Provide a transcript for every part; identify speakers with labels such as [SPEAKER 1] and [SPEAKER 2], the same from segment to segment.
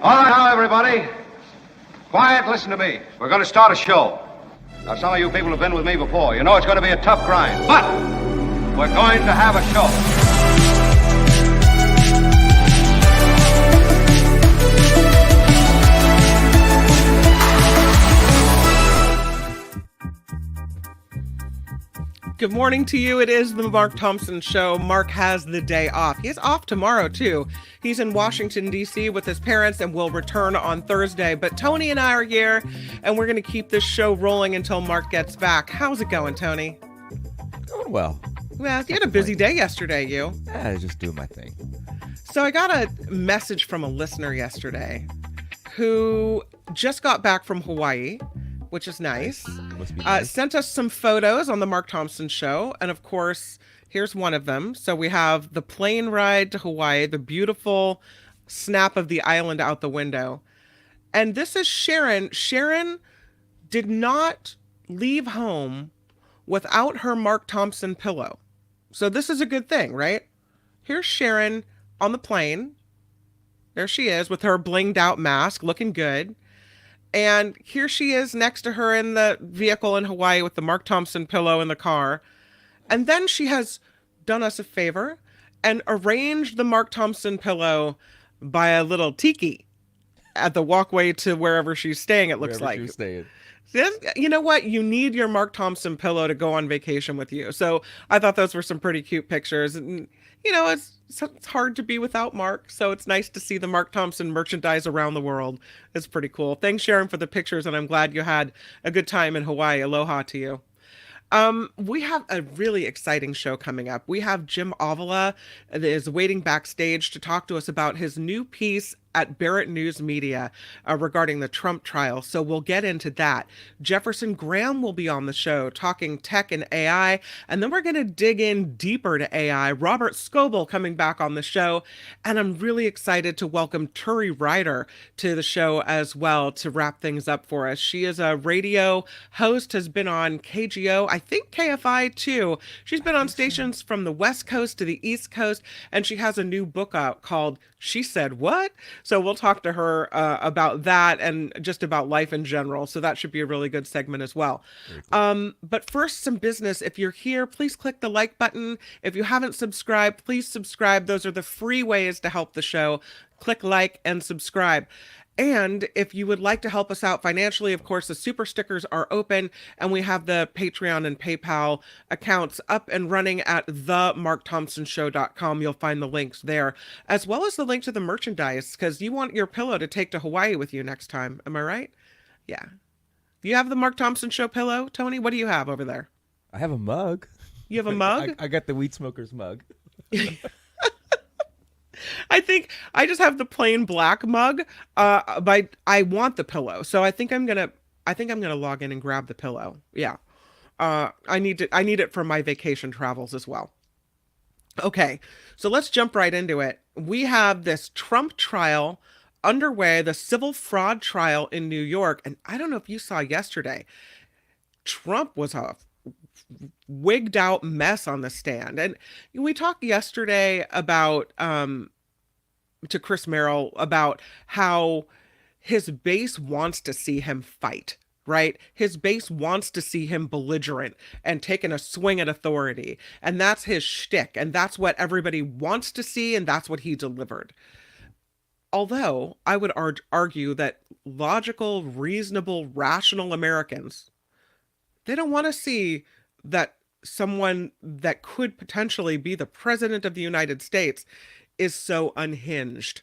[SPEAKER 1] All right, now, everybody. Quiet, listen to me. We're going to start a show. Now, some of you people have been with me before. You know it's going to be a tough grind, but we're going to have a show.
[SPEAKER 2] Good morning to you. It is the Mark Thompson Show. Mark has the day off. He's off tomorrow, too. He's in Washington, D.C. with his parents and will return on Thursday. But Tony and I are here, and we're going to keep this show rolling until Mark gets back. How's it going, Tony?
[SPEAKER 3] Going well.
[SPEAKER 2] Well, you had a busy day yesterday, you.
[SPEAKER 3] Yeah, I was just doing my thing.
[SPEAKER 2] So I got a message from a listener yesterday who just got back from Hawaii, which is nice.
[SPEAKER 3] Must be nice.
[SPEAKER 2] Sent us some photos on the Mark Thompson Show. And of course, here's one of them. So we have the plane ride to Hawaii, the beautiful snap of the island out the window. And this is Sharon. Sharon did not leave home without her Mark Thompson pillow. So this is a good thing, right? Here's Sharon on the plane. There she is with her blinged out mask, looking good. And here she is next to her in the vehicle in Hawaii with the Mark Thompson pillow in the car. And then she has done us a favor and arranged the Mark Thompson pillow by a little tiki at the walkway to wherever she's staying, it looks like.
[SPEAKER 3] She's staying.
[SPEAKER 2] You know what? You need your Mark Thompson pillow to go on vacation with you. So I thought those were some pretty cute pictures. And, you know, it's hard to be without Mark. So it's nice to see the Mark Thompson merchandise around the world. It's pretty cool. Thanks, Sharon, for the pictures. And I'm glad you had a good time in Hawaii. Aloha to you. We have a really exciting show coming up. We have Jim Avila that is waiting backstage to talk to us about his new piece at Barrett News Media regarding the Trump trial. So we'll get into that. Jefferson Graham will be on the show talking tech and AI. And then we're going to dig in deeper to AI. Robert Scoble coming back on the show. And I'm really excited to welcome Turi Ryder to the show as well to wrap things up for us. She is a radio host, has been on KGO, I think KFI too. She's been on stations from the West Coast to the East Coast. And she has a new book out called She Said What? So we'll talk to her about that and just about life in general. So that should be a really good segment as well. Cool. But first, some business. If you're here, please click the like button. If you haven't subscribed, please subscribe. Those are the free ways to help the show. Click like and subscribe. And if you would like to help us out financially, of course, the super stickers are open and we have the Patreon and PayPal accounts up and running at themarkthompsonshow.com. You'll find the links there, as well as the link to the merchandise, because you want your pillow to take to Hawaii with you next time. Am I right? Yeah. Do you have the Mark Thompson Show pillow, Tony? What do you have over there?
[SPEAKER 3] I have a mug.
[SPEAKER 2] You have a mug?
[SPEAKER 3] I got the Weed Smokers mug.
[SPEAKER 2] I think I just have the plain black mug, but I want the pillow. So I think I'm gonna log in and grab the pillow. Yeah. I need it for my vacation travels as well. Okay. So let's jump right into it. We have this Trump trial underway, the civil fraud trial in New York. And I don't know if you saw yesterday, Trump was a wigged out mess on the stand. And we talked yesterday about, to Chris Merrill about how his base wants to see him fight, right? His base wants to see him belligerent and taking a swing at authority. And that's his shtick. And that's what everybody wants to see. And that's what he delivered. Although I would argue that logical, reasonable, rational Americans, they don't want to see that someone that could potentially be the president of the United States is so unhinged.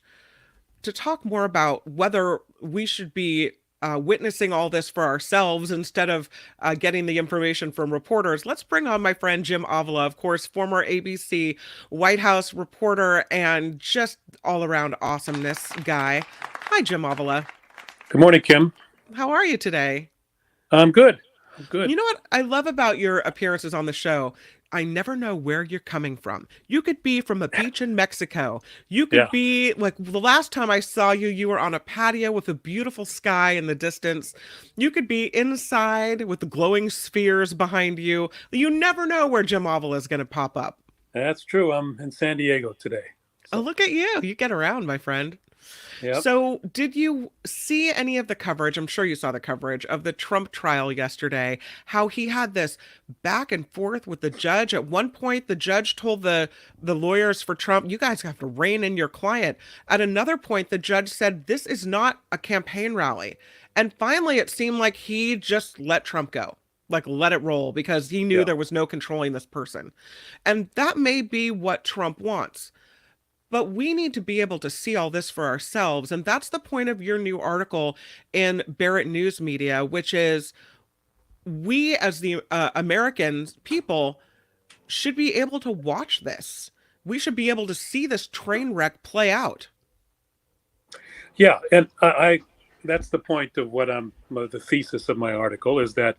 [SPEAKER 2] To talk more about whether we should be witnessing all this for ourselves instead of getting the information from reporters, let's bring on my friend Jim Avila, of course, former ABC White House reporter and just all around awesomeness guy. Hi, Jim Avila.
[SPEAKER 4] Good morning, Kim.
[SPEAKER 2] How are you today?
[SPEAKER 4] I'm good. Good.
[SPEAKER 2] You know what I love about your appearances on the show? I never know where you're coming from. You could be from a beach in Mexico. You could be like the last time I saw you, you were on a patio with a beautiful sky in the distance. You could be inside with the glowing spheres behind you. You never know where Jim Avila is going to pop up.
[SPEAKER 4] That's true. I'm in San Diego today.
[SPEAKER 2] So. Oh, look at you. You get around, my friend.
[SPEAKER 4] Yep.
[SPEAKER 2] So, did you see any of the coverage? I'm sure you saw the coverage of the Trump trial yesterday, how he had this back and forth with the judge. At one point, the judge told the lawyers for Trump, "You guys have to rein in your client." At another point, the judge said, "This is not a campaign rally." And finally, it seemed like he just let Trump go. Like, let it roll because he knew
[SPEAKER 4] Yeah.
[SPEAKER 2] there was no controlling this person. And that may be what Trump wants. But we need to be able to see all this for ourselves. And that's the point of your new article in Barrett News Media, which is we as the American people should be able to watch this. We should be able to see this train wreck play out.
[SPEAKER 4] Yeah, and I that's the point of the thesis of my article is that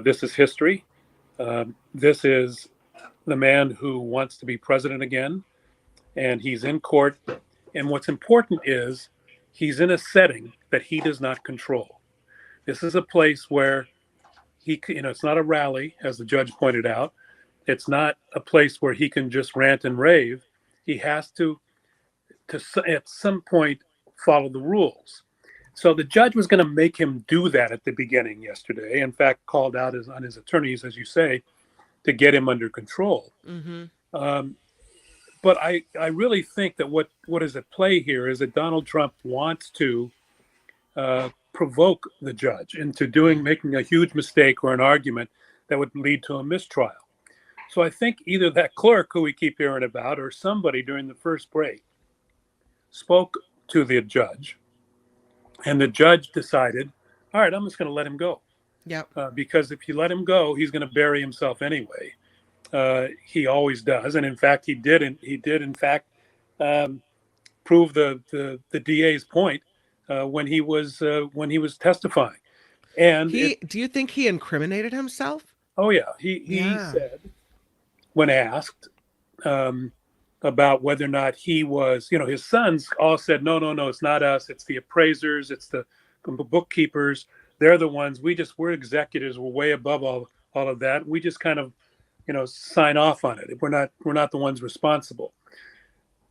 [SPEAKER 4] this is history. This is the man who wants to be president again, and he's in court. And what's important is he's in a setting that he does not control. This is a place where it's not a rally, as the judge pointed out. It's not a place where he can just rant and rave. He has to at some point, follow the rules. So the judge was going to make him do that at the beginning yesterday. In fact, called out on his attorneys, as you say, to get him under control.
[SPEAKER 2] Mm-hmm.
[SPEAKER 4] But I really think that what is at play here is that Donald Trump wants to provoke the judge into making a huge mistake or an argument that would lead to a mistrial. So I think either that clerk who we keep hearing about or somebody during the first break spoke to the judge, and the judge decided, all right, I'm just going to let him go.
[SPEAKER 2] Yeah.
[SPEAKER 4] Because if you let him go, he's going to bury himself anyway. He always does, and in fact, he did in fact prove the DA's point when he was testifying. And
[SPEAKER 2] do you think he incriminated himself?
[SPEAKER 4] Oh yeah, he said when asked about whether or not he was, his sons all said, no, it's not us, it's the appraisers, it's the bookkeepers. They're the ones. We're executives. We're way above all of that. We just kind of, sign off on it. We're not the ones responsible.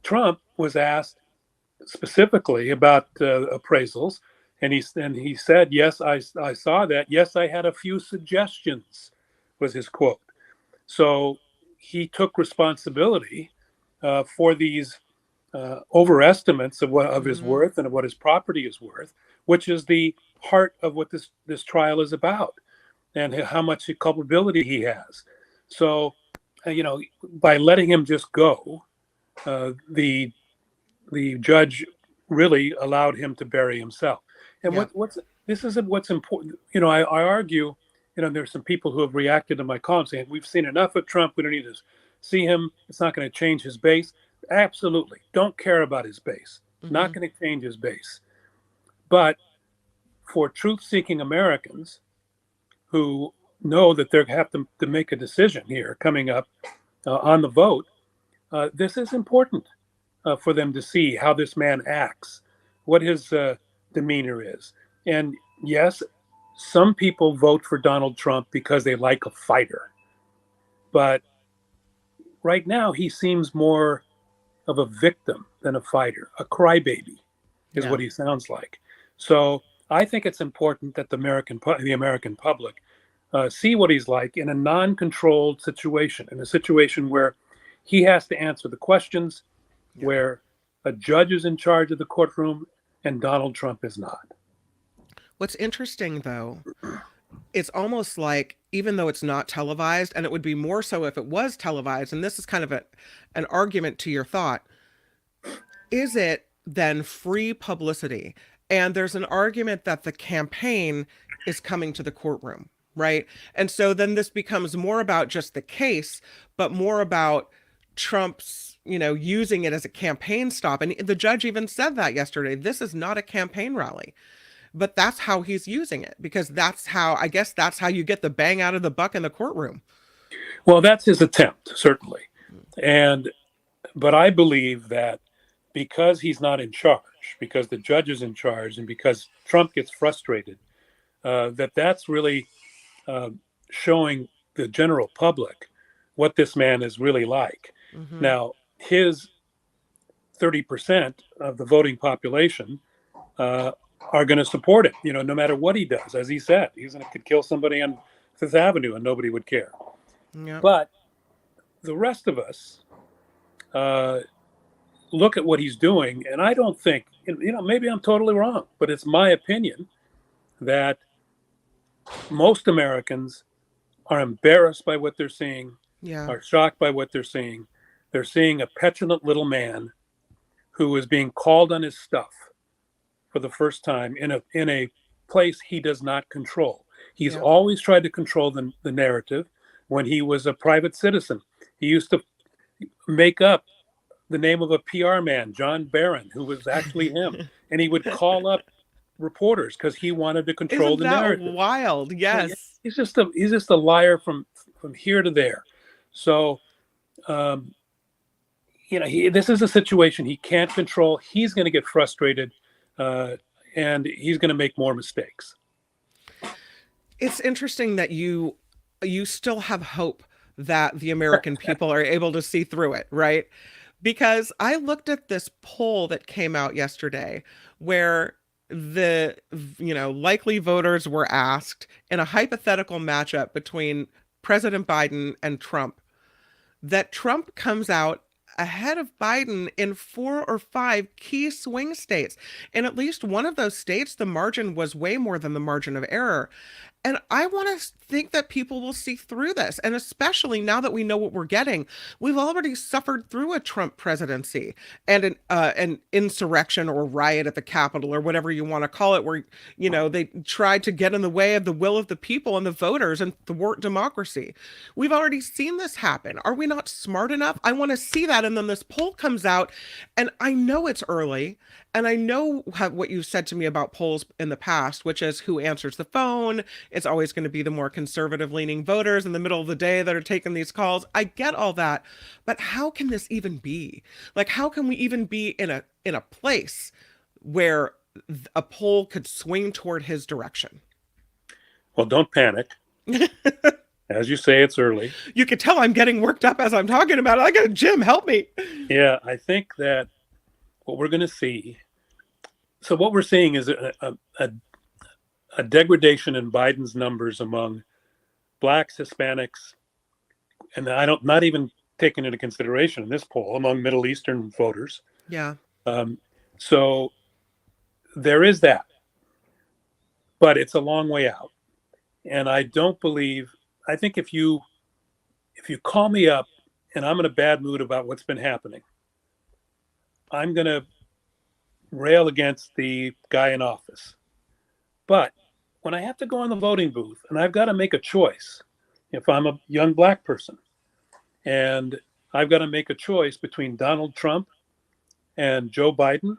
[SPEAKER 4] Trump was asked specifically about appraisals, and he said, yes, I saw that. Yes, I had a few suggestions, was his quote. So he took responsibility for these overestimates of his worth and of what his property is worth, which is the heart of what this trial is about, and how much culpability he has. So, by letting him just go, the judge really allowed him to bury himself. And what's important. I argue. There's some people who have reacted to my column saying we've seen enough of Trump. We don't need to see him. It's not going to change his base. Absolutely, don't care about his base. Mm-hmm. Not going to change his base. But for truth-seeking Americans who know that they have to make a decision here coming up on the vote, this is important for them to see how this man acts, what his demeanor is. And yes, some people vote for Donald Trump because they like a fighter. But right now, he seems more of a victim than a fighter, a crybaby is what he sounds like. So I think it's important that the American public see what he's like in a non-controlled situation, in a situation where he has to answer the questions, where a judge is in charge of the courtroom and Donald Trump is not.
[SPEAKER 2] What's interesting, though, it's almost like, even though it's not televised, and it would be more so if it was televised, and this is kind of an argument to your thought, is it then free publicity? And there's an argument that the campaign is coming to the courtroom, right? And so then this becomes more about just the case, but more about Trump's, using it as a campaign stop. And the judge even said that yesterday. This is not a campaign rally. But that's how he's using it, because that's how you get the bang out of the buck in the courtroom.
[SPEAKER 4] Well, that's his attempt, certainly. But I believe that because he's not in charge, because the judge is in charge, and because Trump gets frustrated, that's really showing the general public what this man is really like. Mm-hmm. Now, his 30% of the voting population are going to support it, no matter what he does. As he said, could kill somebody on Fifth Avenue and nobody would care.
[SPEAKER 2] Yeah.
[SPEAKER 4] But the rest of us look at what he's doing, and I don't think, maybe I'm totally wrong, but it's my opinion that most Americans are embarrassed by what they're seeing,
[SPEAKER 2] Yeah.
[SPEAKER 4] are shocked by what they're seeing. They're seeing a petulant little man who is being called on his stuff for the first time in a place he does not control. He's
[SPEAKER 2] Yeah.
[SPEAKER 4] always tried to control the narrative. When he was a private citizen, he used to make up the name of a PR man, John Barron, who was actually him, and he would call up reporters because he wanted to control
[SPEAKER 2] Isn't
[SPEAKER 4] the
[SPEAKER 2] that
[SPEAKER 4] narrative.
[SPEAKER 2] wild? Yes.
[SPEAKER 4] He's just a liar from here to there. So, this is a situation he can't control. He's going to get frustrated, and he's going to make more mistakes.
[SPEAKER 2] It's interesting that you still have hope that the American people are able to see through it, right? Because I looked at this poll that came out yesterday where the likely voters were asked in a hypothetical matchup between President Biden and Trump, that Trump comes out ahead of Biden in 4 or 5 key swing states. In at least one of those states, the margin was way more than the margin of error. And I want to think that people will see through this. And especially now that we know what we're getting, we've already suffered through a Trump presidency and an insurrection or riot at the Capitol or whatever you want to call it, where, they tried to get in the way of the will of the people and the voters and thwart democracy. We've already seen this happen. Are we not smart enough? I want to see that. And then this poll comes out, and I know it's early. And I know what you've said to me about polls in the past, which is who answers the phone. It's always going to be the more conservative leaning voters in the middle of the day that are taking these calls. I get all that. But how can this even be? Like, how can we even be in a place where a poll could swing toward his direction?
[SPEAKER 4] Well, don't panic. As you say, it's early.
[SPEAKER 2] You can tell I'm getting worked up as I'm talking about it. I got Jim, help me.
[SPEAKER 4] Yeah, I think that what we're going to see. So what we're seeing is a degradation in Biden's numbers among blacks, Hispanics, and not even taken into consideration in this poll among Middle Eastern voters.
[SPEAKER 2] Yeah.
[SPEAKER 4] So there is that, but it's a long way out. And I think if you call me up and I'm in a bad mood about what's been happening, I'm going to rail against the guy in office. But when I have to go in the voting booth and I've got to make a choice, if I'm a young black person and I've got to make a choice between Donald Trump and Joe Biden,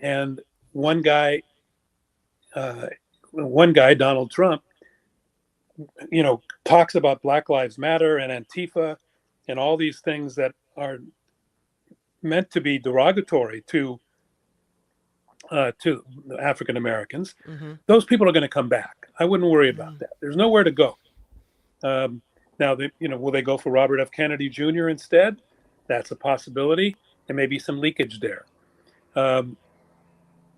[SPEAKER 4] and one guy, Donald Trump, talks about Black Lives Matter and Antifa and all these things that are meant to be derogatory to African Americans.
[SPEAKER 2] Mm-hmm.
[SPEAKER 4] Those people are going to come back. I wouldn't worry about that. There's nowhere to go. Now, will they go for Robert F. Kennedy Jr. instead? That's a possibility. There may be some leakage there. And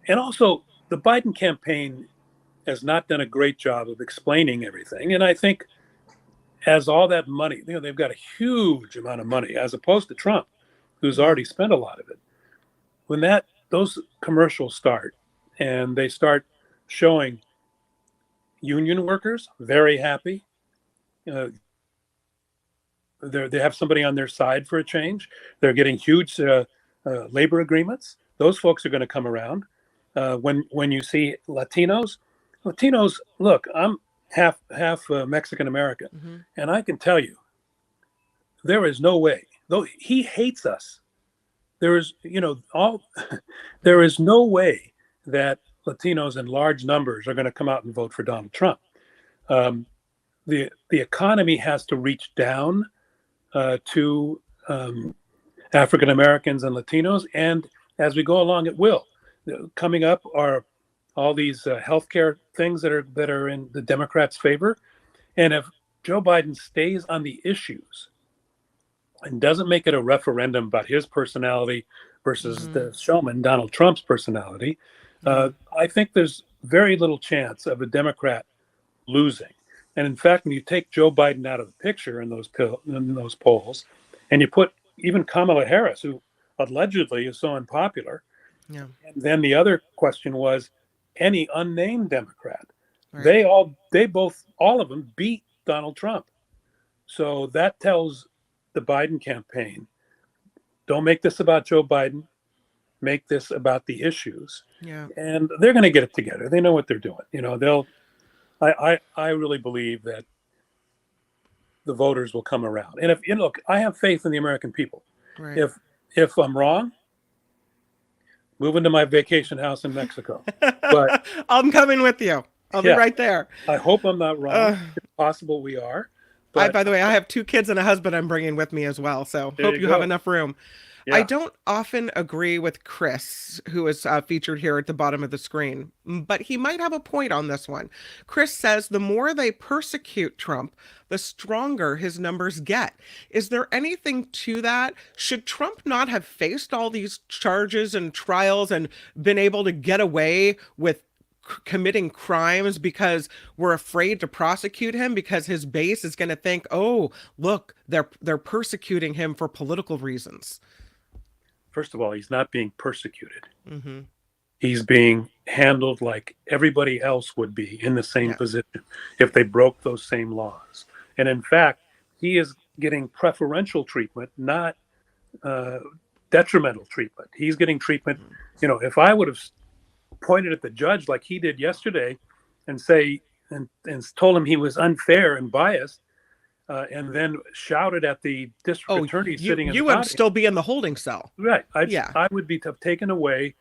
[SPEAKER 4] also, the Biden campaign has not done a great job of explaining everything. And I think as all that money, they've got a huge amount of money as opposed to Trump, who's already spent a lot of it. When those commercials start and they start showing union workers very happy, they have somebody on their side for a change. They're getting huge labor agreements. Those folks are going to come around. When you see Latinos, look, I'm half Mexican American,
[SPEAKER 2] Mm-hmm.
[SPEAKER 4] and I can tell you, there is no way. Though he hates us, there is there is no way that Latinos in large numbers are going to come out and vote for Donald Trump. The economy has to reach down to African Americans and Latinos, and as we go along, it will. Coming up are all these healthcare things that are in the Democrats' favor, and if Joe Biden stays on the issues and doesn't make it a referendum about his personality versus the showman, Donald Trump's personality, I think there's very little chance of a Democrat losing. And in fact, when you take Joe Biden out of the picture in those polls, and you put even Kamala Harris, who allegedly is so unpopular,
[SPEAKER 2] Yeah.
[SPEAKER 4] and then the other question was any unnamed Democrat.
[SPEAKER 2] Right.
[SPEAKER 4] All of them beat Donald Trump. So that tells the Biden campaign, don't make this about Joe Biden, make this about the issues.
[SPEAKER 2] Yeah.
[SPEAKER 4] And they're going to get it together. They know what they're doing. I really believe that the voters will come around. And look, I have faith in the American people.
[SPEAKER 2] Right.
[SPEAKER 4] If I'm wrong, move into my vacation house in Mexico. But
[SPEAKER 2] I'm coming with you. I'll be right there.
[SPEAKER 4] I hope I'm not wrong. It's possible we are. But
[SPEAKER 2] by the way, I have 2 kids and a husband I'm bringing with me as well. So hope you have enough room.
[SPEAKER 4] Yeah.
[SPEAKER 2] I don't often agree with Chris, who is featured here at the bottom of the screen, but he might have a point on this one. Chris says the more they persecute Trump, the stronger his numbers get. Is there anything to that? Should Trump not have faced all these charges and trials and been able to get away with committing crimes because we're afraid to prosecute him because his base is going to think, oh, look, they're persecuting him for political reasons?
[SPEAKER 4] First of all, he's not being persecuted.
[SPEAKER 2] Mm-hmm.
[SPEAKER 4] He's being handled like everybody else would be in the same position if they broke those same laws. And in fact, he is getting preferential treatment, not detrimental treatment. He's getting treatment. If I would have pointed at the judge like he did yesterday and told him he was unfair and biased, and then shouted at the district attorney sitting in the
[SPEAKER 2] you would still be in the holding cell.
[SPEAKER 4] Right. I would be taken away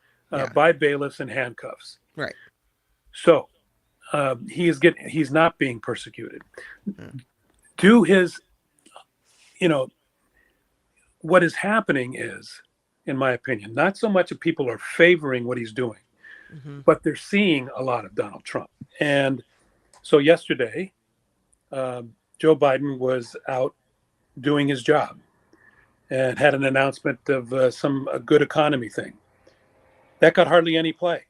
[SPEAKER 4] by bailiffs and handcuffs.
[SPEAKER 2] Right.
[SPEAKER 4] So he's not being persecuted. What is happening is, in my opinion, not so much that people are favoring what he's doing, but they're seeing a lot of Donald Trump. And so yesterday, Joe Biden was out doing his job and had an announcement of some good economy thing. That got hardly any play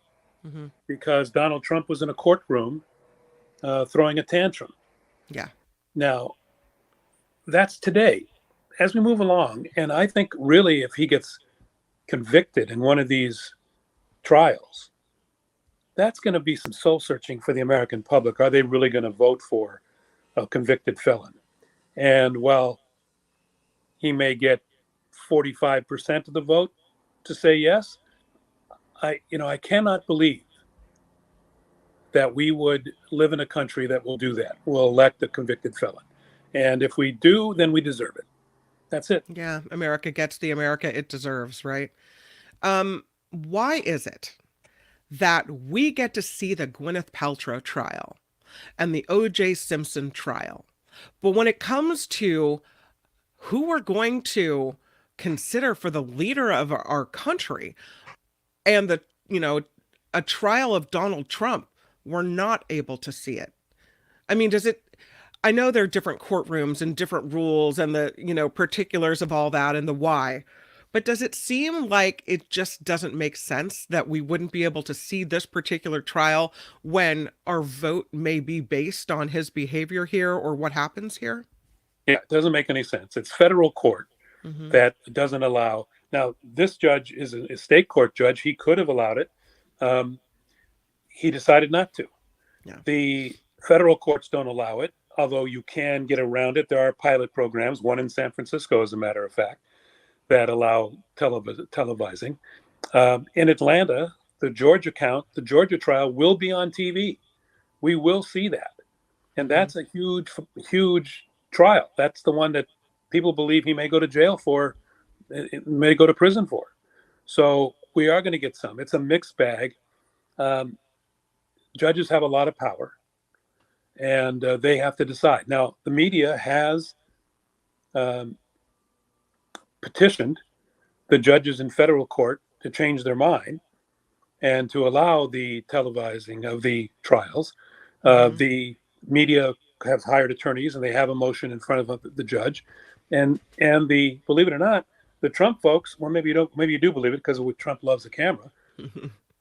[SPEAKER 4] because Donald Trump was in a courtroom throwing a tantrum.
[SPEAKER 2] Yeah.
[SPEAKER 4] Now, that's today. As we move along, and I think really if he gets convicted in one of these trials, that's going to be some soul searching for the American public. Are they really going to vote for a convicted felon? And while he may get 45% of the vote to say yes, I cannot believe that we would live in a country that will do that. Will elect a convicted felon. And if we do, then we deserve it. That's it.
[SPEAKER 2] Yeah, America gets the America it deserves, right? Why is it that we get to see the Gwyneth Paltrow trial and the O.J. Simpson trial, but when it comes to who we're going to consider for the leader of our country and a trial of Donald Trump, we're not able to see it? I mean, I know there are different courtrooms and different rules and the, particulars of all that and the why, but does it seem like it just doesn't make sense that we wouldn't be able to see this particular trial when our vote may be based on his behavior here or what happens here?
[SPEAKER 4] Yeah, it doesn't make any sense. It's federal court that doesn't allow. Now, this judge is a state court judge. He could have allowed it. He decided not to.
[SPEAKER 2] Yeah.
[SPEAKER 4] The federal courts don't allow it, although you can get around it. There are pilot programs, one in San Francisco, as a matter of fact, that allow televising. In Atlanta, the Georgia trial will be on TV. We will see that. And that's a huge, huge trial. That's the one that people believe he may go to jail for, may go to prison for. So we are going to get some. It's a mixed bag. Judges have a lot of power, and they have to decide. Now, the media has petitioned the judges in federal court to change their mind and to allow the televising of the trials. The media has hired attorneys, and they have a motion in front of the judge. And believe it or not, the Trump folks, well, maybe you do believe it because Trump loves the camera,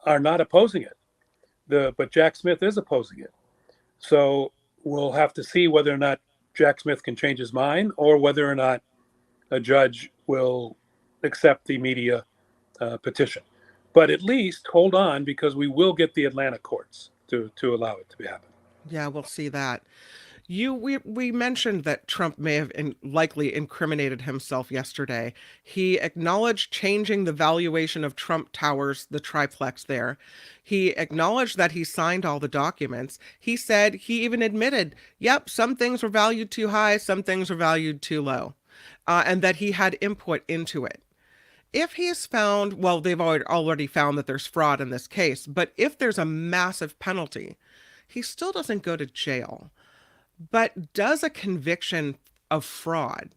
[SPEAKER 4] are not opposing it. But Jack Smith is opposing it. So we'll have to see whether or not Jack Smith can change his mind, or whether or not a judge will accept the media petition. But at least hold on, because we will get the Atlanta courts to allow it to happen.
[SPEAKER 2] Yeah, we'll see that. We mentioned that Trump may have likely incriminated himself yesterday. He acknowledged changing the valuation of Trump Towers, the triplex there. He acknowledged that he signed all the documents. He said, he even admitted, yep, some things were valued too high, some things were valued too low, and that he had input into it. If he is found, well, they've already found that there's fraud in this case, but if there's a massive penalty, he still doesn't go to jail. But does a conviction of fraud,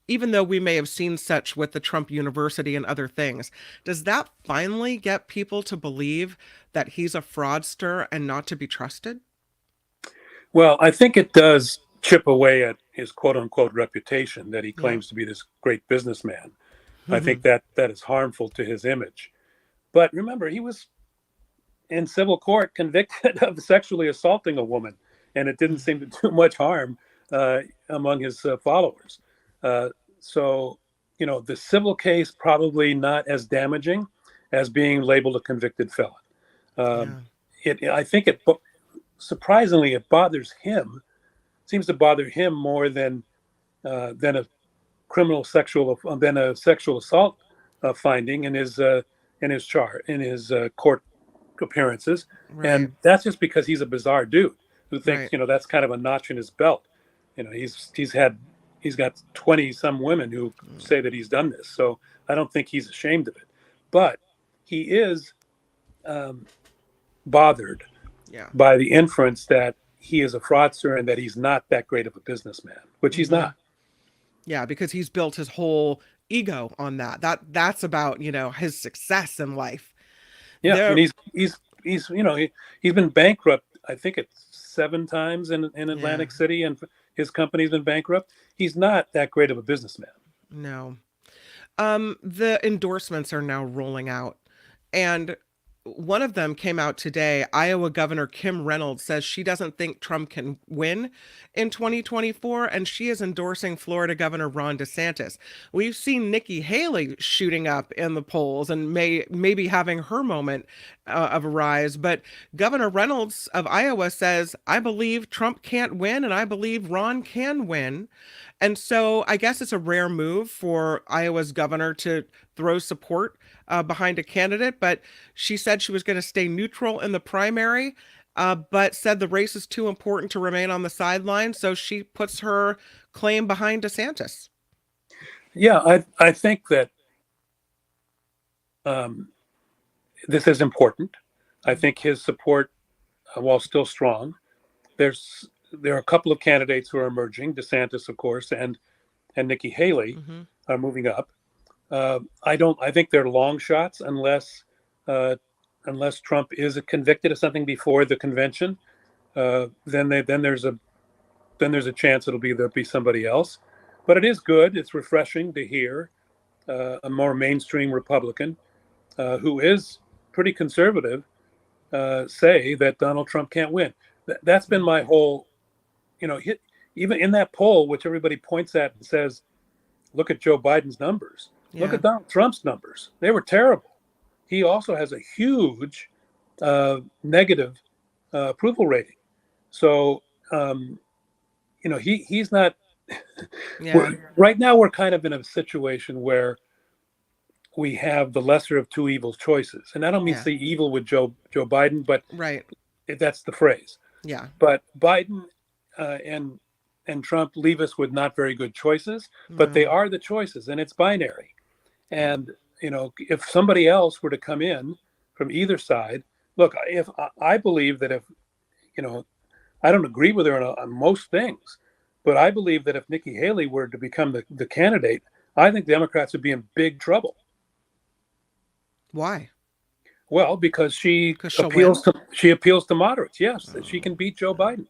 [SPEAKER 2] even though we may have seen such with the Trump University and other things, does that finally get people to believe that he's a fraudster and not to be trusted?
[SPEAKER 4] Well, I think it does chip away at his quote unquote reputation that he claims to be this great businessman. Mm-hmm. I think that is harmful to his image. But remember, he was in civil court convicted of sexually assaulting a woman, and it didn't seem to do much harm among his followers. So, the civil case probably not as damaging as being labeled a convicted felon. I think surprisingly, it bothers him. Seems to bother him more than a sexual assault finding in his court appearances, right. And that's just because he's a bizarre dude who thinks that's kind of a notch in his belt. He's got 20 some women who say that he's done this, so I don't think he's ashamed of it. But he is bothered by the inference that he is a fraudster and that he's not that great of a businessman, which he's not.
[SPEAKER 2] Yeah, because he's built his whole ego on that. That's about his success in life.
[SPEAKER 4] Yeah, and he's been bankrupt. I think it's 7 times in Atlantic City, and his company's been bankrupt. He's not that great of a businessman.
[SPEAKER 2] No. The endorsements are now rolling out, and one of them came out today. Iowa Governor Kim Reynolds says she doesn't think Trump can win in 2024, and she is endorsing Florida Governor Ron DeSantis. We've seen Nikki Haley shooting up in the polls and maybe having her moment of a rise, but Governor Reynolds of Iowa says, I believe Trump can't win, and I believe Ron can win. And so I guess it's a rare move for Iowa's governor to throw support behind a candidate, but she said she was going to stay neutral in the primary, but said the race is too important to remain on the sidelines, so she puts her claim behind DeSantis.
[SPEAKER 4] Yeah, I think that this is important. I think his support, while still strong, there are a couple of candidates who are emerging. DeSantis, of course, and Nikki Haley are moving up. I think they're long shots unless Trump is convicted of something before the convention. Then there's a chance there'll be somebody else. But it is good. It's refreshing to hear a more mainstream Republican who is pretty conservative say that Donald Trump can't win. That's been my whole. Even in that poll, which everybody points at and says, look at Joe Biden's numbers. Yeah. Look at Donald Trump's numbers. They were terrible. He also has a huge negative approval rating. So, he's not. Right now, we're kind of in a situation where we have the lesser of two evil choices. And I don't mean to say evil with Joe Biden, but that's the phrase.
[SPEAKER 2] Yeah.
[SPEAKER 4] But Biden and Trump leave us with not very good choices, but they are the choices, and it's binary. And if somebody else were to come in from either side, look, if I believe that I don't agree with her on most things, but I believe that if Nikki Haley were to become the candidate, I think Democrats would be in big trouble.
[SPEAKER 2] Why?
[SPEAKER 4] Well, because she appeals to moderates. Yes, she can beat Joe Biden.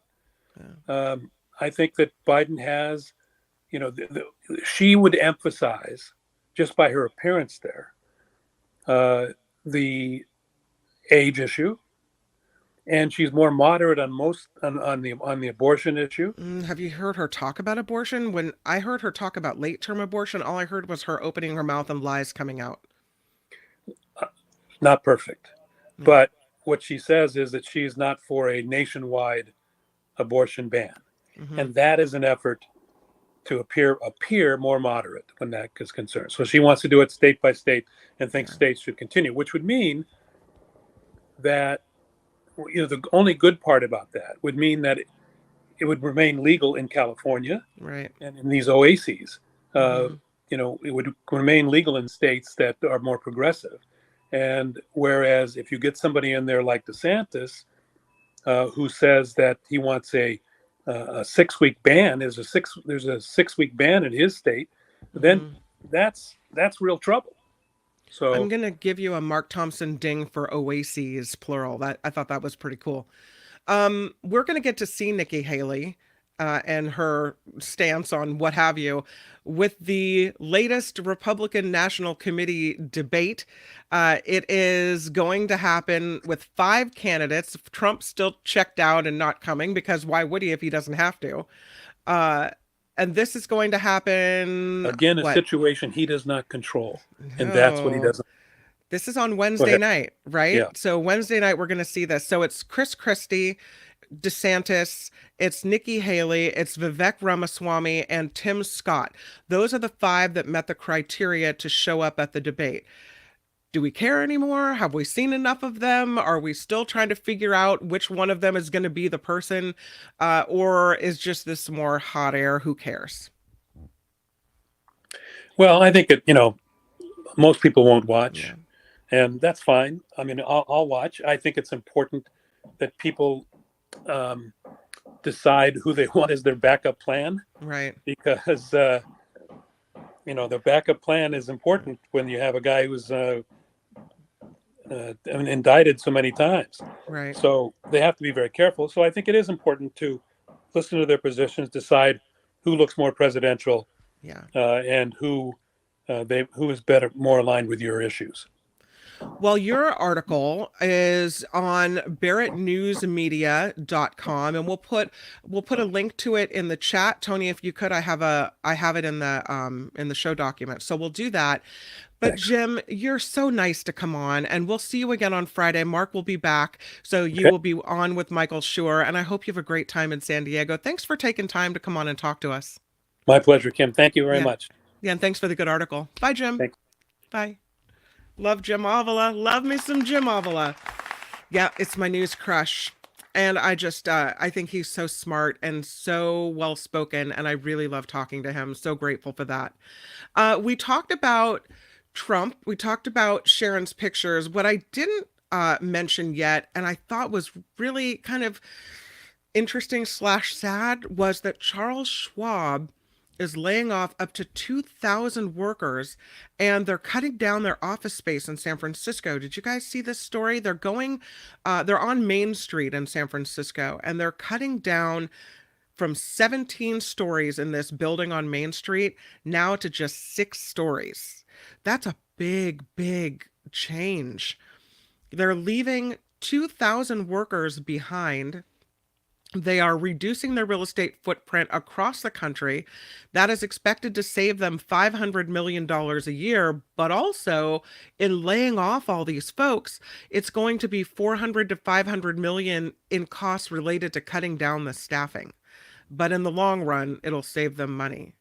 [SPEAKER 4] Yeah. I think that Biden has, she would emphasize just by her appearance there. The age issue, and she's more moderate on the abortion issue.
[SPEAKER 2] Have you heard her talk about abortion? When I heard her talk about late-term abortion, all I heard was her opening her mouth and lies coming out.
[SPEAKER 4] Not perfect,
[SPEAKER 2] Yeah.
[SPEAKER 4] but what she says is that she's not for a nationwide abortion ban, and that is an effort to appear more moderate when that is concerned. So she wants to do it state by state and thinks states should continue, which would mean that, the only good part about that would mean that it would remain legal in California,
[SPEAKER 2] right,
[SPEAKER 4] and in these oases. It would remain legal in states that are more progressive. And whereas if you get somebody in there like DeSantis, who says that he wants a 6-week ban, there's a 6-week ban in his state, then that's real trouble. So
[SPEAKER 2] I'm going to give you a Mark Thompson ding for oases, plural. That I thought that was pretty cool. We're going to get to see Nikki Haley and her stance on what have you with the latest Republican National Committee debate. It is going to happen with 5 candidates. Trump's still checked out and not coming, because why would he if he doesn't have to? And this is going to happen
[SPEAKER 4] again, a situation he does not control, and that's what he doesn't.
[SPEAKER 2] This is on Wednesday night, right?
[SPEAKER 4] Yeah.
[SPEAKER 2] So Wednesday night, we're going to see this. So it's Chris Christie, DeSantis, it's Nikki Haley, it's Vivek Ramaswamy, and Tim Scott. Those are the 5 that met the criteria to show up at the debate. Do we care anymore? Have we seen enough of them? Are we still trying to figure out which one of them is going to be the person? Or is just this more hot air? Who cares?
[SPEAKER 4] Well, I think most people won't watch, and that's fine. I mean, I'll watch. I think it's important that people decide who they want as their backup plan,
[SPEAKER 2] right?
[SPEAKER 4] Because the backup plan is important when you have a guy who's indicted so many times.
[SPEAKER 2] Right.
[SPEAKER 4] So they have to be very careful. So I think it is important to listen to their positions, decide who looks more presidential, and who is more aligned with your issues.
[SPEAKER 2] Well, your article is on barrettnewsmedia.com, and we'll put a link to it in the chat. Tony, if you could, I have it in the show document. So we'll do that. But
[SPEAKER 4] Thanks.
[SPEAKER 2] Jim, you're so nice to come on, and we'll see you again on Friday. Mark will be back, so you will be on with Michael Schur, and I hope you have a great time in San Diego. Thanks for taking time to come on and talk to us.
[SPEAKER 4] My pleasure, Kim. Thank you very much.
[SPEAKER 2] Yeah, and thanks for the good article. Bye, Jim.
[SPEAKER 4] Thanks.
[SPEAKER 2] Bye. Love Jim Avila. Love me some Jim Avila. Yeah, it's my news crush. And I just, I think he's so smart and so well-spoken, and I really love talking to him. So grateful for that. We talked about Trump. We talked about Sharon's pictures. What I didn't mention yet, and I thought was really kind of interesting / sad, was that Charles Schwab is laying off up to 2,000 workers, and they're cutting down their office space in San Francisco. Did you guys see this story? They're on Main Street in San Francisco, and they're cutting down from 17 stories in this building on Main Street now to just 6 stories. That's a big, big change. They're leaving 2,000 workers behind. They are reducing their real estate footprint across the country. That is expected to save them $500 million a year, but also in laying off all these folks, it's going to be $400 to $500 million in costs related to cutting down the staffing. But in the long run, it'll save them money.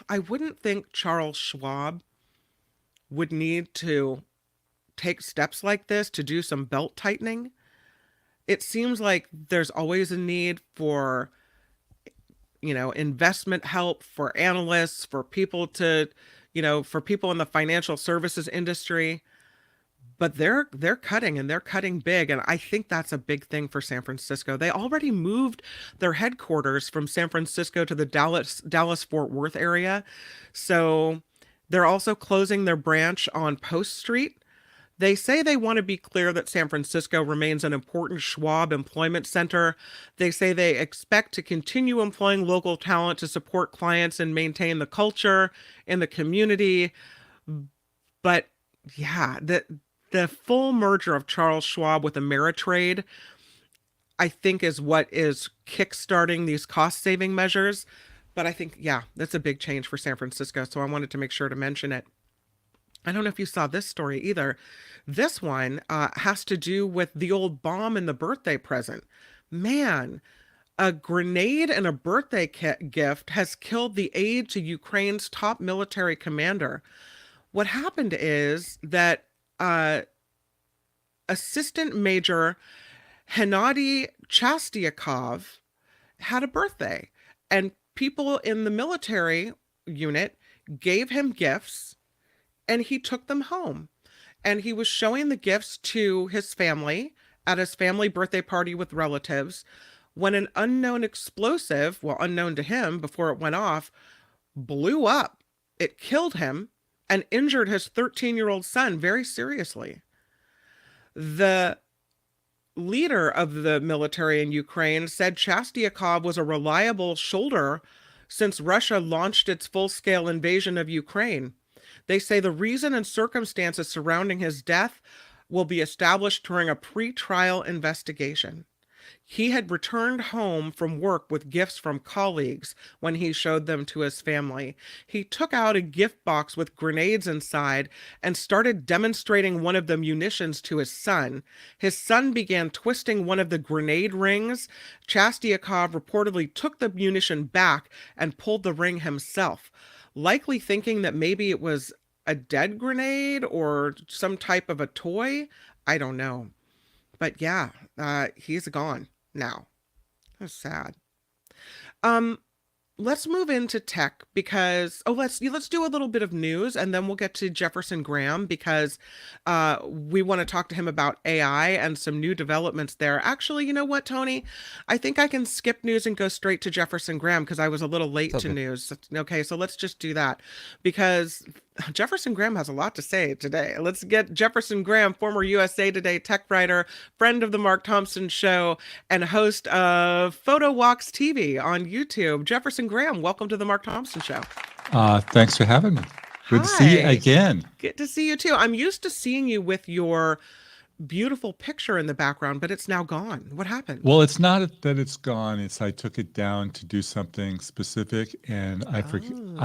[SPEAKER 2] I wouldn't think Charles Schwab would need to take steps like this to do some belt tightening. It seems like there's always a need for, investment help, for analysts, for people to, for people in the financial services industry. But they're cutting, and they're cutting big. And I think that's a big thing for San Francisco. They already moved their headquarters from San Francisco to the Dallas-Fort Worth area. So they're also closing their branch on Post Street. They say they want to be clear that San Francisco remains an important Schwab employment center. They say they expect to continue employing local talent to support clients and maintain the culture in the community. But yeah, the full merger of Charles Schwab with Ameritrade, I think, is what is kickstarting these cost-saving measures. But I think, yeah, that's a big change for San Francisco, so I wanted to make sure to mention it. I don't know if you saw this story either. This one has to do with the old bomb and the birthday present. Man, a grenade and a birthday gift has killed the aide to Ukraine's top military commander. What happened is that Assistant Major Hennady Chastyakov had a birthday, and people in the military unit gave him gifts, and he took them home. And he was showing the gifts to his family at his family birthday party with relatives when an unknown explosive, well, unknown to him before it went off, blew up. It killed him and injured his 13-year-old son very seriously. The leader of the military in Ukraine said Chastyakov was a reliable shoulder since Russia launched its full-scale invasion of Ukraine. They say the reason and circumstances surrounding his death will be established during a pre-trial investigation. He had returned home from work with gifts from colleagues when he showed them to his family. He took out a gift box with grenades inside and started demonstrating one of the munitions to his son. His son began twisting one of the grenade rings. Chastyakov reportedly took the munition back and pulled the ring himself, likely thinking that maybe it was a dead grenade or some type of a toy. I don't know. But yeah, he's gone now. That's sad. Let's move into tech because let's do a little bit of news, and then we'll get to Jefferson Graham because we want to talk to him about AI and some new developments there. Actually, you know what, Tony? I think I can skip news and go straight to Jefferson Graham because I was a little late to news. Okay, so let's just do that because Jefferson Graham has a lot to say today. Let's get Jefferson Graham, former USA Today tech writer, friend of the Mark Thompson Show, and host of Photo Walks TV on YouTube. Jefferson Graham, welcome to the Mark Thompson Show.
[SPEAKER 5] Thanks for having me. Good to see you again.
[SPEAKER 2] Good to see you too. I'm used to seeing you with your beautiful picture in the background, but it's now gone. What happened?
[SPEAKER 5] Well, it's not that it's gone. It's I took it down to do something specific, and I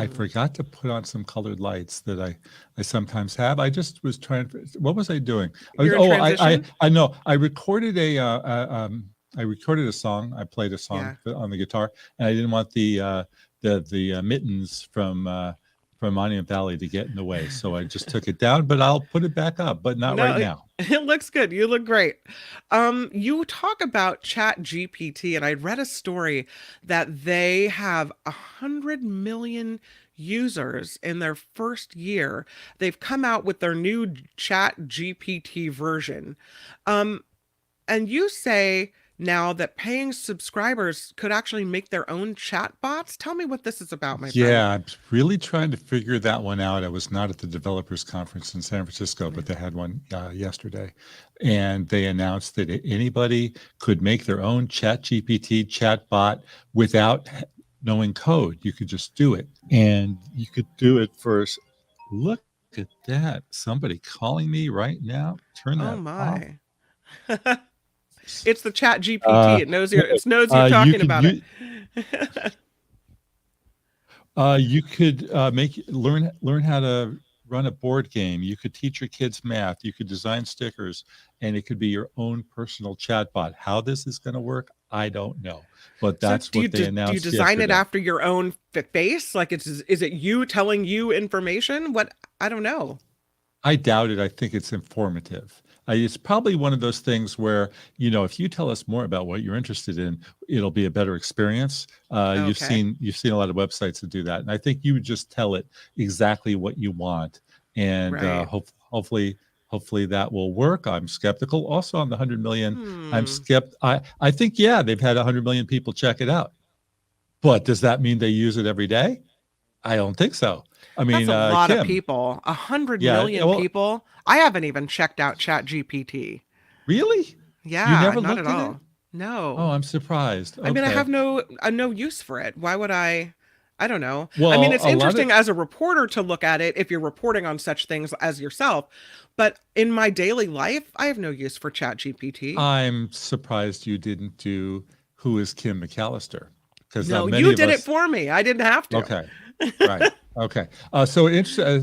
[SPEAKER 5] forgot to put on some colored lights that I sometimes have. I just was trying. What was I doing? I know. I recorded a song. I played a song on the guitar, and I didn't want the mittens from Monument Valley to get in the way, so I just took it down. But I'll put it back up, but not right now.
[SPEAKER 2] It looks good. You look great. You talk about Chat GPT, and I read a story that they have 100 million users in their first year. They've come out with their new Chat GPT version. And you say now that paying subscribers could actually make their own chat bots. Tell me what this is about, my friend.
[SPEAKER 5] Yeah, I'm really trying to figure that one out. I was not at the developers conference in San Francisco, but they had one yesterday. And they announced that anybody could make their own Chat GPT chat bot without knowing code. You could just do it. And you could do it first. Look at that. Somebody calling me right now. Turn that off.
[SPEAKER 2] It's the Chat GPT. It knows you're talking about it.
[SPEAKER 5] You could learn how to run a board game. You could teach your kids math. You could design stickers, and it could be your own personal chatbot. How this is going to work, I don't know. But that's what they announced.
[SPEAKER 2] Do you design it after your own face? Like, is it you telling you information? What? I don't know.
[SPEAKER 5] I doubt it. I think it's informative. It's probably one of those things where, if you tell us more about what you're interested in, it'll be a better experience. You've seen a lot of websites that do that. And I think you would just tell it exactly what you want. And hopefully that will work. I'm skeptical. Also on the 100 million, I think, they've had 100 million people check it out. But does that mean they use it every day? I don't think so. I mean,
[SPEAKER 2] That's a lot of
[SPEAKER 5] Kim,
[SPEAKER 2] people. 100
[SPEAKER 5] yeah,
[SPEAKER 2] million
[SPEAKER 5] well,
[SPEAKER 2] people. I haven't even checked out Chat GPT.
[SPEAKER 5] really? You
[SPEAKER 2] Yeah,
[SPEAKER 5] never
[SPEAKER 2] not at
[SPEAKER 5] looked at it?
[SPEAKER 2] all. No.
[SPEAKER 5] Oh, I'm surprised.
[SPEAKER 2] I mean, I
[SPEAKER 5] Okay.
[SPEAKER 2] have no use for it. Why would I? I don't know. I mean,
[SPEAKER 5] Well,
[SPEAKER 2] it's
[SPEAKER 5] a lot of
[SPEAKER 2] interesting as a reporter to look at it if you're reporting on such things as yourself, but in my daily life, I have no use for Chat GPT.
[SPEAKER 5] I'm surprised you didn't do Who is Kim McAllister? Because
[SPEAKER 2] No,
[SPEAKER 5] many
[SPEAKER 2] you
[SPEAKER 5] of
[SPEAKER 2] did it
[SPEAKER 5] us.
[SPEAKER 2] for me. I didn't have to.
[SPEAKER 5] Okay. Right. Okay.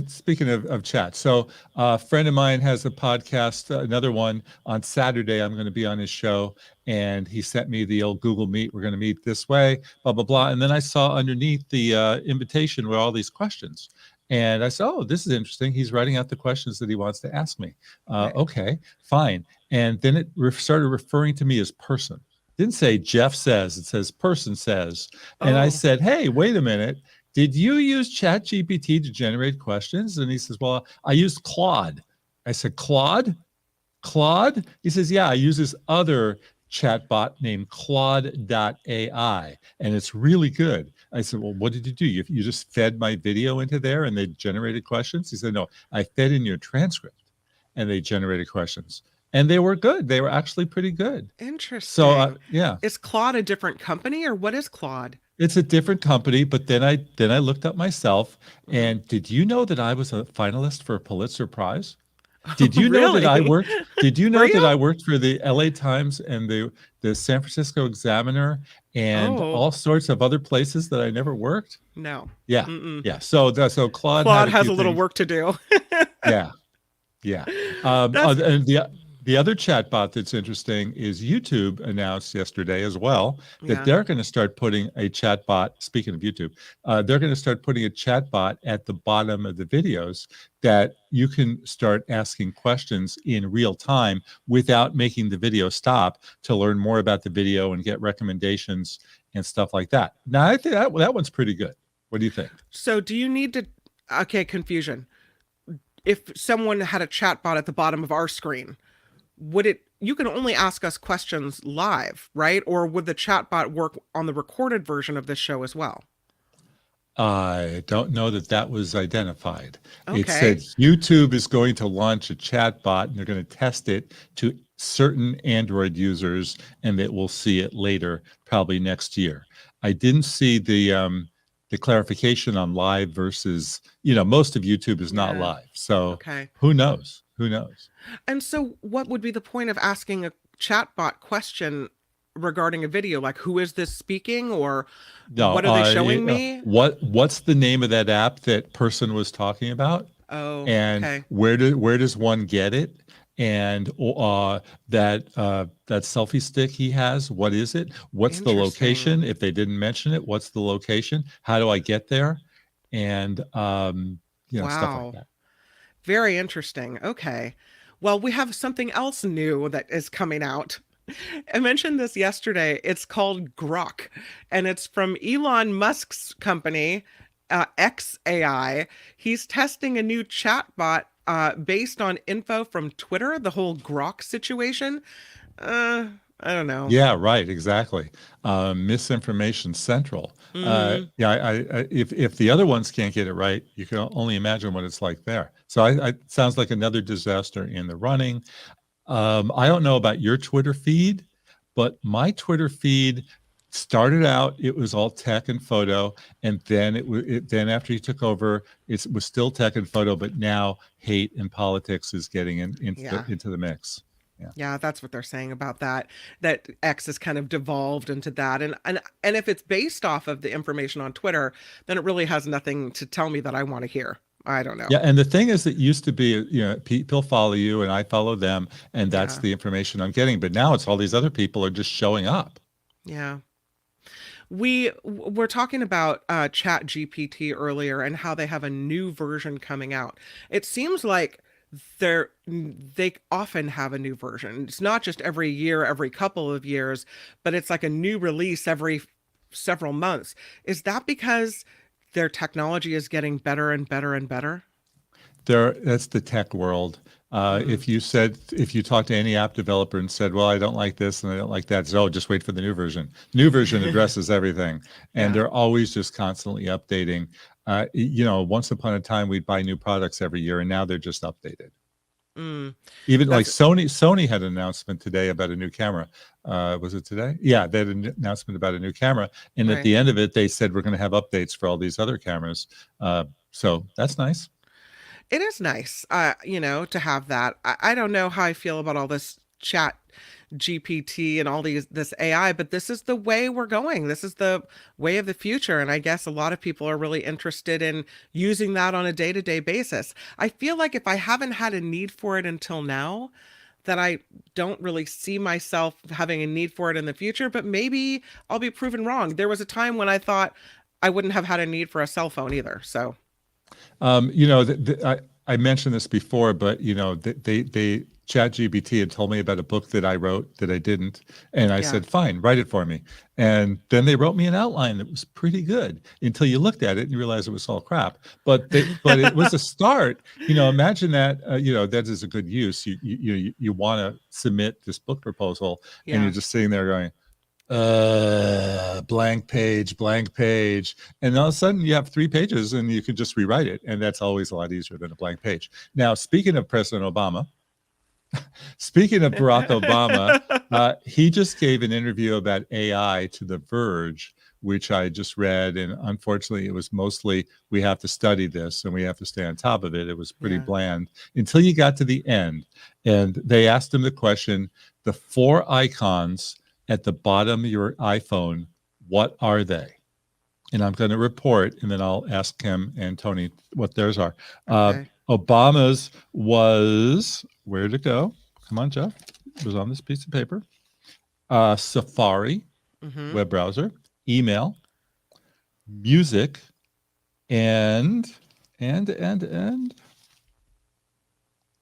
[SPEAKER 5] Speaking of chat, so a friend of mine has a podcast, another one on Saturday. I'm going to be on his show, and he sent me the old Google Meet. We're going to meet this way, blah blah blah. And then I saw underneath the invitation were all these questions, and I said, "Oh, this is interesting." He's writing out the questions that he wants to ask me.
[SPEAKER 2] Right.
[SPEAKER 5] Okay, fine. And then it started referring to me as person. Didn't say Jeff says. It says person says. And I
[SPEAKER 2] Oh,
[SPEAKER 5] said, "Hey, wait a minute. Did you use ChatGPT to generate questions?" And he says, "Well, I used Claude." I said, "Claude? Claude?" He says, "Yeah, I use this other chatbot named Claude.ai, and it's really good." I said, "Well, what did you do? You just fed my video into there and they generated questions?" He said, "No, I fed in your transcript and they generated questions. And they were good. They were actually pretty good." So,
[SPEAKER 2] interesting.
[SPEAKER 5] yeah.
[SPEAKER 2] Is Claude a different company or what is Claude?
[SPEAKER 5] It's a different company, but then I looked up myself,
[SPEAKER 2] Mhm.
[SPEAKER 5] and did you know that I was a finalist for a Pulitzer Prize? Did you know that I
[SPEAKER 2] Really?
[SPEAKER 5] worked did you
[SPEAKER 2] Were
[SPEAKER 5] know that I
[SPEAKER 2] you?
[SPEAKER 5] worked for the LA Times and the San Francisco Examiner and
[SPEAKER 2] Oh,
[SPEAKER 5] all sorts of other places that I never worked?
[SPEAKER 2] no.
[SPEAKER 5] Yeah.
[SPEAKER 2] Mm-mm.
[SPEAKER 5] Yeah. So Claude had
[SPEAKER 2] Claude
[SPEAKER 5] a
[SPEAKER 2] has
[SPEAKER 5] few
[SPEAKER 2] a little
[SPEAKER 5] things.
[SPEAKER 2] work to do.
[SPEAKER 5] Yeah. Yeah.
[SPEAKER 2] That's
[SPEAKER 5] And the other chatbot that's interesting is YouTube announced yesterday as well that
[SPEAKER 2] yeah.
[SPEAKER 5] they're going to start putting a chatbot. Speaking of YouTube, they're going to start putting a chatbot at the bottom of the videos that you can start asking questions in real time without making the video stop to learn more about the video and get recommendations and stuff like that. Now, I think that one's pretty good. What do you think?
[SPEAKER 2] So do you need to okay, confusion. If someone had a chat bot at the bottom of our screen, would it you can only ask us questions live, right? Or would the chat bot work on the recorded version of this show as well?
[SPEAKER 5] I don't know that that was identified. It said
[SPEAKER 2] Okay.
[SPEAKER 5] YouTube is going to launch a chat bot and they're going to test it to certain Android users and that we'll see it later, probably next year. I didn't see the clarification on live versus, most of YouTube is not
[SPEAKER 2] Yeah.
[SPEAKER 5] live. So
[SPEAKER 2] Okay.
[SPEAKER 5] who knows? Who knows?
[SPEAKER 2] And so what would be the point of asking a chatbot question regarding a video? Like, who is this speaking or
[SPEAKER 5] No,
[SPEAKER 2] what are they showing me?
[SPEAKER 5] what's the name of that app that person was talking about?
[SPEAKER 2] Oh,
[SPEAKER 5] And
[SPEAKER 2] okay.
[SPEAKER 5] where does one get it? And that selfie stick he has, what is it? What's the location?
[SPEAKER 2] Interesting.
[SPEAKER 5] If they didn't mention it, what's the location? How do I get there? And stuff like
[SPEAKER 2] Wow.
[SPEAKER 5] that.
[SPEAKER 2] Very interesting. Okay. Well, we have something else new that is coming out. I mentioned this yesterday. It's called Grok, and it's from Elon Musk's company, XAI. He's testing a new chatbot based on info from Twitter, the whole Grok situation. I don't know.
[SPEAKER 5] Yeah, right, exactly. Misinformation central.
[SPEAKER 2] Hmm.
[SPEAKER 5] Yeah, if the other ones can't get it right, you can only imagine what it's like there. So I sounds like another disaster in the running. I don't know about your Twitter feed, but my Twitter feed started out, it was all tech and photo, and then then after he took over, it was still tech and photo, but now hate and politics is getting
[SPEAKER 2] Yeah.
[SPEAKER 5] into the mix. Yeah.
[SPEAKER 2] Yeah, that's what they're saying about that. That X has kind of devolved into that. And if it's based off of the information on Twitter, then it really has nothing to tell me that I want to hear. I don't know.
[SPEAKER 5] Yeah, and the thing is, it used to be, people follow you and I follow them, and that's
[SPEAKER 2] Yeah.
[SPEAKER 5] the information I'm getting. But now it's all these other people are just showing up.
[SPEAKER 2] Yeah. We're talking about Chat GPT earlier and how they have a new version coming out. It seems like they often have a new version. It's not just every year, every couple of years, but it's like a new release every several months. Is that because their technology is getting better and better and better?
[SPEAKER 5] That's the tech world. If you talk to any app developer and said, well, I don't like this and I don't like that, so just wait for the new version. New version addresses everything. And they're always just constantly updating. Once upon a time, we'd buy new products every year, and now they're just updated. Even like Sony had an announcement today about a new camera. Was it today? Yeah, they had an announcement about a new camera. And at the end of it, they said, we're going to have updates for all these other cameras. So that's nice.
[SPEAKER 2] It is nice, to have that. I don't know how I feel about all this chat GPT and all this AI, but this is the way we're going. This is the way of the future. And I guess a lot of people are really interested in using that on a day-to-day basis. I feel like if I haven't had a need for it until now, that I don't really see myself having a need for it in the future, but maybe I'll be proven wrong. There was a time when I thought I wouldn't have had a need for a cell phone either. So,
[SPEAKER 5] I mentioned this before, but they ChatGPT had told me about a book that I wrote that I didn't, and I said, "Fine, write it for me." And then they wrote me an outline that was pretty good until you looked at it and you realized it was all crap. But it was a start. Imagine that. That is a good use. You want to submit this book proposal, and you're just sitting there going, blank page, and all of a sudden you have 3 pages and you can just rewrite it, and that's always a lot easier than a blank page. Now, speaking of President Obama, speaking of Barack Obama, he just gave an interview about AI to The Verge, which I just read, and unfortunately it was mostly, we have to study this and we have to stay on top of it. It was pretty bland until you got to the end, and they asked him the question, the 4 icons at the bottom of your iPhone, what are they? And I'm going to report, and then I'll ask Kim and Tony what theirs are.
[SPEAKER 2] Okay.
[SPEAKER 5] Obama's was, where'd it go? Come on, Jeff. It was on this piece of paper. Safari, web browser, email, music, and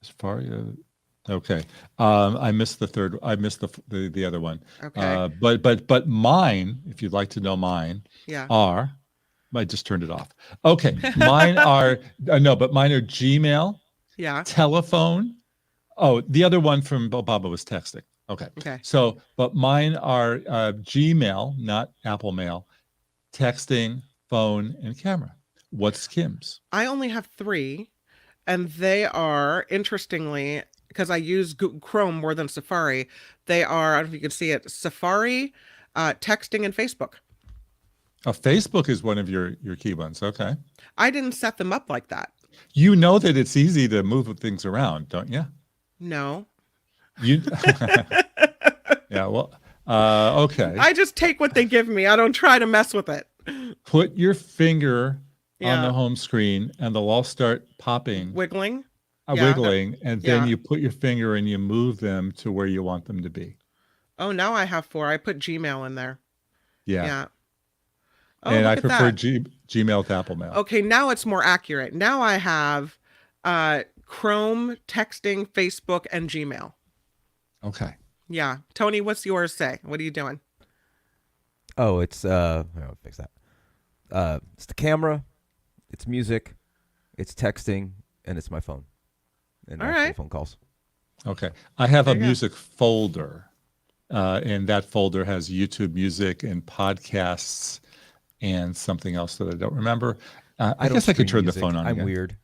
[SPEAKER 5] Safari. Okay. I missed the third. I missed the other one.
[SPEAKER 2] Okay.
[SPEAKER 5] But mine, if you'd like to know mine, are. I just turned it off. Okay. Mine are but mine are Gmail. Telephone. Oh, the other one from Obama was texting. Okay. So, but mine are Gmail, not Apple Mail, texting, phone, and camera. What's Kim's?
[SPEAKER 2] I only have 3, and they are, interestingly, because I use Chrome more than Safari, they are, I don't know if you can see it, Safari, texting, and Facebook.
[SPEAKER 5] Oh, Facebook is one of your key ones. Okay.
[SPEAKER 2] I didn't set them up like that.
[SPEAKER 5] You know that it's easy to move things around, don't you?
[SPEAKER 2] No.
[SPEAKER 5] You. Yeah. Well. Okay.
[SPEAKER 2] I just take what they give me. I don't try to mess with it.
[SPEAKER 5] Put your finger on the home screen, and they'll all start popping,
[SPEAKER 2] wiggling,
[SPEAKER 5] and then you put your finger and you move them to where you want them to be.
[SPEAKER 2] Oh, now I have 4. I put Gmail in there. Yeah. Oh,
[SPEAKER 5] and I prefer Gmail to Apple Mail.
[SPEAKER 2] Okay, now it's more accurate. Now I have Chrome, texting, Facebook, and Gmail.
[SPEAKER 5] Okay.
[SPEAKER 2] Yeah. Tony, what's yours say? What are you doing?
[SPEAKER 3] Oh, it's I'll fix that. It's the camera, it's music, it's texting, and it's my phone. And
[SPEAKER 2] all right.
[SPEAKER 3] Phone calls.
[SPEAKER 5] Okay. I have a music folder, and that folder has YouTube music and podcasts and something else that I don't remember. I guess I could turn the phone on.
[SPEAKER 3] I'm
[SPEAKER 5] again.
[SPEAKER 3] weird.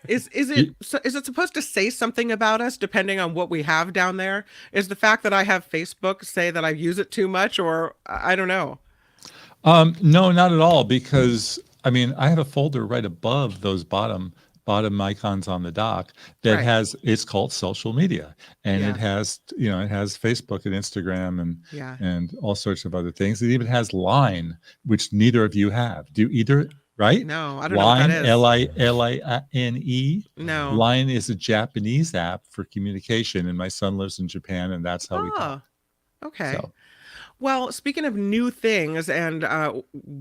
[SPEAKER 2] Is it supposed to say something about us depending on what we have down there? Is the fact that I have Facebook say that I use it too much, or I don't know?
[SPEAKER 5] No, not at all. Because I have a folder right above those bottom icons on the dock that has, it's called social media, and it has Facebook and Instagram and all sorts of other things. It even has Line, which neither of you have. Do either? Right?
[SPEAKER 2] No, I don't
[SPEAKER 5] Line,
[SPEAKER 2] know what that is.
[SPEAKER 5] Line.
[SPEAKER 2] No.
[SPEAKER 5] Line is a Japanese app for communication, and my son lives in Japan, and that's how we talk.
[SPEAKER 2] Okay.
[SPEAKER 5] So.
[SPEAKER 2] Well, speaking of new things, and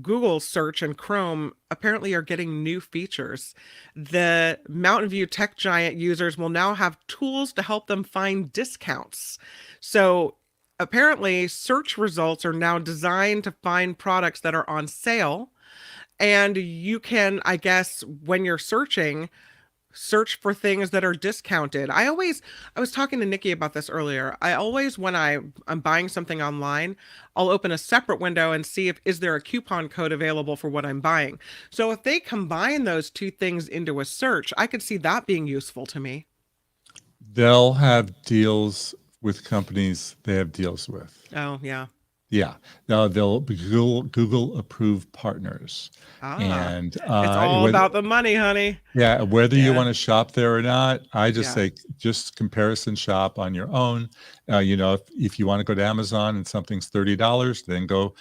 [SPEAKER 2] Google search and Chrome apparently are getting new features. The Mountain View tech giant users will now have tools to help them find discounts. So apparently search results are now designed to find products that are on sale. And you can, I guess, when you're searching, search for things that are discounted. I was talking to Nikki about this earlier. I always, when I'm buying something online, I'll open a separate window and see if is there a coupon code available for what I'm buying. So if they combine those two things into a search, I could see that being useful to me.
[SPEAKER 5] They'll have deals with companies they have deals with.
[SPEAKER 2] Oh, yeah.
[SPEAKER 5] Yeah, now they'll be Google approved partners, and
[SPEAKER 2] it's all about the money, honey.
[SPEAKER 5] Yeah, whether you
[SPEAKER 2] Yeah.
[SPEAKER 5] want to shop there or not, I just
[SPEAKER 2] Yeah.
[SPEAKER 5] say just comparison shop on your own. If you want to go to Amazon and something's $30, then go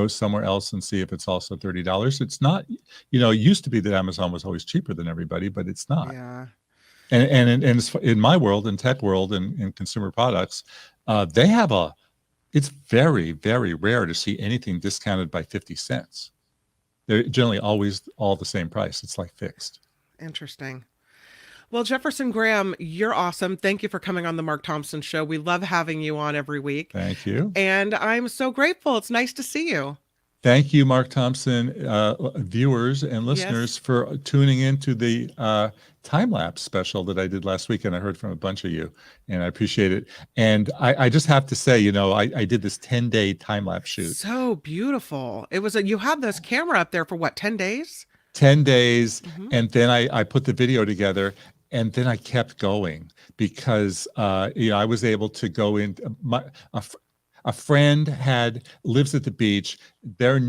[SPEAKER 5] somewhere else and see if it's also $30. It's not, it used to be that Amazon was always cheaper than everybody, but it's not.
[SPEAKER 2] Yeah.
[SPEAKER 5] And in my world, in tech world, and in consumer products, they have it's very, very rare to see anything discounted by 50 cents. They're generally always all the same price. It's like fixed.
[SPEAKER 2] Interesting. Well, Jefferson Graham, you're awesome. Thank you for coming on the Mark Thompson Show. We love having you on every week.
[SPEAKER 5] Thank you.
[SPEAKER 2] And I'm so grateful. It's nice to see you.
[SPEAKER 5] Thank you, Mark Thompson, viewers and listeners, for tuning into the time-lapse special that I did last week, and I heard from a bunch of you, and I appreciate it. And I just have to say, I did this 10-day time-lapse shoot.
[SPEAKER 2] So beautiful. It was you had this camera up there for what, 10 days?
[SPEAKER 5] 10 days, and then I put the video together, and then I kept going because I was able to go in. A friend lives at the beach. Their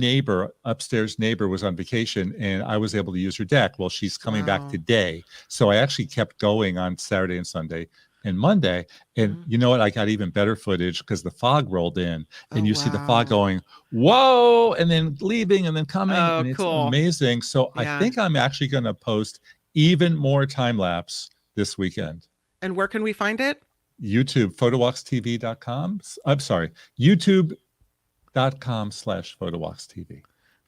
[SPEAKER 5] upstairs neighbor was on vacation, and I was able to use her deck. Well, she's coming back today. So I actually kept going on Saturday and Sunday and Monday. And you know what? I got even better footage because the fog rolled in, and you see the fog going, whoa, and then leaving and then coming. And it's amazing. So I think I'm actually going to post even more time lapse this weekend.
[SPEAKER 2] And where can we find it?
[SPEAKER 5] YouTube, photowalkstv.com. I'm sorry, youtube.com/photowalkstv.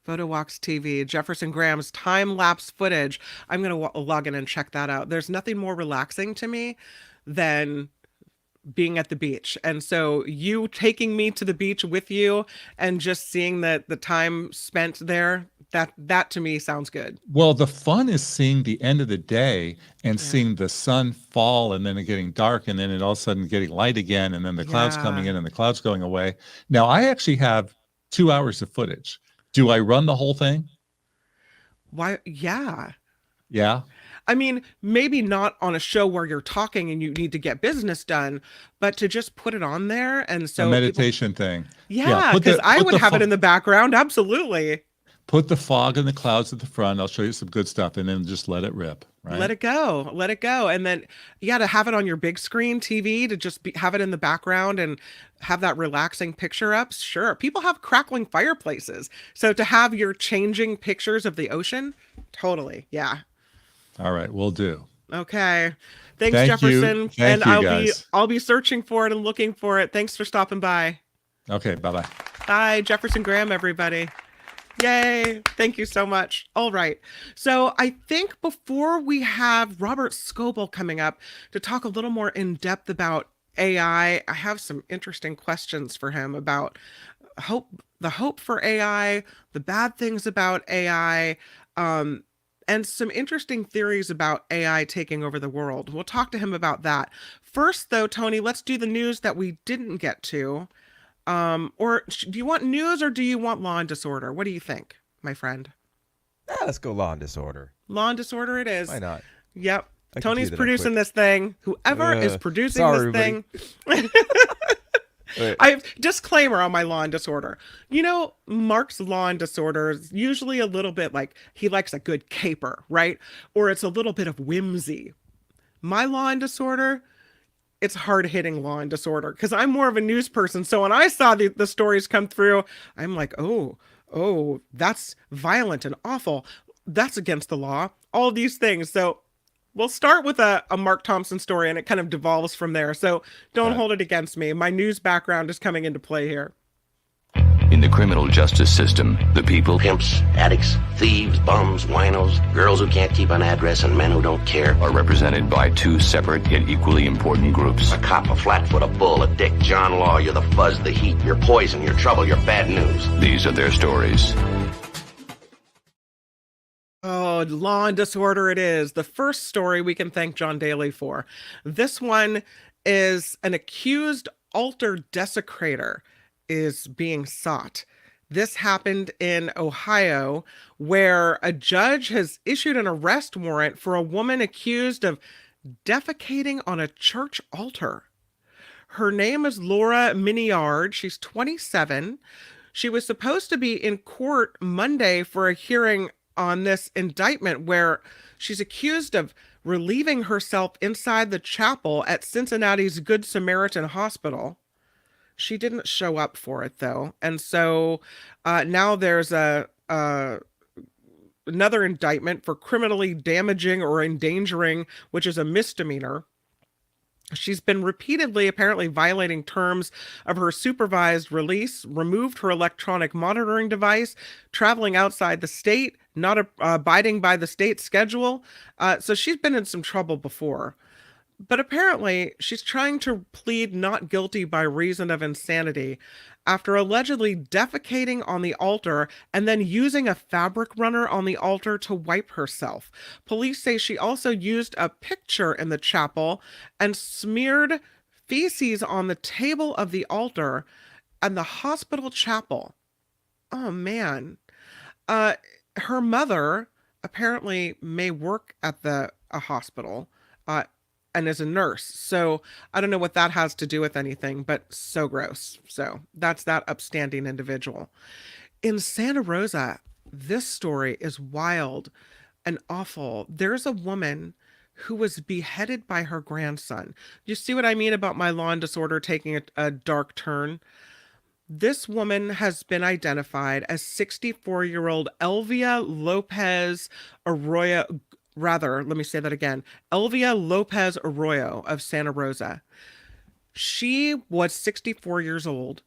[SPEAKER 2] Photowalks TV, Jefferson Graham's time-lapse footage. I'm going to log in and check that out. There's nothing more relaxing to me than being at the beach. And so you taking me to the beach with you and just seeing the time spent there, that to me sounds good.
[SPEAKER 5] Well, the fun is seeing the end of the day and seeing the sun fall, and then it getting dark, and then it all of a sudden getting light again, and then the clouds coming in and the clouds going away. Now, I actually have 2 hours of footage. Do I run the whole thing?
[SPEAKER 2] Why? Yeah.
[SPEAKER 5] Yeah.
[SPEAKER 2] I mean, maybe not on a show where you're talking and you need to get business done, but to just put it on there. And so
[SPEAKER 5] a meditation thing.
[SPEAKER 2] Yeah, because I would have it in the background. Absolutely.
[SPEAKER 5] Put the fog and the clouds at the front. I'll show you some good stuff, and then just let it rip. Right?
[SPEAKER 2] Let it go. Let it go. And then, to have it on your big screen TV, to just have it in the background and have that relaxing picture up. Sure. People have crackling fireplaces. So to have your changing pictures of the ocean, totally. Yeah.
[SPEAKER 5] All right. We'll do.
[SPEAKER 2] Okay. Thanks,
[SPEAKER 5] Thank
[SPEAKER 2] Jefferson.
[SPEAKER 5] you. Thank you, guys.
[SPEAKER 2] I'll be searching for it and looking for it. Thanks for stopping by.
[SPEAKER 5] Okay. Bye-bye.
[SPEAKER 2] Bye, Jefferson Graham, everybody. Yay. Thank you so much. All right. So I think before we have Robert Scoble coming up to talk a little more in depth about AI, I have some interesting questions for him about the hope for AI, the bad things about AI, and some interesting theories about AI taking over the world. We'll talk to him about that. First, though, Tony, let's do the news that we didn't get to. Or do you want news or do you want law and disorder? What do you think, my friend?
[SPEAKER 3] Let's go law and disorder.
[SPEAKER 2] Law and disorder it is.
[SPEAKER 3] Why not?
[SPEAKER 2] Yep. Tony's producing this thing. Whoever is producing this thing. I disclaimer on my law and disorder. Mark's law and disorder is usually a little bit like he likes a good caper, right? Or it's a little bit of whimsy. My law and disorder, it's hard-hitting law and disorder because I'm more of a news person. So when I saw the stories come through, I'm like, oh, that's violent and awful. That's against the law. All these things. So we'll start with a Mark Thompson story, and it kind of devolves from there. So don't hold it against me. My news background is coming into play here.
[SPEAKER 6] In the criminal justice system, the people,
[SPEAKER 7] pimps, addicts, thieves, bums, winos, girls who can't keep an address, and men who don't care,
[SPEAKER 6] are represented by two separate yet equally important groups.
[SPEAKER 7] A cop, a flatfoot, a bull, a dick, John Law. You're the fuzz, the heat, you're poison, you're trouble, you're bad news.
[SPEAKER 6] These are their stories.
[SPEAKER 2] Oh, Law and Disorder it is. The first story we can thank John Daly for. This one is an accused altar desecrator is being sought. This happened in Ohio, where a judge has issued an arrest warrant for a woman accused of defecating on a church altar. Her name is Laura Miniard. She's 27. She was supposed to be in court Monday for a hearing on this indictment where she's accused of relieving herself inside the chapel at Cincinnati's Good Samaritan Hospital. She didn't show up for it, though. And so now there's another indictment for criminally damaging or endangering, which is a misdemeanor. She's been repeatedly apparently violating terms of her supervised release, removed her electronic monitoring device, traveling outside the state, not abiding by the state schedule. So she's been in some trouble before. But apparently she's trying to plead not guilty by reason of insanity after allegedly defecating on the altar and then using a fabric runner on the altar to wipe herself. Police say she also used a picture in the chapel and smeared feces on the table of the altar and the hospital chapel. Oh, man. Her mother apparently may work at a hospital and is a nurse. So I don't know what that has to do with anything, but so gross. So that's that upstanding individual. In Santa Rosa, this story is wild and awful. There's a woman who was beheaded by her grandson. You see what I mean about my Law and Disorder taking a dark turn? This woman has been identified as 64-year-old Elvia Lopez Arroyo. Let me say that again. Elvia Lopez Arroyo of Santa Rosa. She was 64 years old.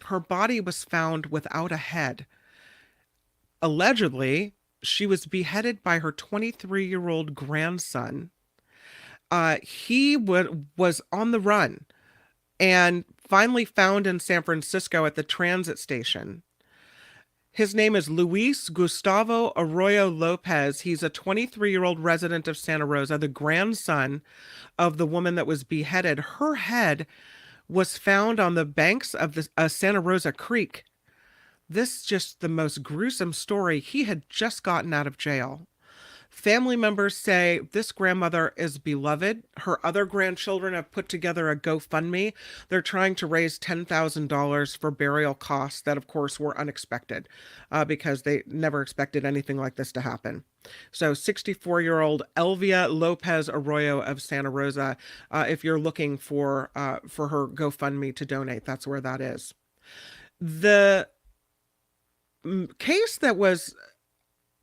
[SPEAKER 2] Her body was found without a head. Allegedly, she was beheaded by her 23-year-old grandson. He was on the run and finally found in San Francisco at the transit station. His name is Luis Gustavo Arroyo Lopez. He's a 23-year-old resident of Santa Rosa, the grandson of the woman that was beheaded. Her head was found on the banks of the Santa Rosa Creek. This is just the most gruesome story. He had just gotten out of jail. Family members say this grandmother is beloved. Her other grandchildren have put together a GoFundMe. They're trying to raise $10,000 for burial costs that, of course, were unexpected because they never expected anything like this to happen. So 64-year-old Elvia Lopez Arroyo of Santa Rosa, if you're looking for her GoFundMe to donate, that's where that is. The case that was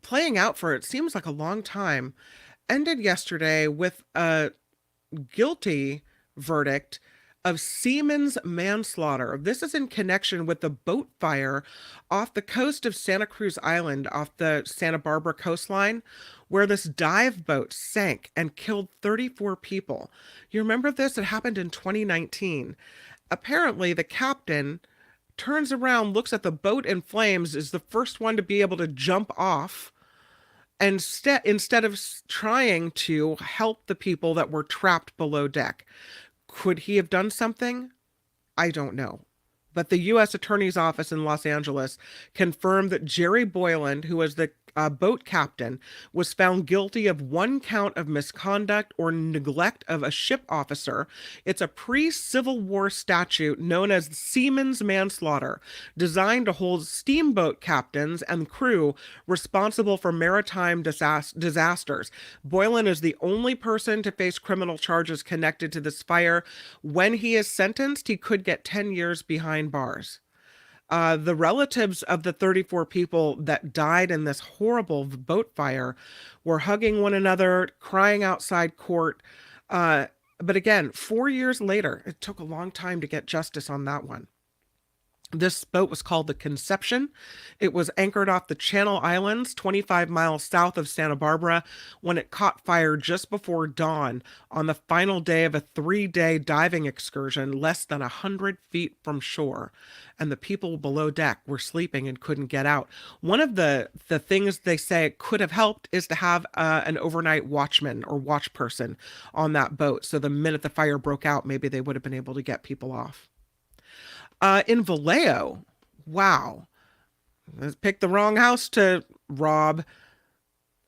[SPEAKER 2] playing out for it seems like a long time ended yesterday with a guilty verdict of seaman's manslaughter. This is in connection with the boat fire off the coast of Santa Cruz Island, off the Santa Barbara coastline, where this dive boat sank and killed 34 people. You remember this? It happened in 2019. Apparently, the captain turns around, looks at the boat in flames, is the first one to be able to jump off, and instead of trying to help the people that were trapped below deck. Could he have done something? I don't know. But the U.S. Attorney's Office in Los Angeles confirmed that Jerry Boylan, who was the boat captain, was found guilty of one count of misconduct or neglect of a ship officer. It's a pre-Civil War statute known as seaman's manslaughter, designed to hold steamboat captains and crew responsible for maritime disasters. Boylan is the only person to face criminal charges connected to this fire. When he is sentenced, he could get 10 years behind bars. The relatives of the 34 people that died in this horrible boat fire were hugging one another, crying outside court. But again, 4 years later, it took a long time to get justice on that one. This boat was called the Conception. It was anchored off the Channel Islands, 25 miles south of Santa Barbara, when it caught fire just before dawn on the final day of a 3-day diving excursion less than 100 feet from shore. And the people below deck were sleeping and couldn't get out. One of the things they say could have helped is to have an overnight watchman or watch person on that boat. So the minute the fire broke out, maybe they would have been able to get people off. In Vallejo, wow, I picked the wrong house to rob.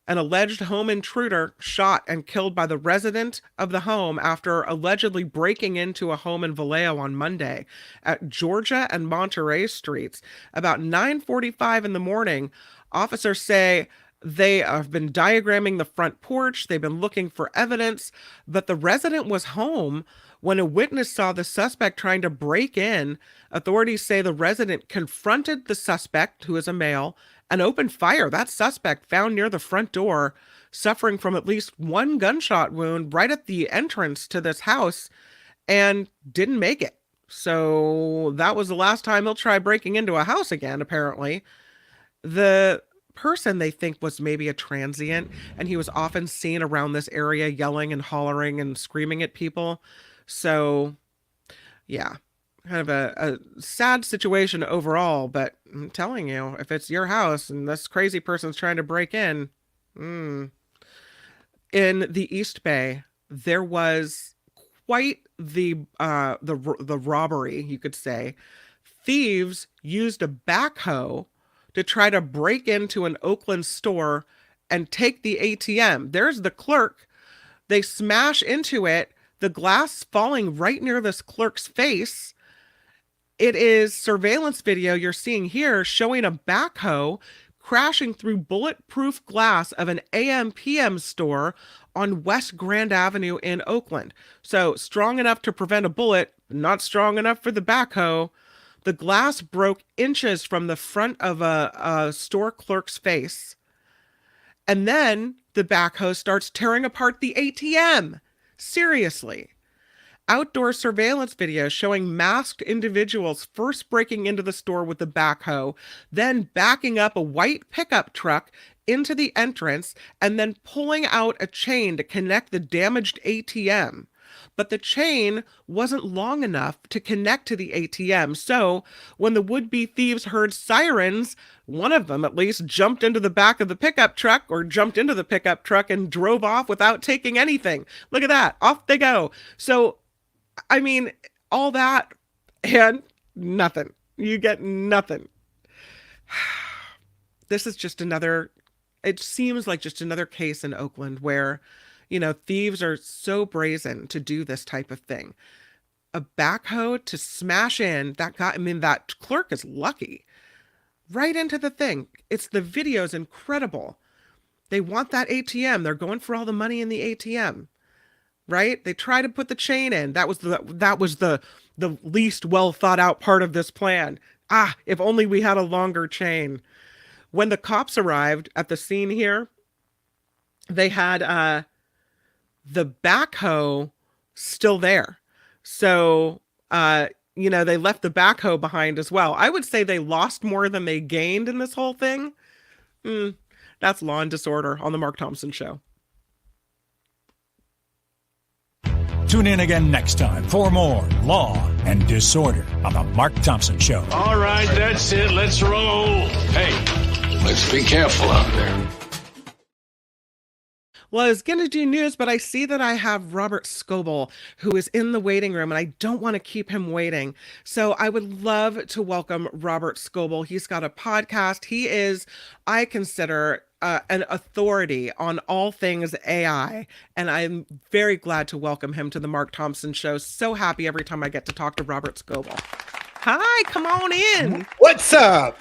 [SPEAKER 2] An alleged home intruder shot and killed by the resident of the home after allegedly breaking into a home in Vallejo on Monday at Georgia and Monterey Streets. About 9:45 in the morning, officers say they have been diagramming the front porch. They've been looking for evidence, but the resident was home when a witness saw the suspect trying to break in. Authorities say the resident confronted the suspect, who is a male, and opened fire. That suspect, found near the front door, suffering from at least one gunshot wound right at the entrance to this house, and didn't make it. So that was the last time he'll try breaking into a house again, apparently. The person they think was maybe a transient, and he was often seen around this area yelling and hollering and screaming at people. So, yeah, kind of a sad situation overall, but I'm telling you, if it's your house and this crazy person's trying to break in, in the East Bay, there was quite the robbery, you could say. Thieves used a backhoe to try to break into an Oakland store and take the ATM. There's the clerk. They smash into it, the glass falling right near this clerk's face. It is surveillance video you're seeing here showing a backhoe crashing through bulletproof glass of an AM/PM store on West Grand Avenue in Oakland. So strong enough to prevent a bullet, not strong enough for the backhoe. The glass broke inches from the front of a store clerk's face. And then the backhoe starts tearing apart the ATM. Seriously. Outdoor surveillance video showing masked individuals first breaking into the store with the backhoe, then backing up a white pickup truck into the entrance, and then pulling out a chain to connect the damaged ATM. But the chain wasn't long enough to connect to the ATM. So when the would-be thieves heard sirens, one of them at least jumped into the back of the pickup truck, or jumped into the pickup truck and drove off without taking anything. Look at that. Off they go. So, I mean, all that and nothing. You get nothing. This is just another, it seems like just another case in Oakland where, you know, thieves are so brazen to do this type of thing. A backhoe to smash in, that guy, I mean, that clerk is lucky. Right into the thing. The video's incredible. They want that ATM. They're going for all the money in the ATM. Right? They try to put the chain in. That was the least well thought out part of this plan. If only we had a longer chain. When the cops arrived at the scene here, they had the backhoe still there. So, you know, they left the backhoe behind as well. I would say they lost more than they gained in this whole thing. That's Law and Disorder on the Mark Thompson Show.
[SPEAKER 8] Tune in again next time for more Law and Disorder on the Mark Thompson Show.
[SPEAKER 9] All right, that's it. Let's roll. Hey, let's be careful out there.
[SPEAKER 2] Well, I was going to do news, but I see that I have Robert Scoble, who is in the waiting room, and I don't want to keep him waiting. So I would love to welcome Robert Scoble. He's got a podcast. He is, I consider, an authority on all things AI, and I'm very glad to welcome him to the Mark Thompson Show. So happy every time I get to talk to Robert Scoble. Hi, come on in.
[SPEAKER 10] What's up?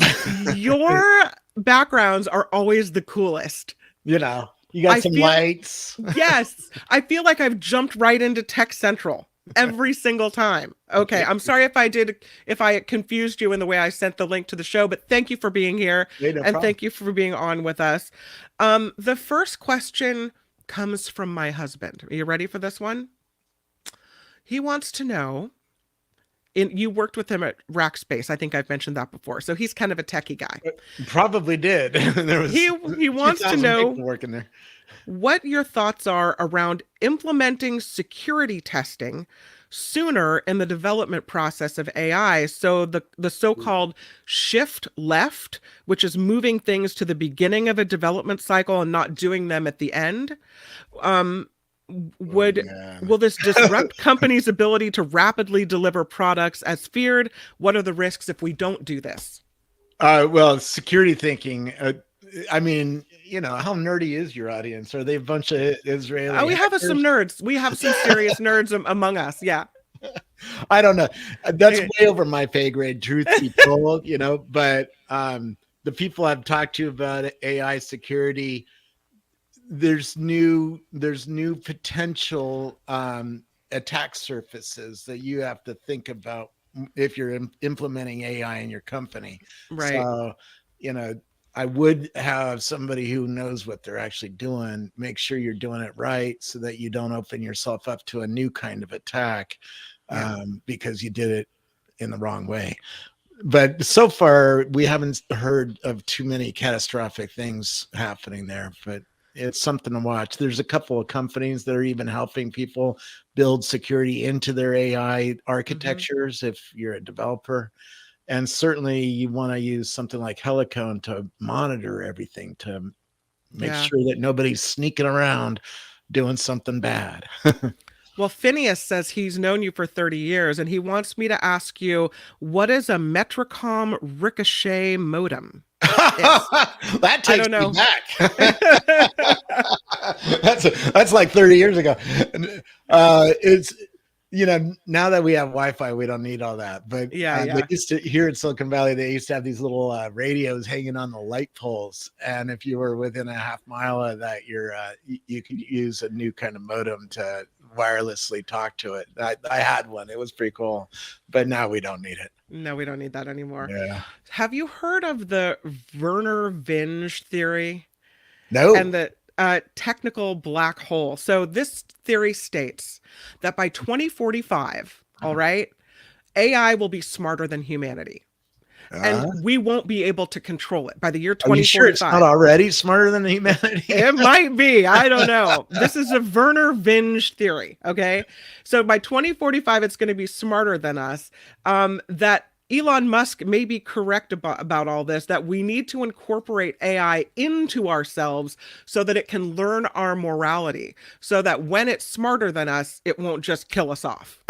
[SPEAKER 2] Your backgrounds are always the coolest.
[SPEAKER 10] You know. You got some lights.
[SPEAKER 2] Yes. I feel like I've jumped right into Tech Central every single time. Okay. I'm sorry if I confused you in the way I sent the link to the show, but thank you for being here.
[SPEAKER 10] Yeah, no problem.
[SPEAKER 2] Thank you for being on with us. The first question comes from my husband. Are you ready for this one? He wants to know You worked with him at Rackspace. I think I've mentioned that before. So he's kind of a techie guy.
[SPEAKER 10] Probably did. There was
[SPEAKER 2] He wants to
[SPEAKER 10] 2,000
[SPEAKER 2] know
[SPEAKER 10] people working there.
[SPEAKER 2] what your thoughts are around implementing security testing sooner in the development process of AI. So the so-called shift left, which is moving things to the beginning of a development cycle and not doing them at the end. Will this disrupt companies' ability to rapidly deliver products as feared? What are the risks if we don't do this?
[SPEAKER 10] Well, security thinking. I mean, how nerdy is your audience? Are they a bunch of Israeli?
[SPEAKER 2] We have some nerds. We have some serious nerds among us. Yeah.
[SPEAKER 10] I don't know. That's way over my pay grade, truth be told, but the people I've talked to about AI security, there's new potential attack surfaces that you have to think about if you're implementing AI in your company.
[SPEAKER 2] Right.
[SPEAKER 10] So, I would have somebody who knows what they're actually doing, make sure you're doing it right so that you don't open yourself up to a new kind of attack because you did it in the wrong way. But so far, we haven't heard of too many catastrophic things happening there, but it's something to watch. There's a couple of companies that are even helping people build security into their AI architectures if you're a developer. And certainly you want to use something like Helicon to monitor everything to make sure that nobody's sneaking around doing something bad.
[SPEAKER 2] Well, Phineas says he's known you for 30 years, and he wants me to ask you, what is a Metricom Ricochet modem?
[SPEAKER 10] That takes me back. That's like 30 years ago. It's now that we have Wi-Fi, we don't need all that. But they used to, here in Silicon Valley, they used to have these little radios hanging on the light poles, and if you were within a half mile of that, you could use a new kind of modem to wirelessly talk to it. I had one; it was pretty cool, but now we don't need it.
[SPEAKER 2] No, we don't need that anymore.
[SPEAKER 10] Yeah.
[SPEAKER 2] Have you heard of the Werner Vinge theory?
[SPEAKER 10] No.
[SPEAKER 2] And the technical black hole. So this theory states that by 2045, all right, AI will be smarter than humanity. And we won't be able to control it by the year 2045. Are you sure
[SPEAKER 10] it's not already smarter than humanity?
[SPEAKER 2] It might be. I don't know. This is a Werner Vinge theory. Okay. So by 2045, it's going to be smarter than us. That Elon Musk may be correct about all this, that we need to incorporate AI into ourselves so that it can learn our morality, so that when it's smarter than us, it won't just kill us off.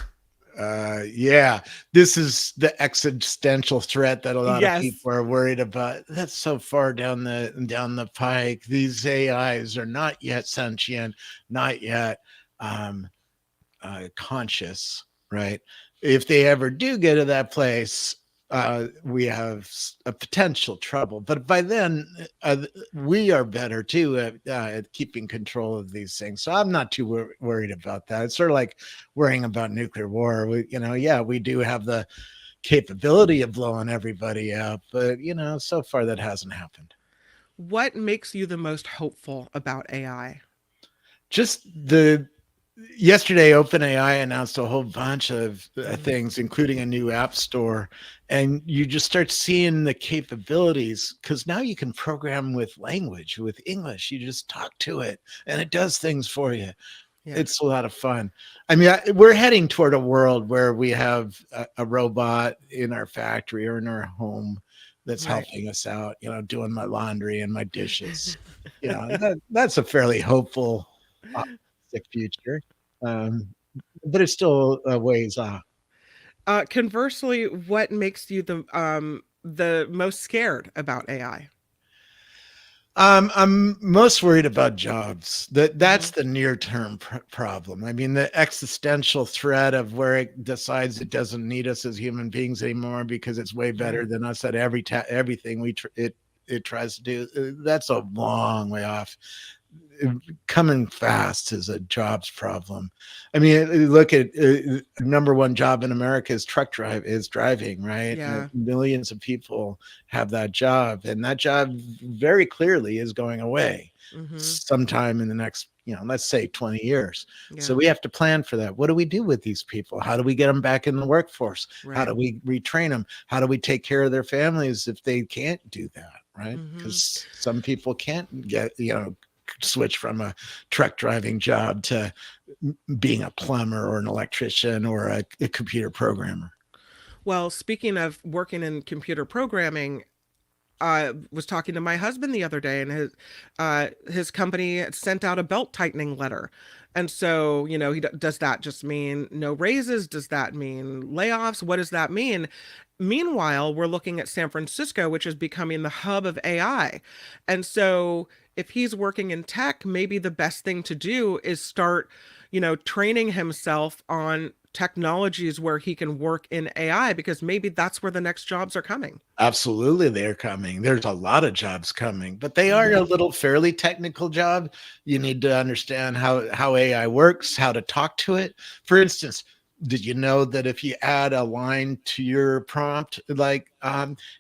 [SPEAKER 10] This is the existential threat that a lot of people are worried about. That's so far down the pike. These AIs are not yet sentient, not yet conscious, right? If they ever do get to that place, we have a potential trouble. But by then, we are better too at keeping control of these things. So I'm not too worried about that. It's sort of like worrying about nuclear war. We do have the capability of blowing everybody up, but so far that hasn't happened.
[SPEAKER 2] What makes you the most hopeful about AI?
[SPEAKER 10] Just yesterday, OpenAI announced a whole bunch of things, including a new app store. And you just start seeing the capabilities, because now you can program with language, with English. You just talk to it and it does things for you. Yeah. It's a lot of fun. I mean, we're heading toward a world where we have a robot in our factory or in our home that's helping us out, doing my laundry and my dishes. That's a fairly hopeful future, but it's still a ways off.
[SPEAKER 2] Conversely, what makes you the most scared about AI?
[SPEAKER 10] I'm most worried about jobs. That's the near-term problem. I mean, the existential threat of where it decides it doesn't need us as human beings anymore because it's way better than us at everything it tries to do. That's a long way off. coming fast is a jobs problem. I mean, look at number one job in America is driving, right?
[SPEAKER 2] Yeah.
[SPEAKER 10] Millions of people have that job, and that job very clearly is going away sometime in the next, let's say 20 years. So
[SPEAKER 2] Yeah.
[SPEAKER 10] we have to plan for that. What do we do with these people? How do we get them back in the workforce? How do we retrain them? How do we take care of their families if they can't do that, right? Because some people can't get, switch from a truck driving job to being a plumber or an electrician or a computer programmer.
[SPEAKER 2] Well, speaking of working in computer programming, I was talking to my husband the other day, and his company had sent out a belt tightening letter. And so, does that just mean no raises? Does that mean layoffs? What does that mean? Meanwhile, we're looking at San Francisco, which is becoming the hub of AI. And so if he's working in tech, maybe the best thing to do is start, training himself on technologies where he can work in AI, because maybe that's where the next jobs are coming.
[SPEAKER 10] Absolutely, they're coming. There's a lot of jobs coming, but they are a little fairly technical job. You need to understand how AI works, how to talk to it. For instance, did you know that if you add a line to your prompt, like,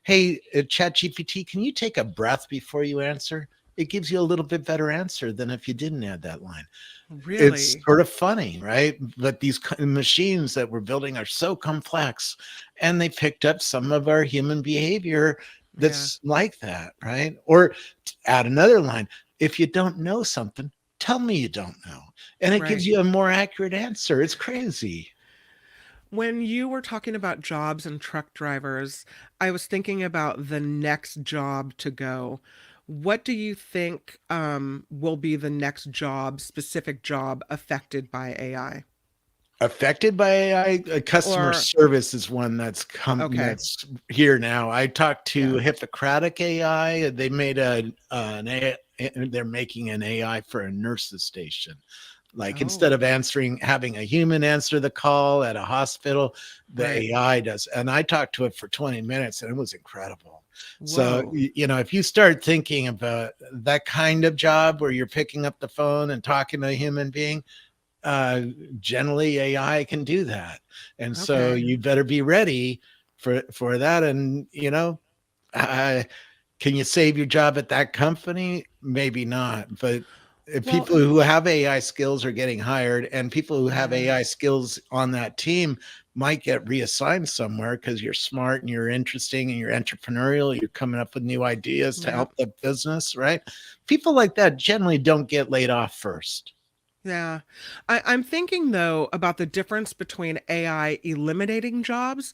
[SPEAKER 10] hey, ChatGPT, can you take a breath before you answer? It gives you a little bit better answer than if you didn't add that line.
[SPEAKER 2] Really?
[SPEAKER 10] It's sort of funny, right? But these machines that we're building are so complex, and they picked up some of our human behavior that's like that, right? Or add another line. If you don't know something, tell me you don't know. And it gives you a more accurate answer. It's crazy.
[SPEAKER 2] When you were talking about jobs and truck drivers, I was thinking about the next job to go. What do you think will be the next specific job affected by AI?
[SPEAKER 10] Affected by AI, customer service is one that's that's here now. I talked to Hippocratic AI. They made an AI. They're making an AI for a nurse's station. Like instead of having a human answer the call at a hospital, the AI does. And I talked to it for 20 minutes, and it was incredible. Whoa. So, if you start thinking about that kind of job where you're picking up the phone and talking to a human being, generally AI can do that. And so you better be ready for that. And, can you save your job at that company? Maybe not, but people who have AI skills are getting hired, and people who have AI skills on that team might get reassigned somewhere because you're smart and you're interesting and you're entrepreneurial. You're coming up with new ideas to help the business, right? People like that generally don't get laid off first.
[SPEAKER 2] Yeah. I'm thinking, though, about the difference between AI eliminating jobs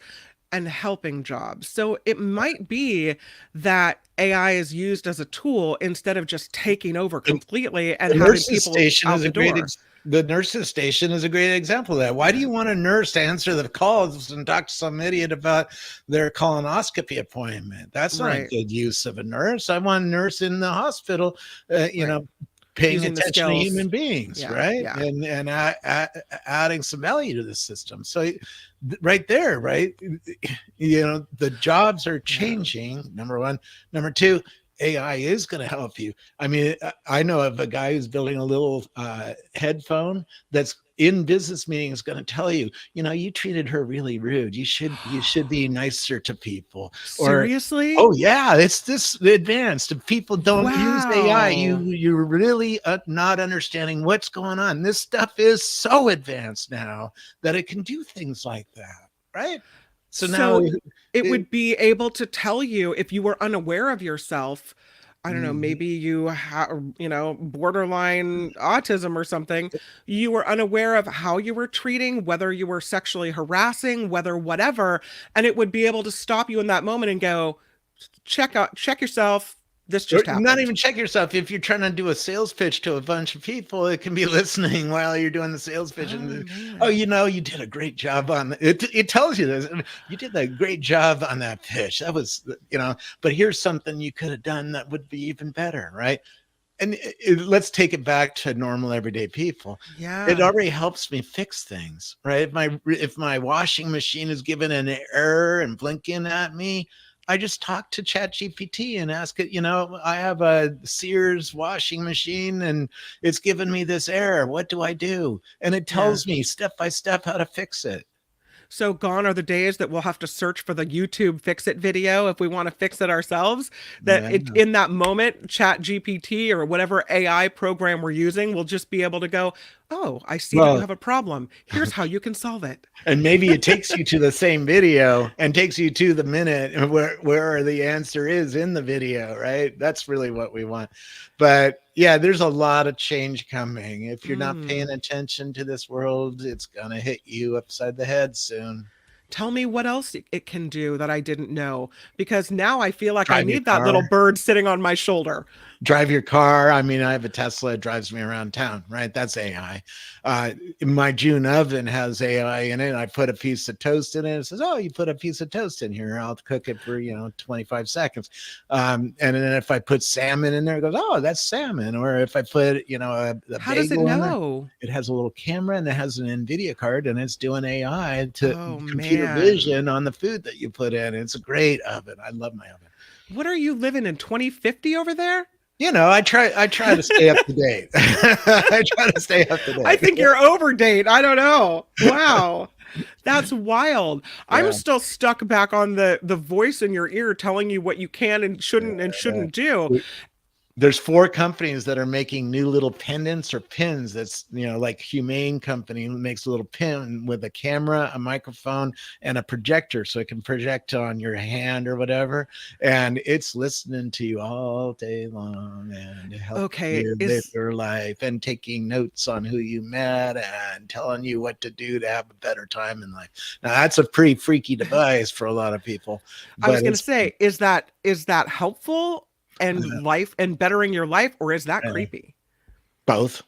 [SPEAKER 2] and helping jobs. So it might be that AI is used as a tool instead of just taking over completely and having people out the door.
[SPEAKER 10] The nurse's station is a great example of that. Why do you want a nurse to answer the calls and talk to some idiot about their colonoscopy appointment? That's not a good use of a nurse. I want a nurse in the hospital, paying
[SPEAKER 2] Using
[SPEAKER 10] attention to human beings, right?
[SPEAKER 2] Yeah.
[SPEAKER 10] And adding some value to the system. So right there, right? The jobs are changing, number one. Number two, AI is going to help you. I mean, I know of a guy who's building a little headphone that's in business meetings going to tell you, you treated her really rude. You should be nicer to people.
[SPEAKER 2] Seriously?
[SPEAKER 10] Oh yeah, it's this advanced. If people don't use AI, you're really not understanding what's going on. This stuff is so advanced now that it can do things like that, right? So now
[SPEAKER 2] it would be able to tell you if you were unaware of yourself. I don't know, maybe you have, borderline autism or something. You were unaware of how you were treating, whether you were sexually harassing, whatever. And it would be able to stop you in that moment and go, check yourself. This just happened.
[SPEAKER 10] Not even check yourself. If you're trying to do a sales pitch to a bunch of people, it can be listening while you're doing the sales pitch. You did a great job on it. It tells you this. You did a great job on that pitch. That was, but here's something you could have done that would be even better, right? And let's take it back to normal everyday people.
[SPEAKER 2] Yeah.
[SPEAKER 10] It already helps me fix things, right? If my washing machine is giving an error and blinking at me, I just talk to ChatGPT and ask it, I have a Sears washing machine and it's giving me this error. What do I do? And it tells me step by step how to fix it.
[SPEAKER 2] So gone are the days that we'll have to search for the YouTube fix it video if we want to fix it ourselves. In that moment, Chat GPT or whatever AI program we're using will just be able to go, oh, I see that you have a problem. Here's how you can solve it.
[SPEAKER 10] And maybe it takes you to the same video and takes you to the minute where the answer is in the video, right? That's really what we want. But yeah, there's a lot of change coming. If you're not paying attention to this world, it's going to hit you upside the head soon.
[SPEAKER 2] Tell me what else it can do that I didn't know, because now I feel like I need that little bird sitting on my shoulder.
[SPEAKER 10] Drive your car. I mean, I have a Tesla. It drives me around town, right? That's AI. My June oven has AI in it. I put a piece of toast in it. It says, oh, you put a piece of toast in here. I'll cook it for, 25 seconds. And then if I put salmon in there, it goes, oh, that's salmon. Or if I put, a
[SPEAKER 2] how does it know?
[SPEAKER 10] It has a little camera and it has an NVIDIA card and it's doing AI to computer vision on the food that you put in. It's a great oven. I love my oven.
[SPEAKER 2] What are you living in 2050 over there?
[SPEAKER 10] I try to stay up to date. I try to stay up to date.
[SPEAKER 2] I think you're over date. I don't know. Wow. That's wild. Yeah. I'm still stuck back on the voice in your ear telling you what you can and shouldn't do.
[SPEAKER 10] There's 4 companies that are making new little pendants or pins. That's, like Humane Company makes a little pin with a camera, a microphone, and a projector. So it can project on your hand or whatever. And it's listening to you all day long and helping you live your life and taking notes on who you met and telling you what to do to have a better time in life. Now, that's a pretty freaky device for a lot of people.
[SPEAKER 2] I was going to say, is that helpful? And life and bettering your life, or is that creepy?
[SPEAKER 10] Both.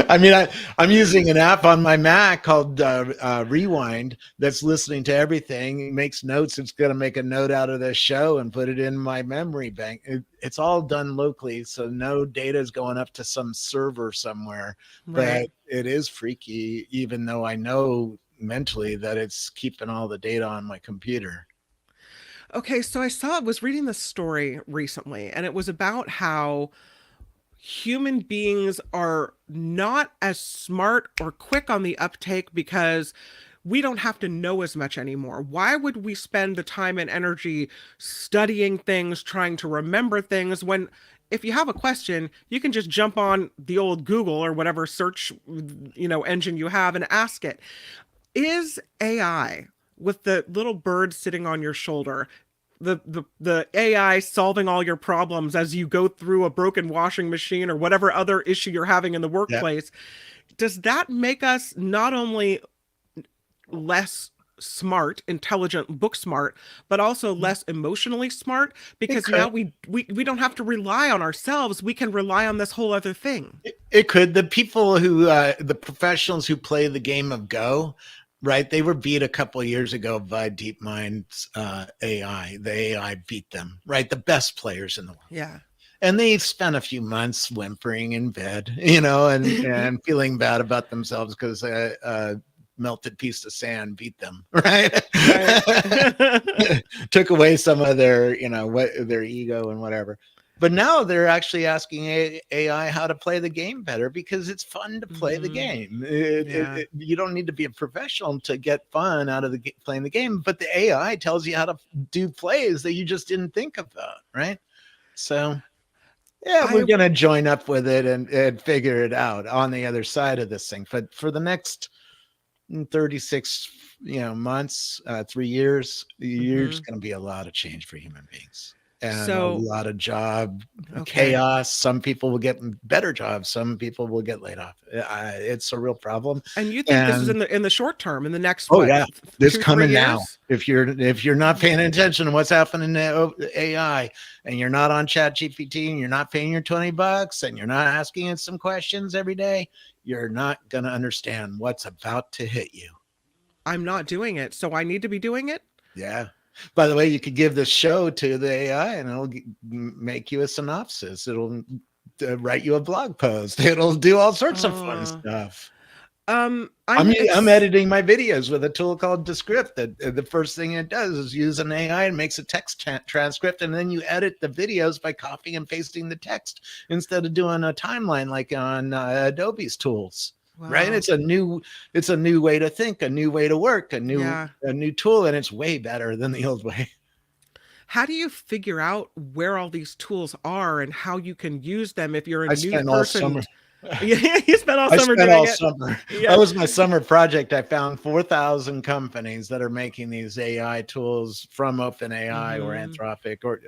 [SPEAKER 10] I mean, I'm using an app on my Mac called Rewind that's listening to everything. It makes notes. It's going to make a note out of the show and put it in my memory bank. It's all done locally, so no data is going up to some server somewhere. Right. But it is freaky, even though I know mentally that it's keeping all the data on my computer.
[SPEAKER 2] Okay, so I was reading this story recently, and it was about how human beings are not as smart or quick on the uptake because we don't have to know as much anymore. Why would we spend the time and energy studying things, trying to remember things, when if you have a question, you can just jump on the old Google or whatever search engine you have and ask it. Is AI, with the little bird sitting on your shoulder, the AI solving all your problems as you go through a broken washing machine or whatever other issue you're having in the workplace, does that make us not only less smart, intelligent, book smart, but also less emotionally smart? Because now we don't have to rely on ourselves. We can rely on this whole other thing.
[SPEAKER 10] It could. The people who, the professionals who play the game of Go, right? They were beat a couple of years ago by DeepMind's AI. The AI beat them, right? The best players in the world.
[SPEAKER 2] Yeah.
[SPEAKER 10] And they spent a few months whimpering in bed, and feeling bad about themselves because a melted piece of sand beat them, right? Took away some of their, their ego and whatever. But now they're actually asking AI how to play the game better because it's fun to play the game. You don't need to be a professional to get fun out of playing the game, but the AI tells you how to do plays that you just didn't think about, right? So, we're going to join up with it and figure it out on the other side of this thing. But for the next 36 months, 3 years, there's going to be a lot of change for human beings. And a lot of job chaos. Some people will get better jobs. Some people will get laid off. It's a real problem.
[SPEAKER 2] And you think this is in the short term, in the next?
[SPEAKER 10] This coming now. If you're not paying attention to what's happening to AI, and you're not on ChatGPT, and you're not paying your $20, and you're not asking it some questions every day, you're not going to understand what's about to hit you.
[SPEAKER 2] I'm not doing it, so I need to be doing it.
[SPEAKER 10] Yeah. By the way, you could give the show to the AI and it'll make you a synopsis. It'll write you a blog post. It'll do all sorts of fun stuff. I'm editing my videos with a tool called Descript. That the first thing it does is use an AI and makes a text transcript, and then you edit the videos by copying and pasting the text instead of doing a timeline like on Adobe's tools.
[SPEAKER 2] Wow.
[SPEAKER 10] Right? It's a new way to think, a new way to work, a new tool, and it's way better than the old way.
[SPEAKER 2] How do you figure out where all these tools are and how you can use them if you're a new
[SPEAKER 10] spent all
[SPEAKER 2] person?
[SPEAKER 10] summer.
[SPEAKER 2] Yeah, you spent all summer
[SPEAKER 10] I spent
[SPEAKER 2] doing
[SPEAKER 10] all
[SPEAKER 2] it.
[SPEAKER 10] summer.
[SPEAKER 2] Yeah.
[SPEAKER 10] That was my summer project. I found 4,000 companies that are making these AI tools from OpenAI or Anthropic, or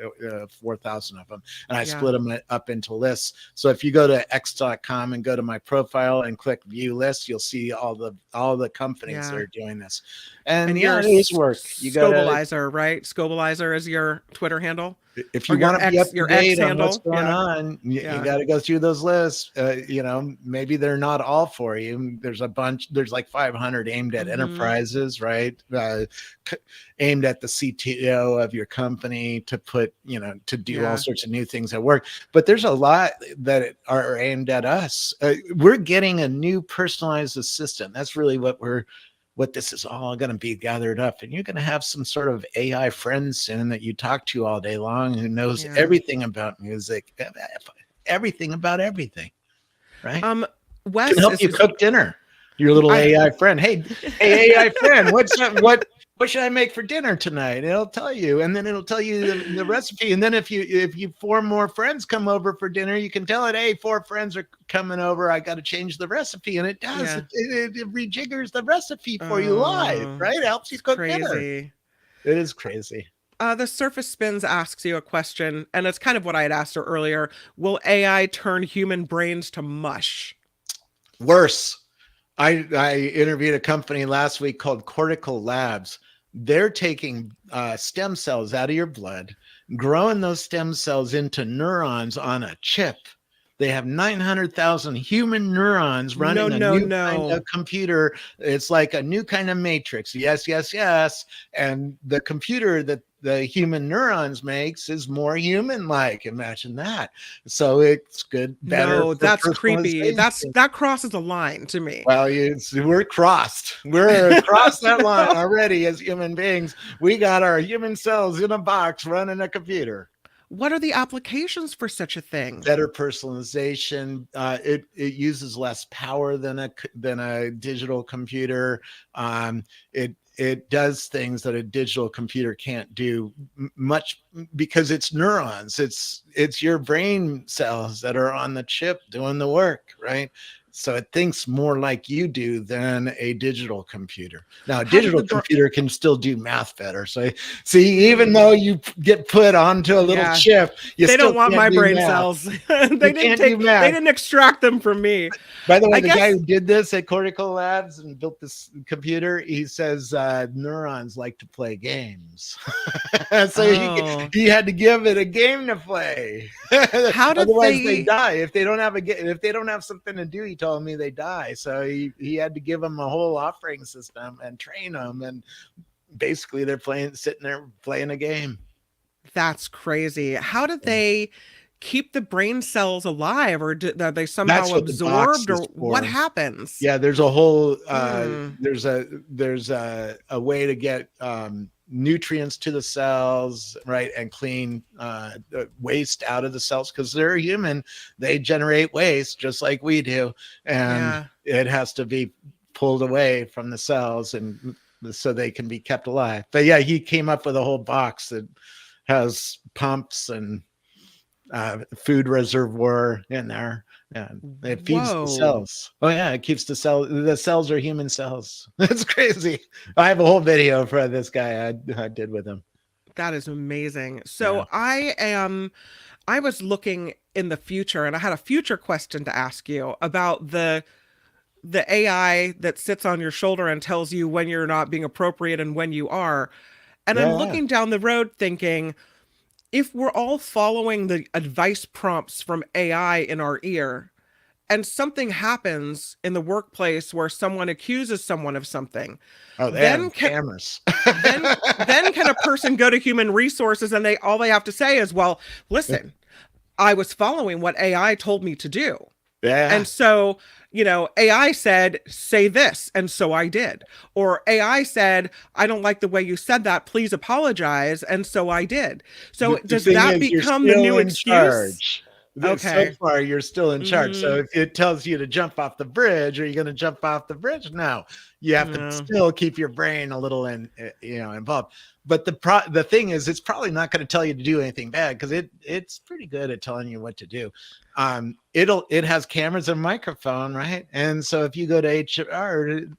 [SPEAKER 10] 4,000 of them. And I split them up into lists. So if you go to x.com and go to my profile and click view list, you'll see all the companies that are doing this. And
[SPEAKER 2] you're
[SPEAKER 10] it is work. You got
[SPEAKER 2] Scobleizer, right? Scobleizer is your Twitter handle.
[SPEAKER 10] If you want to be up to date on what's going on, you
[SPEAKER 2] Yeah.
[SPEAKER 10] got to go through those lists. Maybe they're not all for you. There's a bunch. There's like 500 aimed at enterprises, right? Aimed at the CTO of your company to to do all sorts of new things at work. But there's a lot that are aimed at us. We're getting a new personalized assistant. That's really what this is all going to be gathered up. And you're going to have some sort of AI friend soon that you talk to all day long who knows everything about music, everything about everything, right?
[SPEAKER 2] Wes
[SPEAKER 10] can help you cook dinner. Your little AI friend. Hey, AI friend, what should I make for dinner tonight? It'll tell you, and then it'll tell you the recipe. And then if you 4 more friends come over for dinner, you can tell it, hey, 4 friends are coming over. I got to change the recipe, and it does.
[SPEAKER 2] Yeah.
[SPEAKER 10] It rejiggers the recipe for you live, right? It helps you cook dinner. It is crazy.
[SPEAKER 2] The Surface Spins asks you a question, and it's kind of what I had asked her earlier. Will AI turn human brains to mush?
[SPEAKER 10] Worse. I interviewed a company last week called Cortical Labs. They're taking stem cells out of your blood, growing those stem cells into neurons on a chip. They have 900,000 human neurons running a new kind of computer. It's like a new kind of matrix. Yes, yes, yes. And the computer that the human neurons makes is more human-like. Imagine that. So it's good, better.
[SPEAKER 2] No, that's creepy. That crosses a line to me.
[SPEAKER 10] Well, we're crossed. We're across that line already as human beings. We got our human cells in a box running a computer.
[SPEAKER 2] What are the applications for such a thing?
[SPEAKER 10] Better personalization. It uses less power than a digital computer. It does things that a digital computer can't do much because it's neurons. It's your brain cells that are on the chip doing the work, right? So it thinks more like you do than a digital computer. Now, a digital computer can still do math better. So, see, even though you get put onto a little chip,
[SPEAKER 2] they don't want my brain cells. They didn't extract them from me.
[SPEAKER 10] By the way, the guy who did this at Cortical Labs and built this computer, he says neurons like to play games. So he had to give it a game to play. Otherwise they die if they don't have something to do. He told me they die, so he had to give them a whole offering system and train them, and basically they're sitting there playing a game.
[SPEAKER 2] That's crazy. How did they keep the brain cells alive, or are they somehow absorbed, or what happens?
[SPEAKER 10] Yeah, there's a whole there's a way to get nutrients to the cells, right, and clean waste out of the cells, because they're human. They generate waste just like we do, and it has to be pulled away from the cells, and so they can be kept alive. But yeah, he came up with a whole box that has pumps and food reservoir in there, and it feeds the cells. Oh yeah, it keeps the cells are human cells. That's crazy. I have a whole video for this guy I did with him.
[SPEAKER 2] That is amazing. So I was looking in the future, and I had a future question to ask you about the AI that sits on your shoulder and tells you when you're not being appropriate and when you are. And I'm looking down the road thinking, if we're all following the advice prompts from AI in our ear, and something happens in the workplace where someone accuses someone of something,
[SPEAKER 10] then cameras.
[SPEAKER 2] then can a person go to human resources and all they have to say is, well, listen, I was following what AI told me to do.
[SPEAKER 10] Yeah.
[SPEAKER 2] And so, AI said, say this. And so I did. Or AI said, I don't like the way you said that. Please apologize. And so I did. So
[SPEAKER 10] The
[SPEAKER 2] does
[SPEAKER 10] thing
[SPEAKER 2] that
[SPEAKER 10] is, you're
[SPEAKER 2] become the
[SPEAKER 10] still
[SPEAKER 2] new
[SPEAKER 10] in
[SPEAKER 2] excuse?
[SPEAKER 10] charge. So
[SPEAKER 2] Okay.
[SPEAKER 10] far, you're still in charge. So
[SPEAKER 2] Mhm.
[SPEAKER 10] if it tells you to jump off the bridge, are you going to jump off the bridge? No, you have to
[SPEAKER 2] No.
[SPEAKER 10] still keep your brain a little involved. But the thing is, it's probably not going to tell you to do anything bad, because it's pretty good at telling you what to do. It has cameras and microphone, right? And so if you go to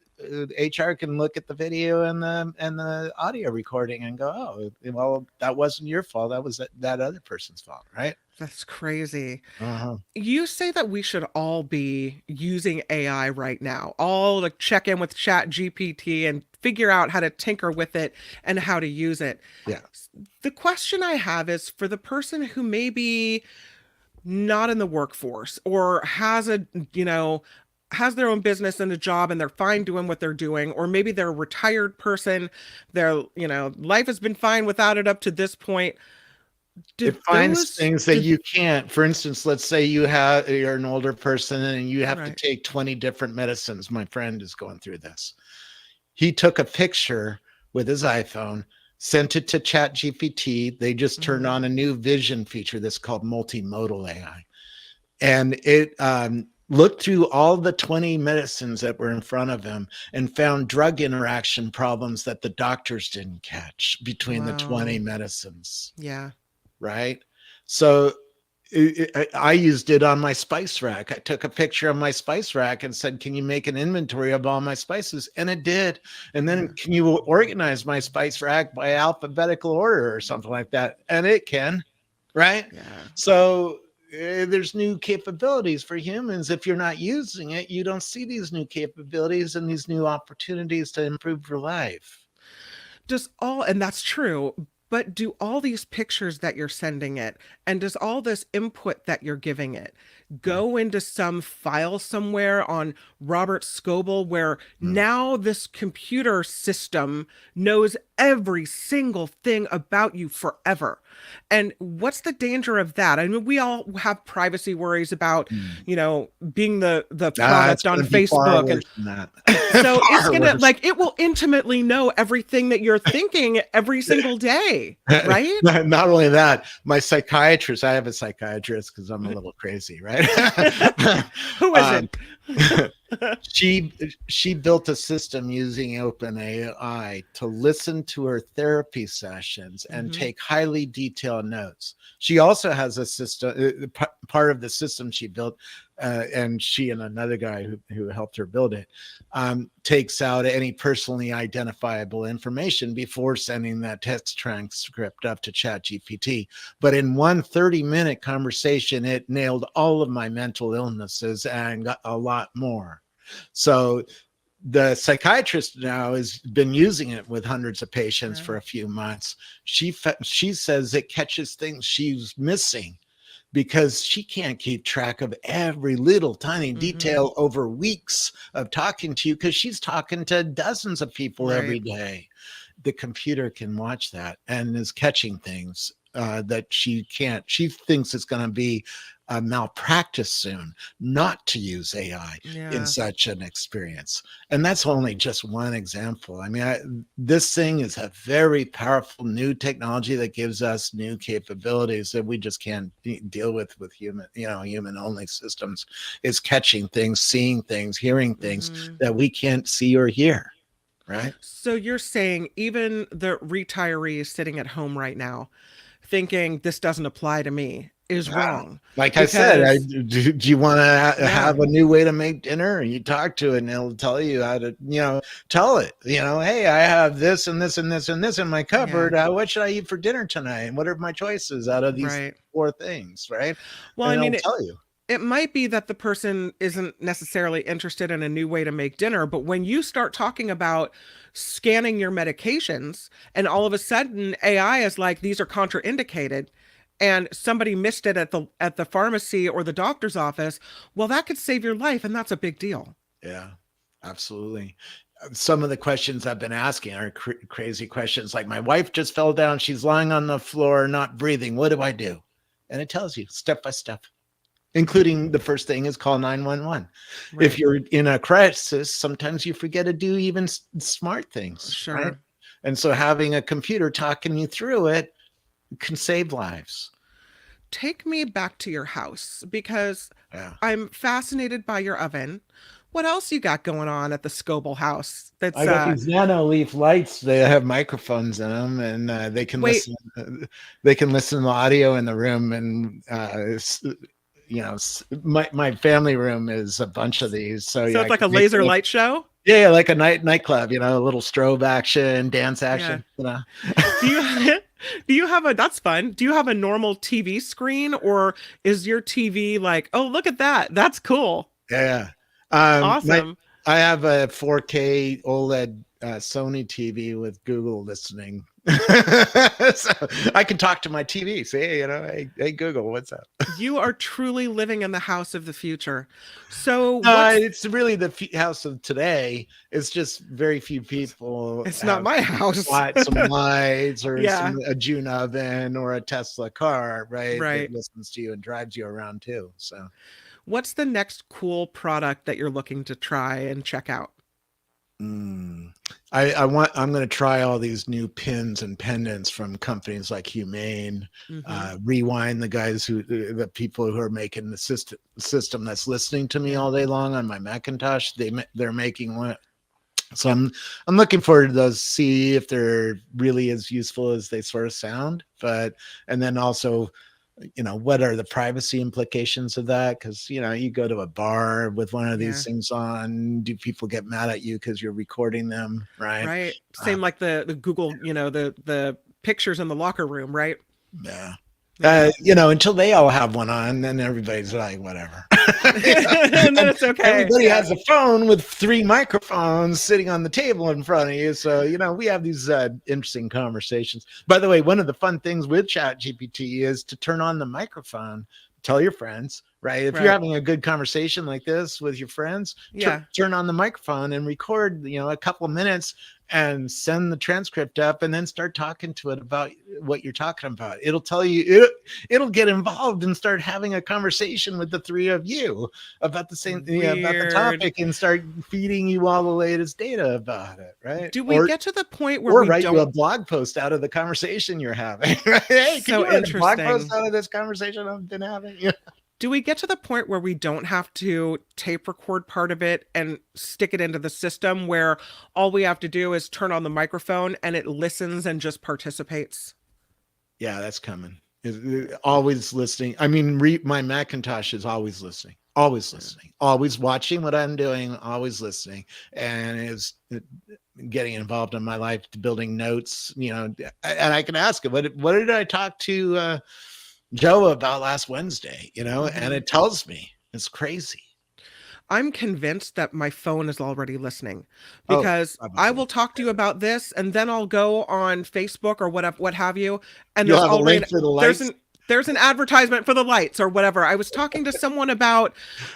[SPEAKER 10] HR can look at the video and the audio recording and go, oh, well, that wasn't your fault. That was that other person's fault, right?
[SPEAKER 2] That's crazy.
[SPEAKER 10] Uh-huh.
[SPEAKER 2] You say that we should all be using AI right now, all like check in with Chat GPT and figure out how to tinker with it and how to use it.
[SPEAKER 10] Yeah.
[SPEAKER 2] The question I have is for the person who may be not in the workforce or has has their own business and a job and they're fine doing what they're doing, or maybe they're a retired person, their life has been fine without it up to this point.
[SPEAKER 10] It finds things that you can't. For instance, let's say you're an older person and you have to take 20 different medicines. My friend is going through this. He took a picture with his iPhone, sent it to Chat GPT. They just turned on a new vision feature that's called multimodal AI. And it looked through all the 20 medicines that were in front of him and found drug interaction problems that the doctors didn't catch between the 20 medicines.
[SPEAKER 2] Yeah.
[SPEAKER 10] Right. So I used it on my spice rack. I took a picture of my spice rack and said, can you make an inventory of all my spices? And it did. And then can you organize my spice rack by alphabetical order or something like that? And it can. Right.
[SPEAKER 2] Yeah.
[SPEAKER 10] So there's new capabilities for humans. If you're not using it, you don't see these new capabilities and these new opportunities to improve your life.
[SPEAKER 2] And that's true. But do all these pictures that you're sending it, and does all this input that you're giving it go into some file somewhere on Robert Scoble, where now this computer system knows every single thing about you forever? And what's the danger of that? I mean, we all have privacy worries about, being the product on Facebook. So it's gonna it will intimately know everything that you're thinking every single day, right?
[SPEAKER 10] Not only that, my psychiatrist, I have a psychiatrist because I'm a little crazy, right?
[SPEAKER 2] Who is it?
[SPEAKER 10] She built a system using OpenAI to listen to her therapy sessions and take highly detailed notes. She also has a system, part of the system she built, and she and another guy who helped her build it, takes out any personally identifiable information before sending that text transcript up to ChatGPT. But in one 30-minute conversation, it nailed all of my mental illnesses and got a lot more. So the psychiatrist now has been using it with hundreds of patients for a few months. She says it catches things she's missing because she can't keep track of every little tiny detail over weeks of talking to you, because she's talking to dozens of people every day. The computer can watch that and is catching things that she can't. She thinks it's going to be a malpractice soon not to use AI in such an experience. And that's only just one example. I mean, this thing is a very powerful new technology that gives us new capabilities that we just can't deal with human only systems. Is catching things, seeing things, hearing things that we can't see or hear. Right.
[SPEAKER 2] So you're saying even the retiree sitting at home right now thinking this doesn't apply to me is wrong.
[SPEAKER 10] Like I said, do you want to have a new way to make dinner? And you talk to it and it'll tell you how to, tell it, hey, I have this and this and this and this in my cupboard. What should I eat for dinner tonight? And what are my choices out of these 4 things? Right.
[SPEAKER 2] Well,
[SPEAKER 10] and
[SPEAKER 2] I mean,
[SPEAKER 10] it'll tell you.
[SPEAKER 2] It might be that the person isn't necessarily interested in a new way to make dinner, but when you start talking about scanning your medications and all of a sudden AI is like, these are contraindicated, and somebody missed it at the pharmacy or the doctor's office, well, that could save your life, and that's a big deal.
[SPEAKER 10] Yeah, absolutely. Some of the questions I've been asking are crazy questions, like my wife just fell down. She's lying on the floor, not breathing. What do I do? And it tells you step by step. including the first thing is call 911.
[SPEAKER 2] Right.
[SPEAKER 10] If you're in a crisis, sometimes you forget to do even smart things.
[SPEAKER 2] Sure.
[SPEAKER 10] Right? And so having a computer talking you through it can save lives.
[SPEAKER 2] Take me back to your house, because
[SPEAKER 10] Yeah.
[SPEAKER 2] I'm fascinated by your oven. What else you got going on at the Scoble house? That's
[SPEAKER 10] I got these nano leaf lights. They have microphones in them, and they can
[SPEAKER 2] Wait.
[SPEAKER 10] listen. They can listen to the audio in the room, and my family room is a bunch of these. So
[SPEAKER 2] it's like a laser light show.
[SPEAKER 10] Yeah, like a nightclub. A little strobe action, dance action.
[SPEAKER 2] Do you have a? That's fun. Do you have a normal TV screen, or is your TV like, oh, look at that, that's cool?
[SPEAKER 10] Yeah.
[SPEAKER 2] Awesome.
[SPEAKER 10] I have a 4K OLED Sony TV with Google listening. So I can talk to my TV. Say, hey Google, what's up?
[SPEAKER 2] You are truly living in the house of the future. So
[SPEAKER 10] it's really the house of today. It's just very few people.
[SPEAKER 2] It's not my house.
[SPEAKER 10] Some lights or a June oven or a Tesla car, right?
[SPEAKER 2] Right.
[SPEAKER 10] That listens to you and drives you around too. So
[SPEAKER 2] what's the next cool product that you're looking to try and check out?
[SPEAKER 10] I'm going to try all these new pins and pendants from companies like Humane, Rewind, the people who are making the system that's listening to me all day long on my Macintosh. They're making one. So I'm looking forward to those, see if they're really as useful as they sort of sound, and then also, what are the privacy implications of that? Because, you go to a bar with one of these things on, do people get mad at you because you're recording them? Right.
[SPEAKER 2] Right. Same like the Google, the pictures in the locker room, right?
[SPEAKER 10] Yeah. Until they all have one on, then everybody's like, whatever.
[SPEAKER 2] And then it's okay.
[SPEAKER 10] Everybody has a phone with 3 microphones sitting on the table in front of you. So, we have these interesting conversations. By the way, one of the fun things with ChatGPT is to turn on the microphone, tell your friends, right? If you're having a good conversation like this with your friends, turn on the microphone and record, a couple of minutes and send the transcript up, and then start talking to it about what you're talking about. It'll tell you, it'll get involved and start having a conversation with the 3 of you about the same, about the topic, and start feeding you all the latest data about it, right?
[SPEAKER 2] Do we get to the point where we
[SPEAKER 10] write
[SPEAKER 2] don't
[SPEAKER 10] you a blog post out of the conversation you're having? Right? Hey, can you write a blog post out of this conversation I've been having?
[SPEAKER 2] Do we get to the point where we don't have to tape record part of it and stick it into the system, where all we have to do is turn on the microphone and it listens and just participates?
[SPEAKER 10] Yeah, that's coming. Always listening. I mean, my Macintosh is always listening, always watching what I'm doing, always listening, and is getting involved in my life, building notes, and I can ask it, what did I talk to Joe about last Wednesday, and it tells me. It's crazy.
[SPEAKER 2] I'm convinced that my phone is already listening, because I will talk to you about this, and then I'll go on Facebook or what have you, and
[SPEAKER 10] You'll have a link for the lights.
[SPEAKER 2] There's an advertisement for the lights or whatever. I was talking to someone about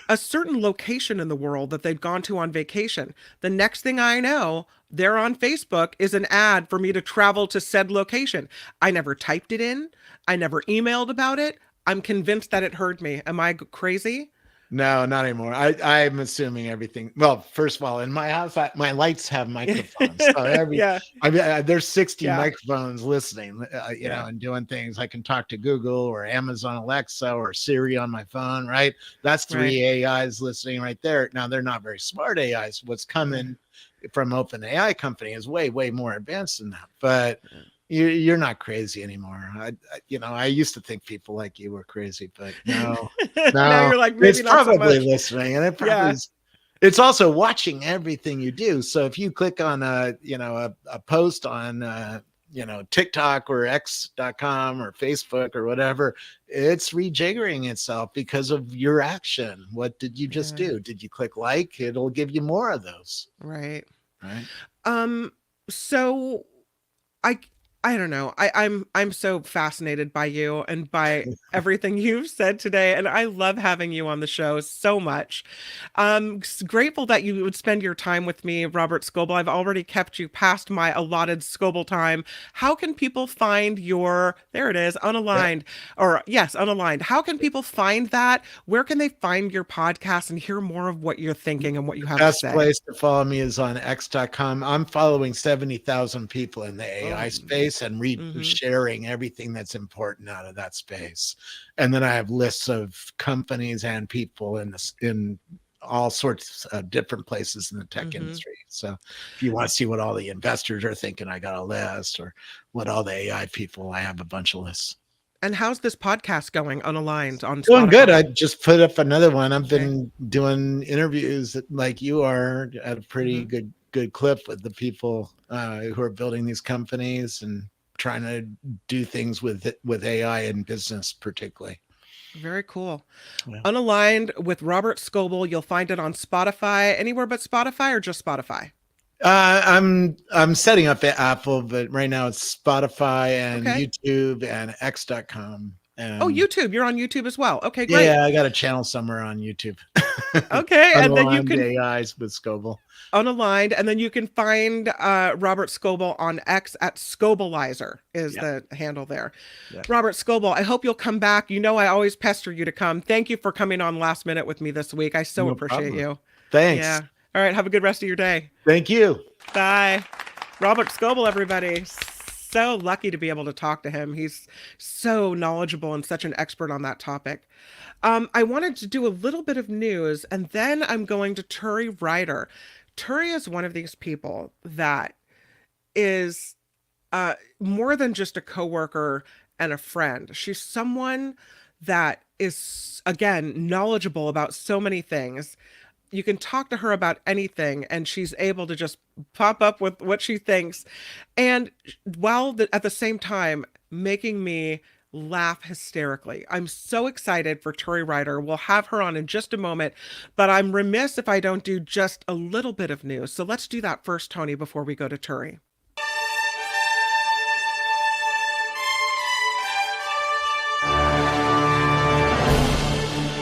[SPEAKER 2] a certain location in the world that they'd gone to on vacation. The next thing I know, there on Facebook is an ad for me to travel to said location. I never typed it in. I never emailed about it. I'm convinced that it heard me. Am I crazy?
[SPEAKER 10] No, not anymore. I'm assuming everything. Well, first of all, in my house, my lights have microphones. So there's 60 microphones listening, and doing things. I can talk to Google or Amazon Alexa or Siri on my phone, right? That's 3 AIs listening right there. Now, they're not very smart AIs. What's coming from OpenAI company is way, way more advanced than that. But you're not crazy anymore. I used to think people like you were crazy, but no.
[SPEAKER 2] Now you're like, maybe
[SPEAKER 10] it's
[SPEAKER 2] not
[SPEAKER 10] probably
[SPEAKER 2] so much.
[SPEAKER 10] listening, and it probably is. It's also watching everything you do. So if you click on a post on TikTok or X.com or Facebook or whatever, it's rejiggering itself because of your action. What did you just do? Did you click like? It'll give you more of those.
[SPEAKER 2] Right.
[SPEAKER 10] Right.
[SPEAKER 2] So I I don't know. I'm so fascinated by you and by everything you've said today, and I love having you on the show so much. Grateful that you would spend your time with me, Robert Scoble. I've already kept you past my allotted Scoble time. How can people find your, there it is, Unaligned, or yes, Unaligned. How can people find that? Where can they find your podcast and hear more of what you're thinking and what you have to say?
[SPEAKER 10] Best place to follow me is on x.com. I'm following 70,000 people in the AI space and sharing everything that's important out of that space. And then I have lists of companies and people in all sorts of different places in the tech industry. So if you want to see what all the investors are thinking, I got a list, or what all the AI people, I have a bunch of lists.
[SPEAKER 2] And how's this podcast going, Unaligned, on Spotify?
[SPEAKER 10] Doing good. I just put up another one. I've been doing interviews like you are at a pretty good clip with the people who are building these companies and trying to do things with AI and business particularly.
[SPEAKER 2] Very cool. Yeah. Unaligned with Robert Scoble. You'll find it on Spotify, anywhere but Spotify, or just Spotify?
[SPEAKER 10] I'm setting up at Apple, but right now it's Spotify and YouTube and x.com. And
[SPEAKER 2] YouTube. You're on YouTube as well. Okay, great.
[SPEAKER 10] Yeah, I got a channel somewhere on YouTube.
[SPEAKER 2] Okay, and then you can
[SPEAKER 10] AIs with Scoble.
[SPEAKER 2] Unaligned, and then you can find Robert Scoble on X at Scobleizer is the handle there. Yeah. Robert Scoble, I hope you'll come back. You know I always pester you to come. Thank you for coming on last minute with me this week. I so appreciate you.
[SPEAKER 10] Thanks.
[SPEAKER 2] Yeah. All right. Have a good rest of your day.
[SPEAKER 10] Thank you.
[SPEAKER 2] Bye. Robert Scoble, everybody. So lucky to be able to talk to him. He's so knowledgeable and such an expert on that topic. I wanted to do a little bit of news, and then I'm going to Turi Ryder. Turi is one of these people that is more than just a coworker and a friend. She's someone that is, again, knowledgeable about so many things. You can talk to her about anything, and she's able to just pop up with what she thinks. And while at the same time making me laugh hysterically. I'm so excited for Turi Ryder. We'll have her on in just a moment, but I'm remiss if I don't do just a little bit of news. So let's do that first, Tony, before we go to Turi.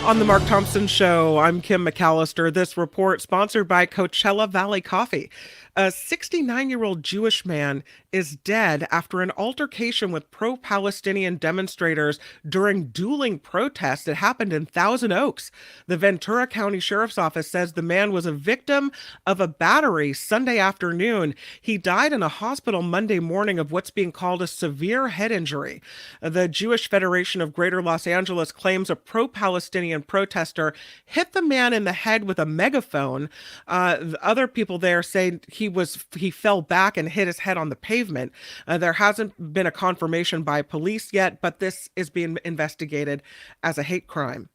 [SPEAKER 2] On the Mark Thompson Show, I'm Kim McAllister. This report sponsored by Coachella Valley Coffee. A 69-year-old Jewish man is dead after an altercation with pro-Palestinian demonstrators during dueling protests that happened in Thousand Oaks. The Ventura County Sheriff's Office says the man was a victim of a battery Sunday afternoon. He died in a hospital Monday morning of what's being called a severe head injury. The Jewish Federation of Greater Los Angeles claims a pro-Palestinian protester hit the man in the head with a megaphone. Other people there say he fell back and hit his head on the pavement. There hasn't been a confirmation by police yet, but this is being investigated as a hate crime.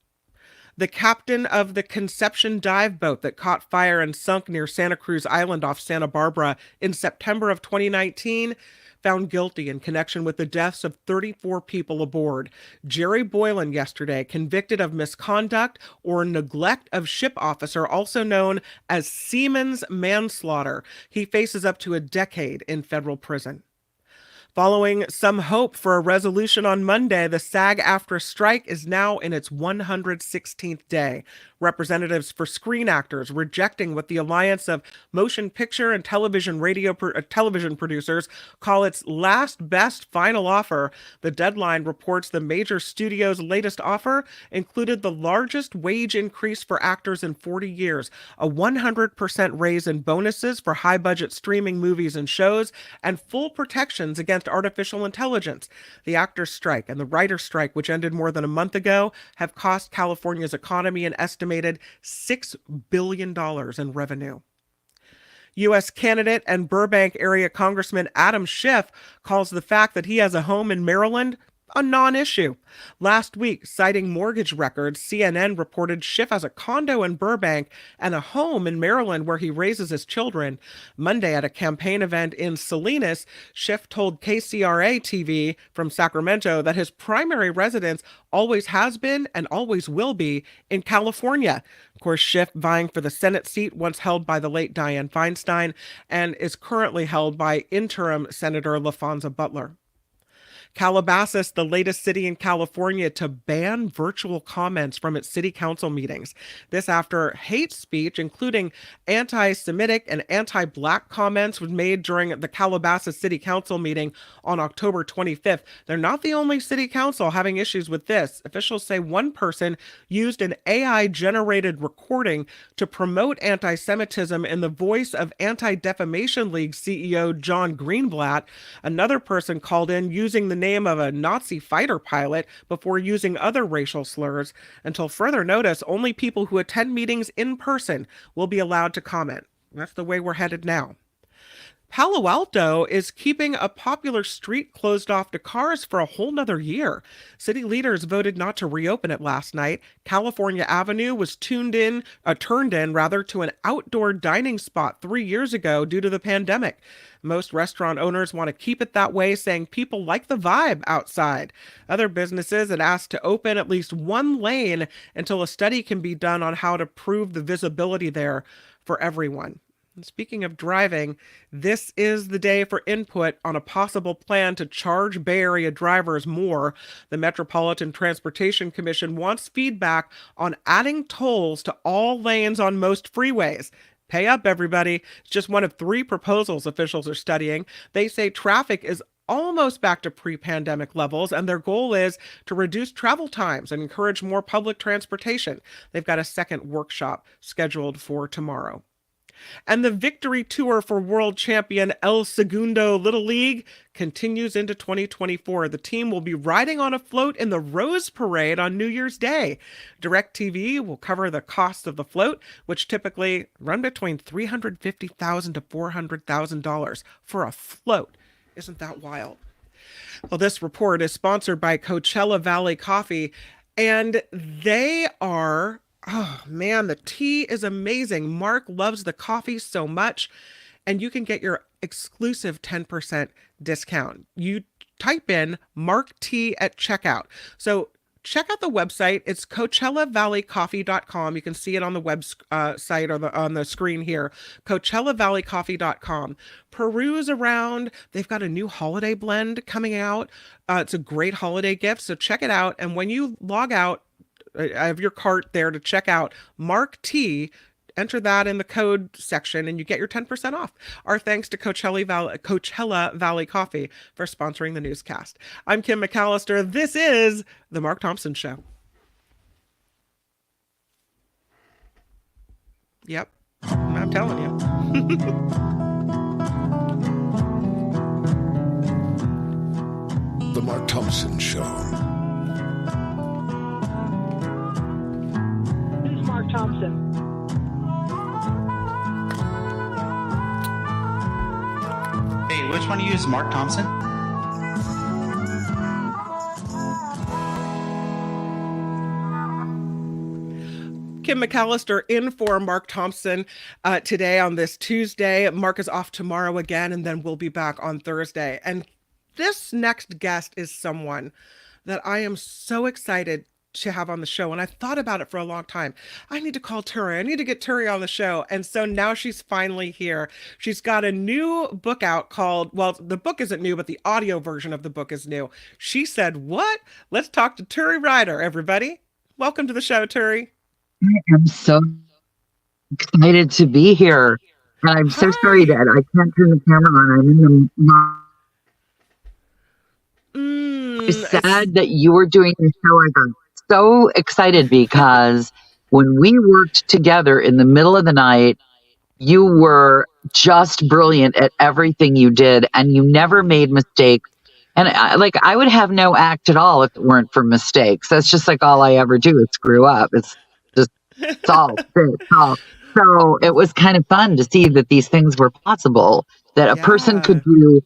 [SPEAKER 2] The captain of the Conception dive boat that caught fire and sunk near Santa Cruz Island off Santa Barbara in September of 2019 found guilty in connection with the deaths of 34 people aboard. Jerry Boylan yesterday convicted of misconduct or neglect of ship officer, also known as seaman's manslaughter. He faces up to a decade in federal prison. Following some hope for a resolution on Monday, the SAG-AFTRA strike is now in its 116th day. Representatives for Screen Actors rejecting what the Alliance of Motion Picture and Television Producers call its last best final offer. The deadline reports the major studio's latest offer included the largest wage increase for actors in 40 years, a 100% raise in bonuses for high-budget streaming movies and shows, and full protections against artificial intelligence. The actors' strike and the writers' strike, which ended more than a month ago, have cost California's economy an estimated $6 billion in revenue. U.S. candidate and Burbank area Congressman Adam Schiff calls the fact that he has a home in Maryland a non-issue. Last week, citing mortgage records, CNN reported Schiff has a condo in Burbank and a home in Maryland where he raises his children. Monday, at a campaign event in Salinas, Schiff told KCRA-TV from Sacramento that his primary residence always has been and always will be in California. Of course, Schiff vying for the Senate seat once held by the late Dianne Feinstein and is currently held by interim Senator LaFonza Butler. Calabasas, the latest city in California to ban virtual comments from its city council meetings. This after hate speech, including anti-Semitic and anti-Black comments, was made during the Calabasas City Council meeting on October 25th. They're not the only city council having issues with this. Officials say one person used an AI-generated recording to promote anti-Semitism in the voice of Anti-Defamation League CEO John Greenblatt. Another person called in using the name of a Nazi fighter pilot before using other racial slurs. Until further notice, only people who attend meetings in person will be allowed to comment. That's the way we're headed now. Palo Alto is keeping a popular street closed off to cars for a whole nother year. City leaders voted not to reopen it last night. California Avenue was turned in to an outdoor dining spot 3 years ago due to the pandemic. Most restaurant owners want to keep it that way, saying people like the vibe outside. Other businesses had asked to open at least one lane until a study can be done on how to prove the visibility there for everyone. And speaking of driving, this is the day for input on a possible plan to charge Bay Area drivers more. The Metropolitan Transportation Commission wants feedback on adding tolls to all lanes on most freeways. Pay up, everybody. It's just one of 3 proposals officials are studying. They say traffic is almost back to pre-pandemic levels, and their goal is to reduce travel times and encourage more public transportation. They've got a second workshop scheduled for tomorrow. And the victory tour for world champion El Segundo Little League continues into 2024. The team will be riding on a float in the Rose Parade on New Year's Day. DirecTV will cover the cost of the float, which typically run between $350,000 to $400,000 for a float. Isn't that wild? Well, this report is sponsored by Coachella Valley Coffee, and they are... oh man, the tea is amazing. Mark loves the coffee so much, and you can get your exclusive 10% discount. You type in Mark Tea at checkout. So check out the website. It's CoachellaValleyCoffee.com. You can see it on the website or on the screen here. CoachellaValleyCoffee.com. Peruse around. They've got a new holiday blend coming out. It's a great holiday gift. So check it out. And when you log out, I have your cart there to check out Mark T. Enter that in the code section and you get your 10% off. Our thanks to Coachella Valley Coffee for sponsoring the newscast. I'm Kim McAllister. This is The Mark Thompson Show. Yep, I'm telling you.
[SPEAKER 11] The Mark Thompson Show.
[SPEAKER 12] Mark Thompson.
[SPEAKER 13] Hey, which one of you is Mark Thompson?
[SPEAKER 2] Kim McAllister in for Mark Thompson today on this Tuesday. Mark is off tomorrow again, and then we'll be back on Thursday. And this next guest is someone that I am so excited to have on the show, and I've thought about it for a long time. I need to call Turi. I need to get Turi on the show. And so now she's finally here. She's got a new book out called, well, the book isn't new, but the audio version of the book is new. She said, what? Let's talk to Turi Ryder, everybody. Welcome to the show, Turi.
[SPEAKER 14] I am so excited to be here. And I'm so sorry that I can't turn the camera on. I'm in the It's sad that you were doing the show. I got so excited because when we worked together in the middle of the night, you were just brilliant at everything you did, and you never made mistakes. And I would have no act at all if it weren't for mistakes. That's just like all I ever do is screw up. It's just it's all. So it was kind of fun to see that these things were possible, that a person could do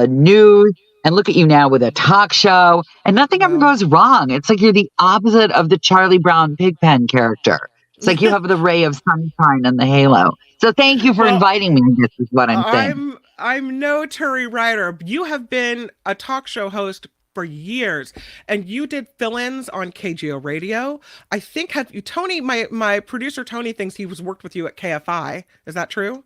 [SPEAKER 14] news. And look at you now with a talk show, and nothing ever goes wrong. It's like you're the opposite of the Charlie Brown Pigpen character. It's like you have the ray of sunshine and the halo. So thank you for inviting me. This is what I'm saying.
[SPEAKER 2] I'm no Turi Ryder. You have been a talk show host for years, and you did fill-ins on KGO Radio. I think Tony, my producer Tony, thinks he was worked with you at KFI. Is that true?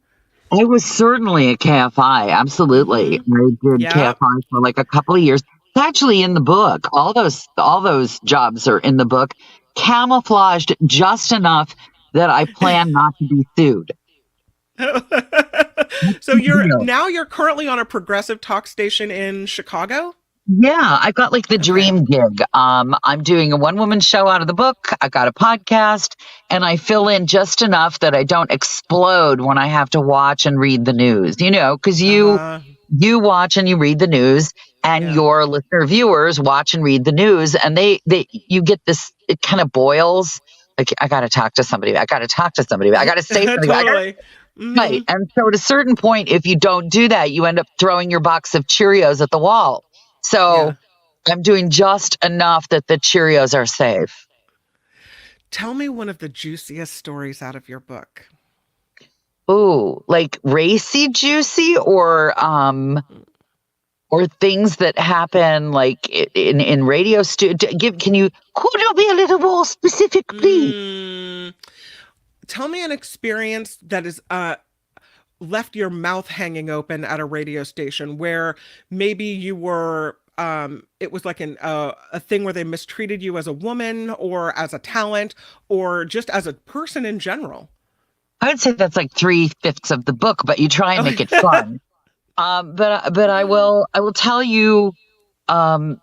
[SPEAKER 14] I was certainly at KFI. Absolutely. I did KFI for like a couple of years. actually in the book. All those jobs are in the book, camouflaged just enough that I plan not to be sued.
[SPEAKER 2] So you're currently on a progressive talk station in Chicago?
[SPEAKER 14] Yeah, I got like the dream gig. I'm doing a one-woman show out of the book. I got a podcast, and I fill in just enough that I don't explode when I have to watch and read the news. Because you watch and you read the news, and your listener viewers watch and read the news, and you get this. It kind of boils. Like, I got to talk to somebody. I got to talk to somebody. I got to say something.
[SPEAKER 2] Totally.
[SPEAKER 14] Right. And so at a certain point, if you don't do that, you end up throwing your box of Cheerios at the wall. So I'm doing just enough that the Cheerios are safe.
[SPEAKER 2] Tell me one of the juiciest stories out of your book.
[SPEAKER 14] Ooh, like racy juicy or things that happen like in radio studio. Could you be a little more specific, please?
[SPEAKER 2] Tell me an experience that is left your mouth hanging open at a radio station where maybe you were it was like a thing where they mistreated you as a woman or as a talent or just as a person in general.
[SPEAKER 14] I would say that's like 3/5 of the book, but you try and make it fun. But I will tell you, I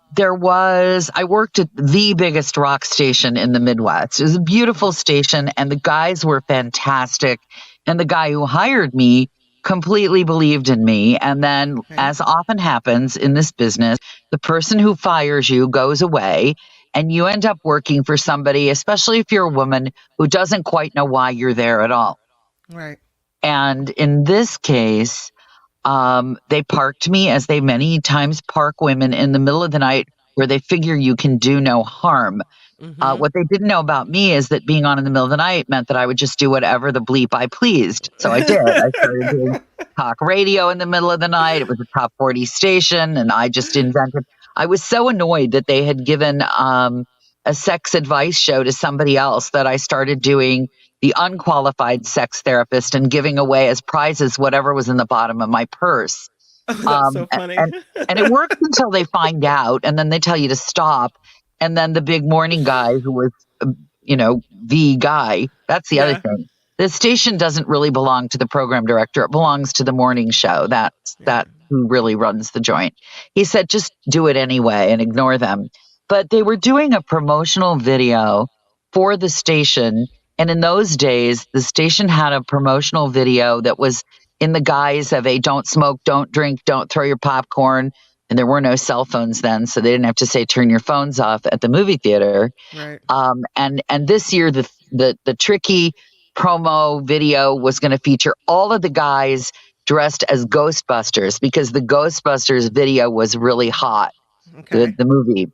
[SPEAKER 14] worked at the biggest rock station in the Midwest. It was a beautiful station, and the guys were fantastic. And the guy who hired me completely believed in me. And then, as often happens in this business, the person who fires you goes away, and you end up working for somebody, especially if you're a woman, who doesn't quite know why you're there at all.
[SPEAKER 2] Right.
[SPEAKER 14] And in this case, they parked me, as they many times park women, in the middle of the night where they figure you can do no harm. What they didn't know about me is that being on in the middle of the night meant that I would just do whatever the bleep I pleased. So I did. I started doing talk radio in the middle of the night. It was a top 40 station, and I just invented. I was so annoyed that they had given a sex advice show to somebody else that I started doing the unqualified sex therapist and giving away as prizes whatever was in the bottom of my purse.
[SPEAKER 2] That's so funny.
[SPEAKER 14] and it works until they find out, and then they tell you to stop. And then the big morning guy who was, the guy, that's the other thing. The station doesn't really belong to the program director. It belongs to the morning show. That's who really runs the joint. He said, just do it anyway and ignore them. But they were doing a promotional video for the station. And in those days, the station had a promotional video that was in the guise of a don't smoke, don't drink, don't throw your popcorn. And there were no cell phones then, so they didn't have to say turn your phones off at the movie theater.
[SPEAKER 2] Right.
[SPEAKER 14] And this year the tricky promo video was going to feature all of the guys dressed as Ghostbusters, because the Ghostbusters video was really hot.
[SPEAKER 2] Okay.
[SPEAKER 14] The movie.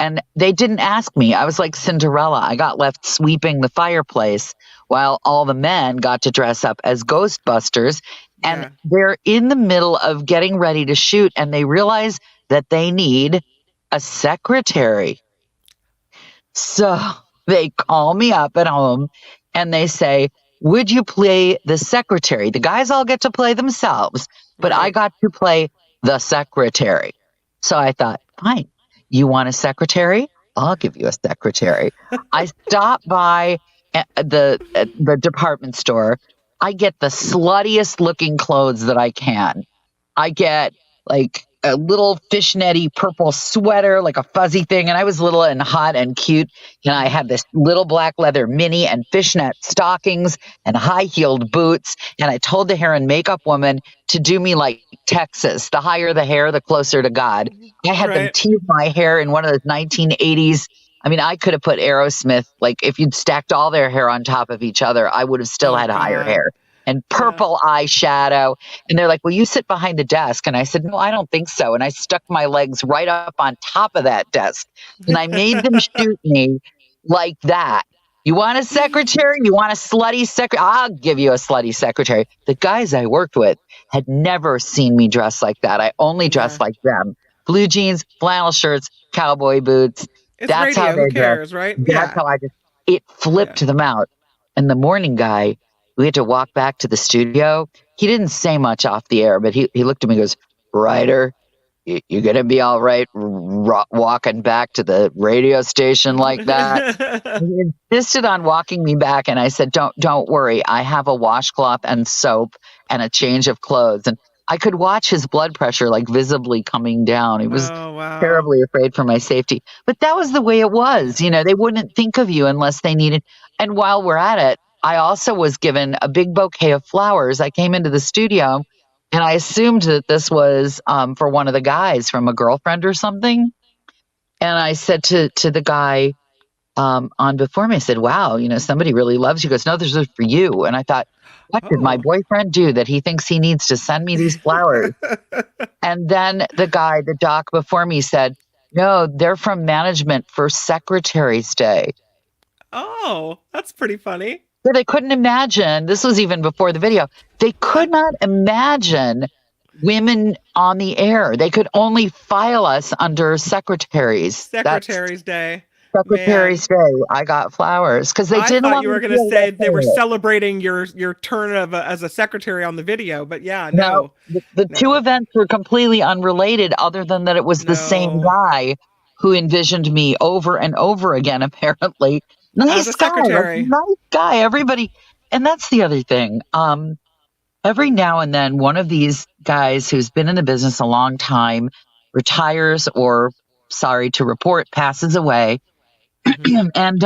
[SPEAKER 14] And they didn't ask me. I was like Cinderella. I got left sweeping the fireplace while all the men got to dress up as Ghostbusters. And they're in the middle of getting ready to shoot, and they realize that they need a secretary. So they call me up at home and they say, would you play the secretary? The guys all get to play themselves, but I got to play the secretary. So I thought, fine, you want a secretary? I'll give you a secretary. I stopped by the department store. I get the sluttiest looking clothes that I can. I get like a little fishnetty purple sweater, like a fuzzy thing. And I was little and hot and cute. And I had this little black leather mini and fishnet stockings and high-heeled boots. And I told the hair and makeup woman to do me like Texas. The higher the hair, the closer to God. I had them tease my hair in one of those 1980s. I mean, I could have put Aerosmith, like if you'd stacked all their hair on top of each other, I would have still had higher hair. And purple eyeshadow. And they're like, well, you sit behind the desk. And I said, no, I don't think so. And I stuck my legs right up on top of that desk. And I made them shoot me like that. You want a secretary? You want a slutty secretary? I'll give you a slutty secretary. The guys I worked with had never seen me dress like that. I only dressed like them. Blue jeans, flannel shirts, cowboy boots.
[SPEAKER 2] It's
[SPEAKER 14] That's
[SPEAKER 2] radio,
[SPEAKER 14] how they
[SPEAKER 2] who cares, right?
[SPEAKER 14] That's how it flipped them out. And the morning guy, we had to walk back to the studio. He didn't say much off the air, but he looked at me and goes, Ryder, You gonna be all right walking back to the radio station like that? He insisted on walking me back, and I said, don't worry. I have a washcloth and soap and a change of clothes. And I could watch his blood pressure like visibly coming down. He was
[SPEAKER 2] Oh, wow.
[SPEAKER 14] terribly afraid for my safety. But that was the way it was. You know, they wouldn't think of you unless they needed. And while we're at it, I also was given a big bouquet of flowers. I came into the studio and I assumed that this was for one of the guys from a girlfriend or something. And I said to the guy on before me, I said, wow, you know, somebody really loves you. He goes, no, this is for you. And I thought, what did my boyfriend do that he thinks he needs to send me these flowers? And then the doc before me said, no, they're from management for Secretary's Day.
[SPEAKER 2] Oh, that's pretty funny.
[SPEAKER 14] So they couldn't imagine, this was even before the video, they could not imagine women on the air. They could only file us under secretaries.
[SPEAKER 2] Secretary's Day.
[SPEAKER 14] Secretary's Day. I got flowers because they didn't want
[SPEAKER 2] you were going to say they were celebrating your turn as a secretary on the video, but yeah, no.
[SPEAKER 14] The two events were completely unrelated, other than that it was the same guy who envisioned me over and over again. Apparently, nice
[SPEAKER 2] as a
[SPEAKER 14] guy,
[SPEAKER 2] secretary.
[SPEAKER 14] Nice guy. Everybody, and that's the other thing. Every now and then, one of these guys who's been in the business a long time retires or, sorry to report, passes away. And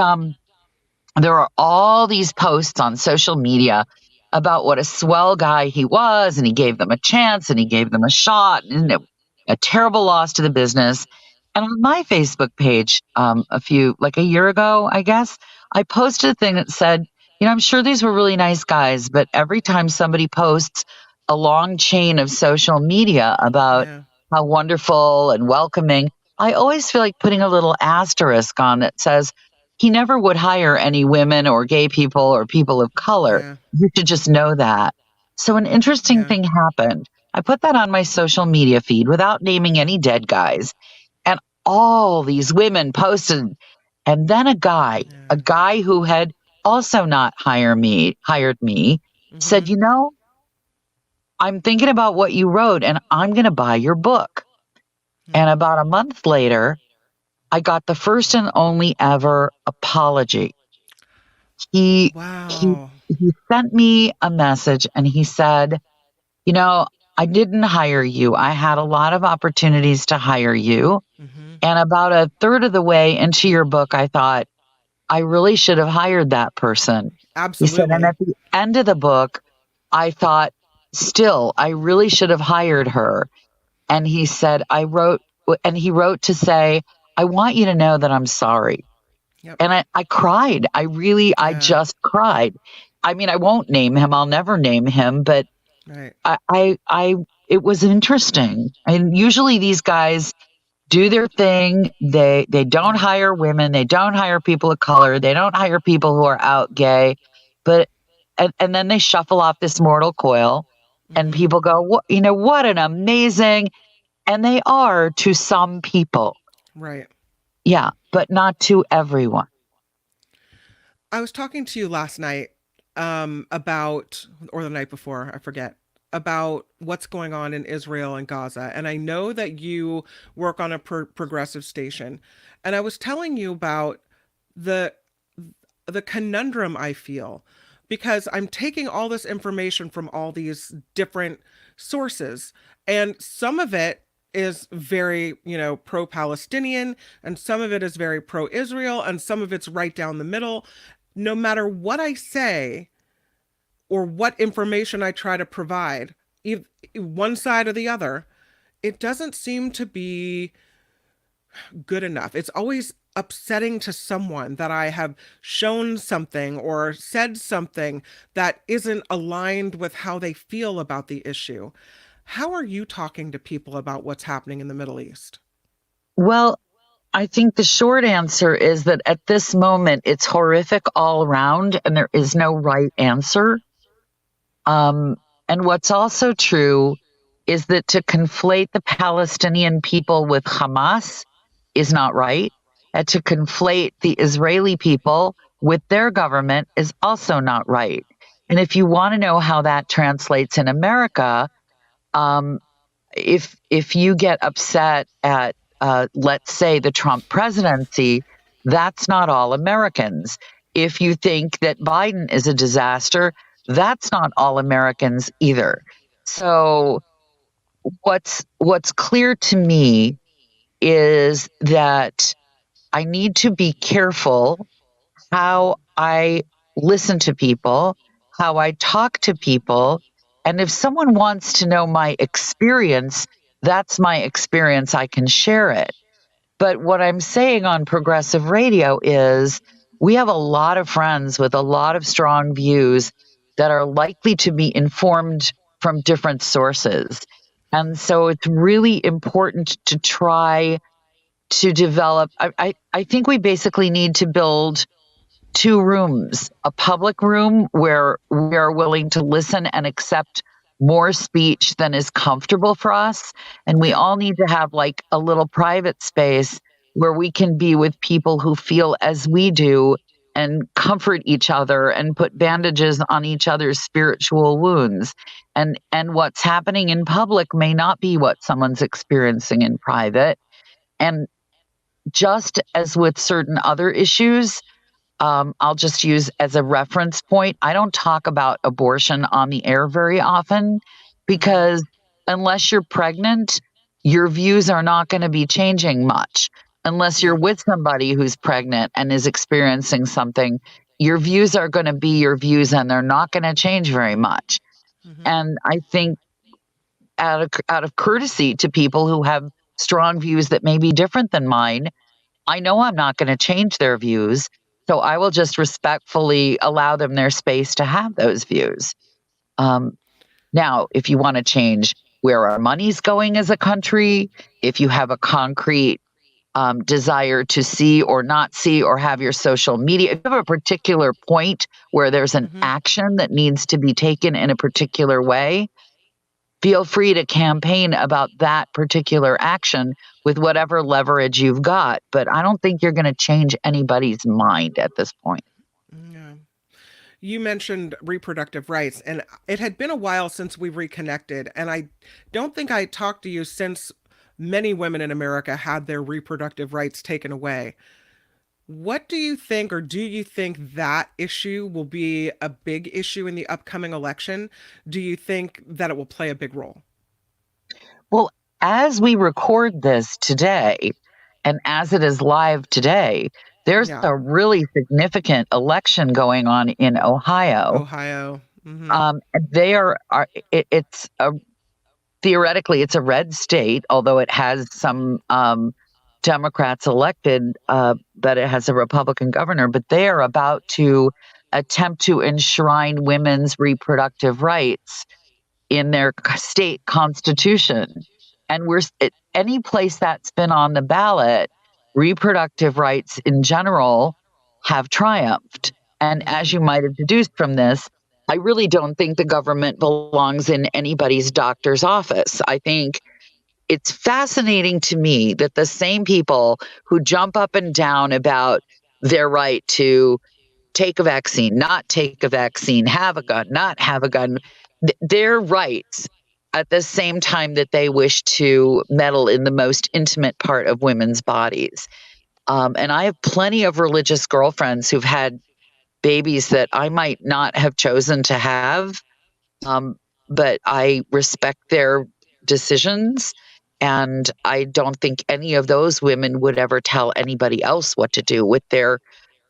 [SPEAKER 14] there are all these posts on social media about what a swell guy he was, and he gave them a chance, and he gave them a shot, and a terrible loss to the business. And on my Facebook page, a year ago, I guess, I posted a thing that said, you know, I'm sure these were really nice guys, but every time somebody posts a long chain of social media about how wonderful and welcoming, I always feel like putting a little asterisk on that says he never would hire any women or gay people or people of color. You should just know that. So an interesting thing happened. I put that on my social media feed without naming any dead guys. And all these women posted. And then a guy who had also not hired me, said, you know, I'm thinking about what you wrote and I'm going to buy your book. And about a month later, I got the first and only ever apology. He sent me a message and he said, you know, I didn't hire you. I had a lot of opportunities to hire you. And about a third of the way into your book, I thought, I really should have hired that person.
[SPEAKER 2] Absolutely.
[SPEAKER 14] He said, and at the end of the book, I thought, still, I really should have hired her. And he said, he wrote to say, I want you to know that I'm sorry. And I cried. I just cried. I mean, I won't name him. I'll never name him, but it was interesting. And usually these guys do their thing. They don't hire women. They don't hire people of color. They don't hire people who are out gay, and then they shuffle off this mortal coil and people go, what an amazing. And they are to some people.
[SPEAKER 2] Right.
[SPEAKER 14] Yeah, but not to everyone.
[SPEAKER 2] I was talking to you last night about, or the night before, I forget, about what's going on in Israel and Gaza. And I know that you work on a progressive station. And I was telling you about the conundrum I feel, because I'm taking all this information from all these different sources, and some of it is very, pro-Palestinian, and some of it is very pro-Israel, and some of it's right down the middle. No matter what I say or what information I try to provide, one side or the other, it doesn't seem to be good enough. It's always upsetting to someone that I have shown something or said something that isn't aligned with how they feel about the issue. How are you talking to people about what's happening in the Middle East?
[SPEAKER 14] Well, I think the short answer is that at this moment, it's horrific all around and there is no right answer. And what's also true is that to conflate the Palestinian people with Hamas is not right. And to conflate the Israeli people with their government is also not right. And if you want to know how that translates in America, if you get upset at, let's say, the Trump presidency, that's not all Americans. If you think that Biden is a disaster, that's not all Americans either. So what's clear to me is that I need to be careful how I listen to people, how I talk to people. And if someone wants to know my experience, that's my experience. I can share it. But what I'm saying on progressive radio is we have a lot of friends with a lot of strong views that are likely to be informed from different sources. And so it's really important to try to develop. I think we basically need to build two rooms, a public room where we are willing to listen and accept more speech than is comfortable for us. And we all need to have like a little private space where we can be with people who feel as we do and comfort each other and put bandages on each other's spiritual wounds. And what's happening in public may not be what someone's experiencing in private. And just as with certain other issues, I'll just use as a reference point, I don't talk about abortion on the air very often because unless you're pregnant, your views are not going to be changing much. Unless you're with somebody who's pregnant and is experiencing something, your views are going to be your views and they're not going to change very much. And I think out of courtesy to people who have strong views that may be different than mine, I know I'm not going to change their views. So I will just respectfully allow them their space to have those views. Now, if you want to change where our money's going as a country, if you have a concrete desire to see or not see or have your social media, if you have a particular point where there's an action that needs to be taken in a particular way, feel free to campaign about that particular action with whatever leverage you've got. But I don't think you're going to change anybody's mind at this point.
[SPEAKER 2] Yeah. You mentioned reproductive rights, and it had been a while since we reconnected. And I don't think I talked to you since many women in America had their reproductive rights taken away. What do you think, or do you think that issue will be a big issue in the upcoming election? Do you think that it will play a big role?
[SPEAKER 14] Well, as we record this today, and as it is live today, there's a really significant election going on in Ohio. It's theoretically, it's a red state, although it has some Democrats elected, but it has a Republican governor. But they are about to attempt to enshrine women's reproductive rights in their state constitution. And any place that's been on the ballot, reproductive rights in general have triumphed. And as you might have deduced from this, I really don't think the government belongs in anybody's doctor's office. I think it's fascinating to me that the same people who jump up and down about their right to take a vaccine, not take a vaccine, have a gun, not have a gun, their rights at the same time that they wish to meddle in the most intimate part of women's bodies. And I have plenty of religious girlfriends who've had babies that I might not have chosen to have, but I respect their decisions. And I don't think any of those women would ever tell anybody else what to do with their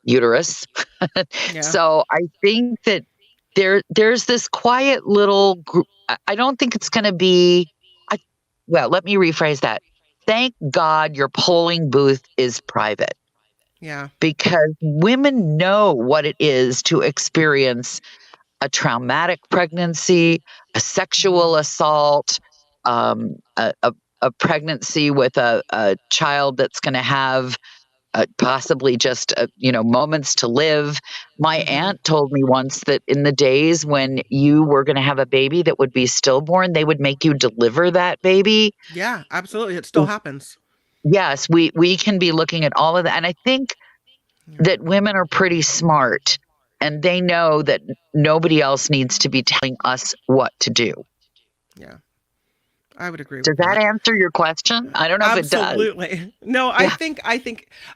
[SPEAKER 14] uterus. So I think that there's this quiet little group. I don't think it's going to be, well, let me rephrase that. Thank God your polling booth is private.
[SPEAKER 2] Yeah.
[SPEAKER 14] Because women know what it is to experience a traumatic pregnancy, a sexual assault, a pregnancy with a child that's going to have possibly just moments to live. My aunt told me once that in the days when you were going to have a baby that would be stillborn, they would make you deliver that baby.
[SPEAKER 2] Yeah, absolutely. It still happens.
[SPEAKER 14] Yes, we can be looking at all of that. And I think that women are pretty smart and they know that nobody else needs to be telling us what to do.
[SPEAKER 2] Yeah. I would agree
[SPEAKER 14] Does
[SPEAKER 2] with that.
[SPEAKER 14] that answer your question? I don't know if it does.
[SPEAKER 2] Absolutely. No, I think,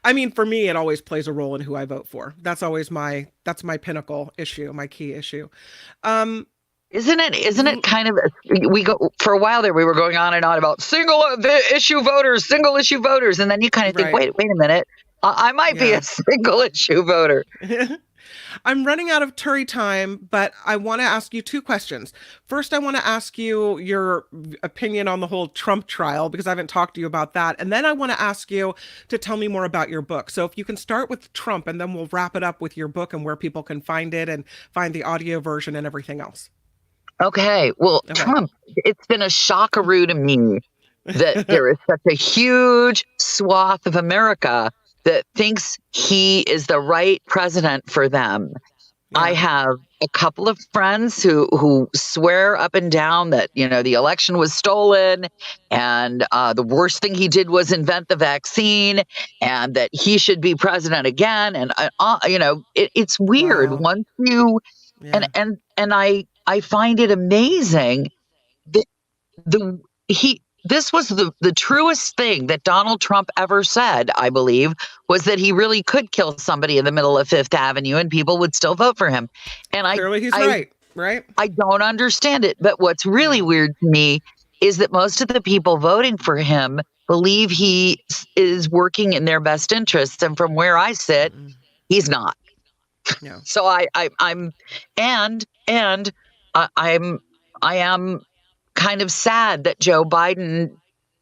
[SPEAKER 2] I mean, for me, it always plays a role in who I vote for. That's always that's my pinnacle issue, my key issue.
[SPEAKER 14] Isn't it kind of, we go for a while there, we were going on and on about single issue voters. And then you kind of think, wait a minute, I might be a single issue voter.
[SPEAKER 2] I'm running out of Turi time, but I want to ask you two questions. First, I want to ask you your opinion on the whole Trump trial, because I haven't talked to you about that. And then I want to ask you to tell me more about your book. So if you can start with Trump, and then we'll wrap it up with your book and where people can find it and find the audio version and everything else.
[SPEAKER 14] Okay. Well, Trump, it's been a shockaroo to me that there is such a huge swath of America that thinks he is the right president for them. Yeah. I have a couple of friends who swear up and down that, the election was stolen and the worst thing he did was invent the vaccine and that he should be president again. And, it's weird. Wow. Once you, and I find it amazing that this was the truest thing that Donald Trump ever said, I believe, was that he really could kill somebody in the middle of Fifth Avenue and people would still vote for him. And
[SPEAKER 2] clearly he's right?
[SPEAKER 14] I don't understand it. But what's really weird to me is that most of the people voting for him believe he is working in their best interests. And from where I sit, he's not. No. So I am kind of sad that Joe Biden,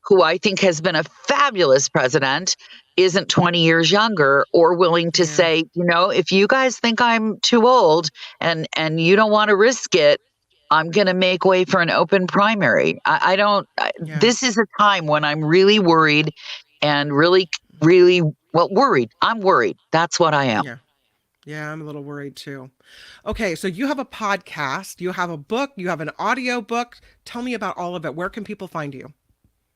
[SPEAKER 14] who I think has been a fabulous president, isn't 20 years younger or willing to say, if you guys think I'm too old and you don't want to risk it, I'm going to make way for an open primary. This is a time when I'm really worried and really, really, worried. I'm worried. That's what I am.
[SPEAKER 2] Yeah, I'm a little worried too. Okay, so you have a podcast, you have a book, you have an audio book. Tell me about all of it. Where can people find you?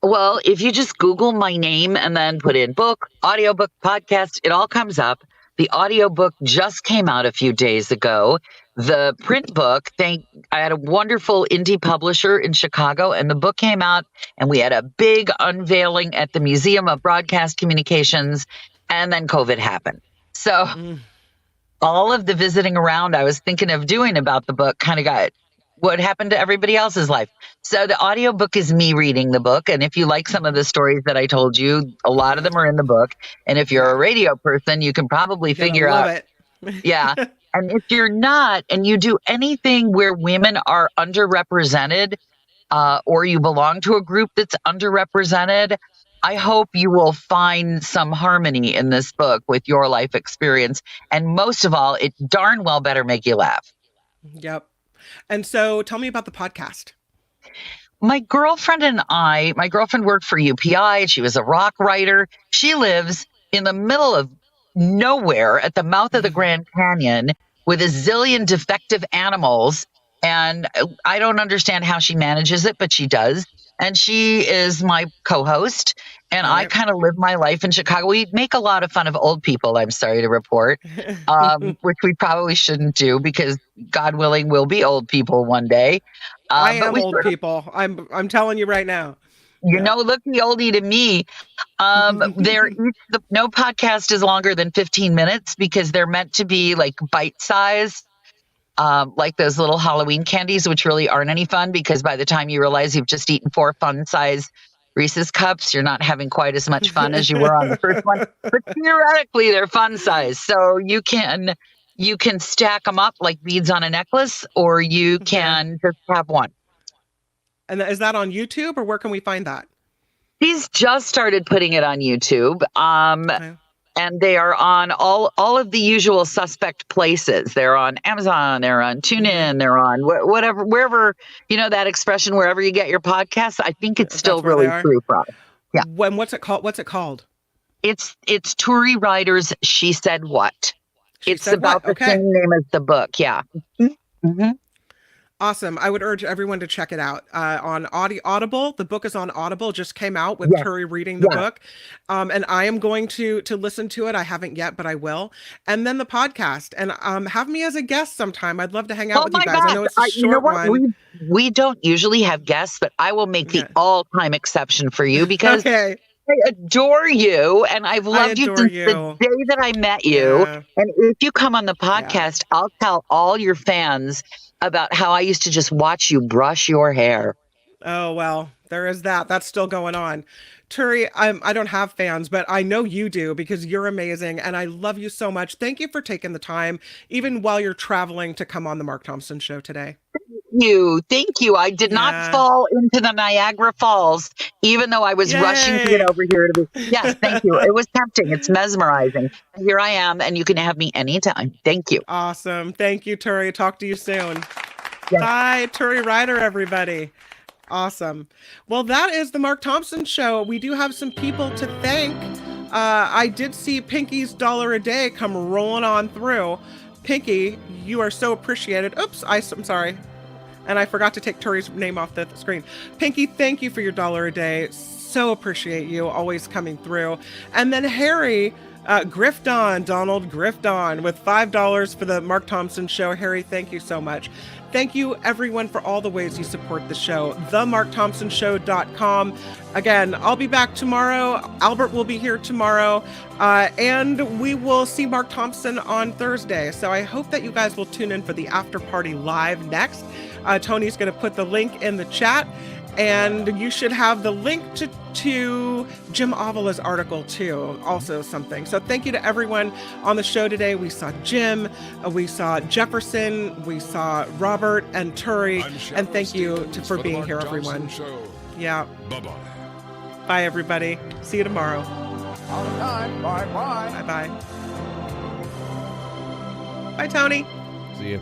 [SPEAKER 14] Well, if you just Google my name and then put in book, audiobook, podcast, it all comes up. The audiobook just came out a few days ago. The print book, I had a wonderful indie publisher in Chicago, and the book came out, and we had a big unveiling at the Museum of Broadcast Communications, and then COVID happened. So all of the visiting around I was thinking of doing about the book kind of got what happened to everybody else's life. So the audiobook is me reading the book. And if you like some of the stories that I told you, a lot of them are in the book. And if you're a radio person, you can probably figure out it. Yeah. And if you're not, and you do anything where women are underrepresented, or you belong to a group that's underrepresented, I hope you will find some harmony in this book with your life experience. And most of all, it darn well better make you laugh.
[SPEAKER 2] Yep. And so tell me about the podcast.
[SPEAKER 14] My girlfriend worked for UPI. She was a rock writer. She lives in the middle of nowhere at the mouth of the Grand Canyon with a zillion defective animals. And I don't understand how she manages it, but she does. And she is my co-host. And I kind of live my life in Chicago. We make a lot of fun of old people, I'm sorry to report, which we probably shouldn't do because God willing, we'll be old people one day.
[SPEAKER 2] I am old people. I'm telling you right now.
[SPEAKER 14] Looking oldie to me. No podcast is longer than 15 minutes because they're meant to be like bite-sized. Like those little Halloween candies, which really aren't any fun because by the time you realize you've just eaten 4 fun-size Reese's cups, you're not having quite as much fun as you were on the first one. But theoretically, they're fun-size, so you can stack them up like beads on a necklace, or you can just have one.
[SPEAKER 2] And is that on YouTube, or where can we find that?
[SPEAKER 14] He's just started putting it on YouTube. And they are on all of the usual suspect places. They're on Amazon, they're on TuneIn, they're on whatever, wherever, that expression, wherever you get your podcasts. I think it's still really true for us. Yeah.
[SPEAKER 2] What's it called?
[SPEAKER 14] It's Turi Ryder's She Said What? It's about the same name as the book. Yeah. Mm-hmm.
[SPEAKER 2] Awesome. I would urge everyone to check it out on Audible. The book is on Audible, just came out with Turi reading the book. And I am going to listen to it. I haven't yet, but I will. And then the podcast. And have me as a guest sometime. I'd love to hang out with you guys.
[SPEAKER 14] God.
[SPEAKER 2] I know it's a short one.
[SPEAKER 14] We don't usually have guests, but I will make the all-time exception for you because I adore you, and I've loved you since the day that I met you. And if you come on the podcast, I'll tell all your fans about how I used to just watch you brush your hair.
[SPEAKER 2] Oh, well, there is that. That's still going on. Turi, I don't have fans, but I know you do because you're amazing, and I love you so much. Thank you for taking the time, even while you're traveling, to come on the Mark Thompson Show today.
[SPEAKER 14] Thank you. I did not fall into the Niagara Falls, even though I was rushing to get over here. Yes, thank you. It was tempting. It's mesmerizing. Here I am, and you can have me anytime. Thank you.
[SPEAKER 2] Awesome. Thank you, Turi. Talk to you soon. Bye, Turi Ryder, everybody. Awesome. Well, that is the Mark Thompson Show. We do have some people to thank. I did see Pinky's $1 a day come rolling on through. Pinky, you are so appreciated. Oops, I'm sorry. And I forgot to take Turi's name off the screen. Pinky, thank you for your $1 a day. So appreciate you always coming through. And then Harry, Grifton, Donald Grifton, with $5 for the Mark Thompson Show. Harry, thank you so much. Thank you, everyone, for all the ways you support the show. TheMarkThompsonShow.com. Again, I'll be back tomorrow. Albert will be here tomorrow. And we will see Mark Thompson on Thursday. So I hope that you guys will tune in for the after party live next. Tony's going to put the link in the chat. And you should have the link to Jim Avila's article too, also something. So thank you to everyone on the show today. We saw Jim, we saw Jefferson, we saw Robert and Turi, and thank you for being here, everyone. Yeah.
[SPEAKER 11] Bye-bye.
[SPEAKER 2] Bye, everybody. See you tomorrow.
[SPEAKER 11] All the time. Bye-bye.
[SPEAKER 2] Bye-bye. Bye, Tony.
[SPEAKER 3] See you.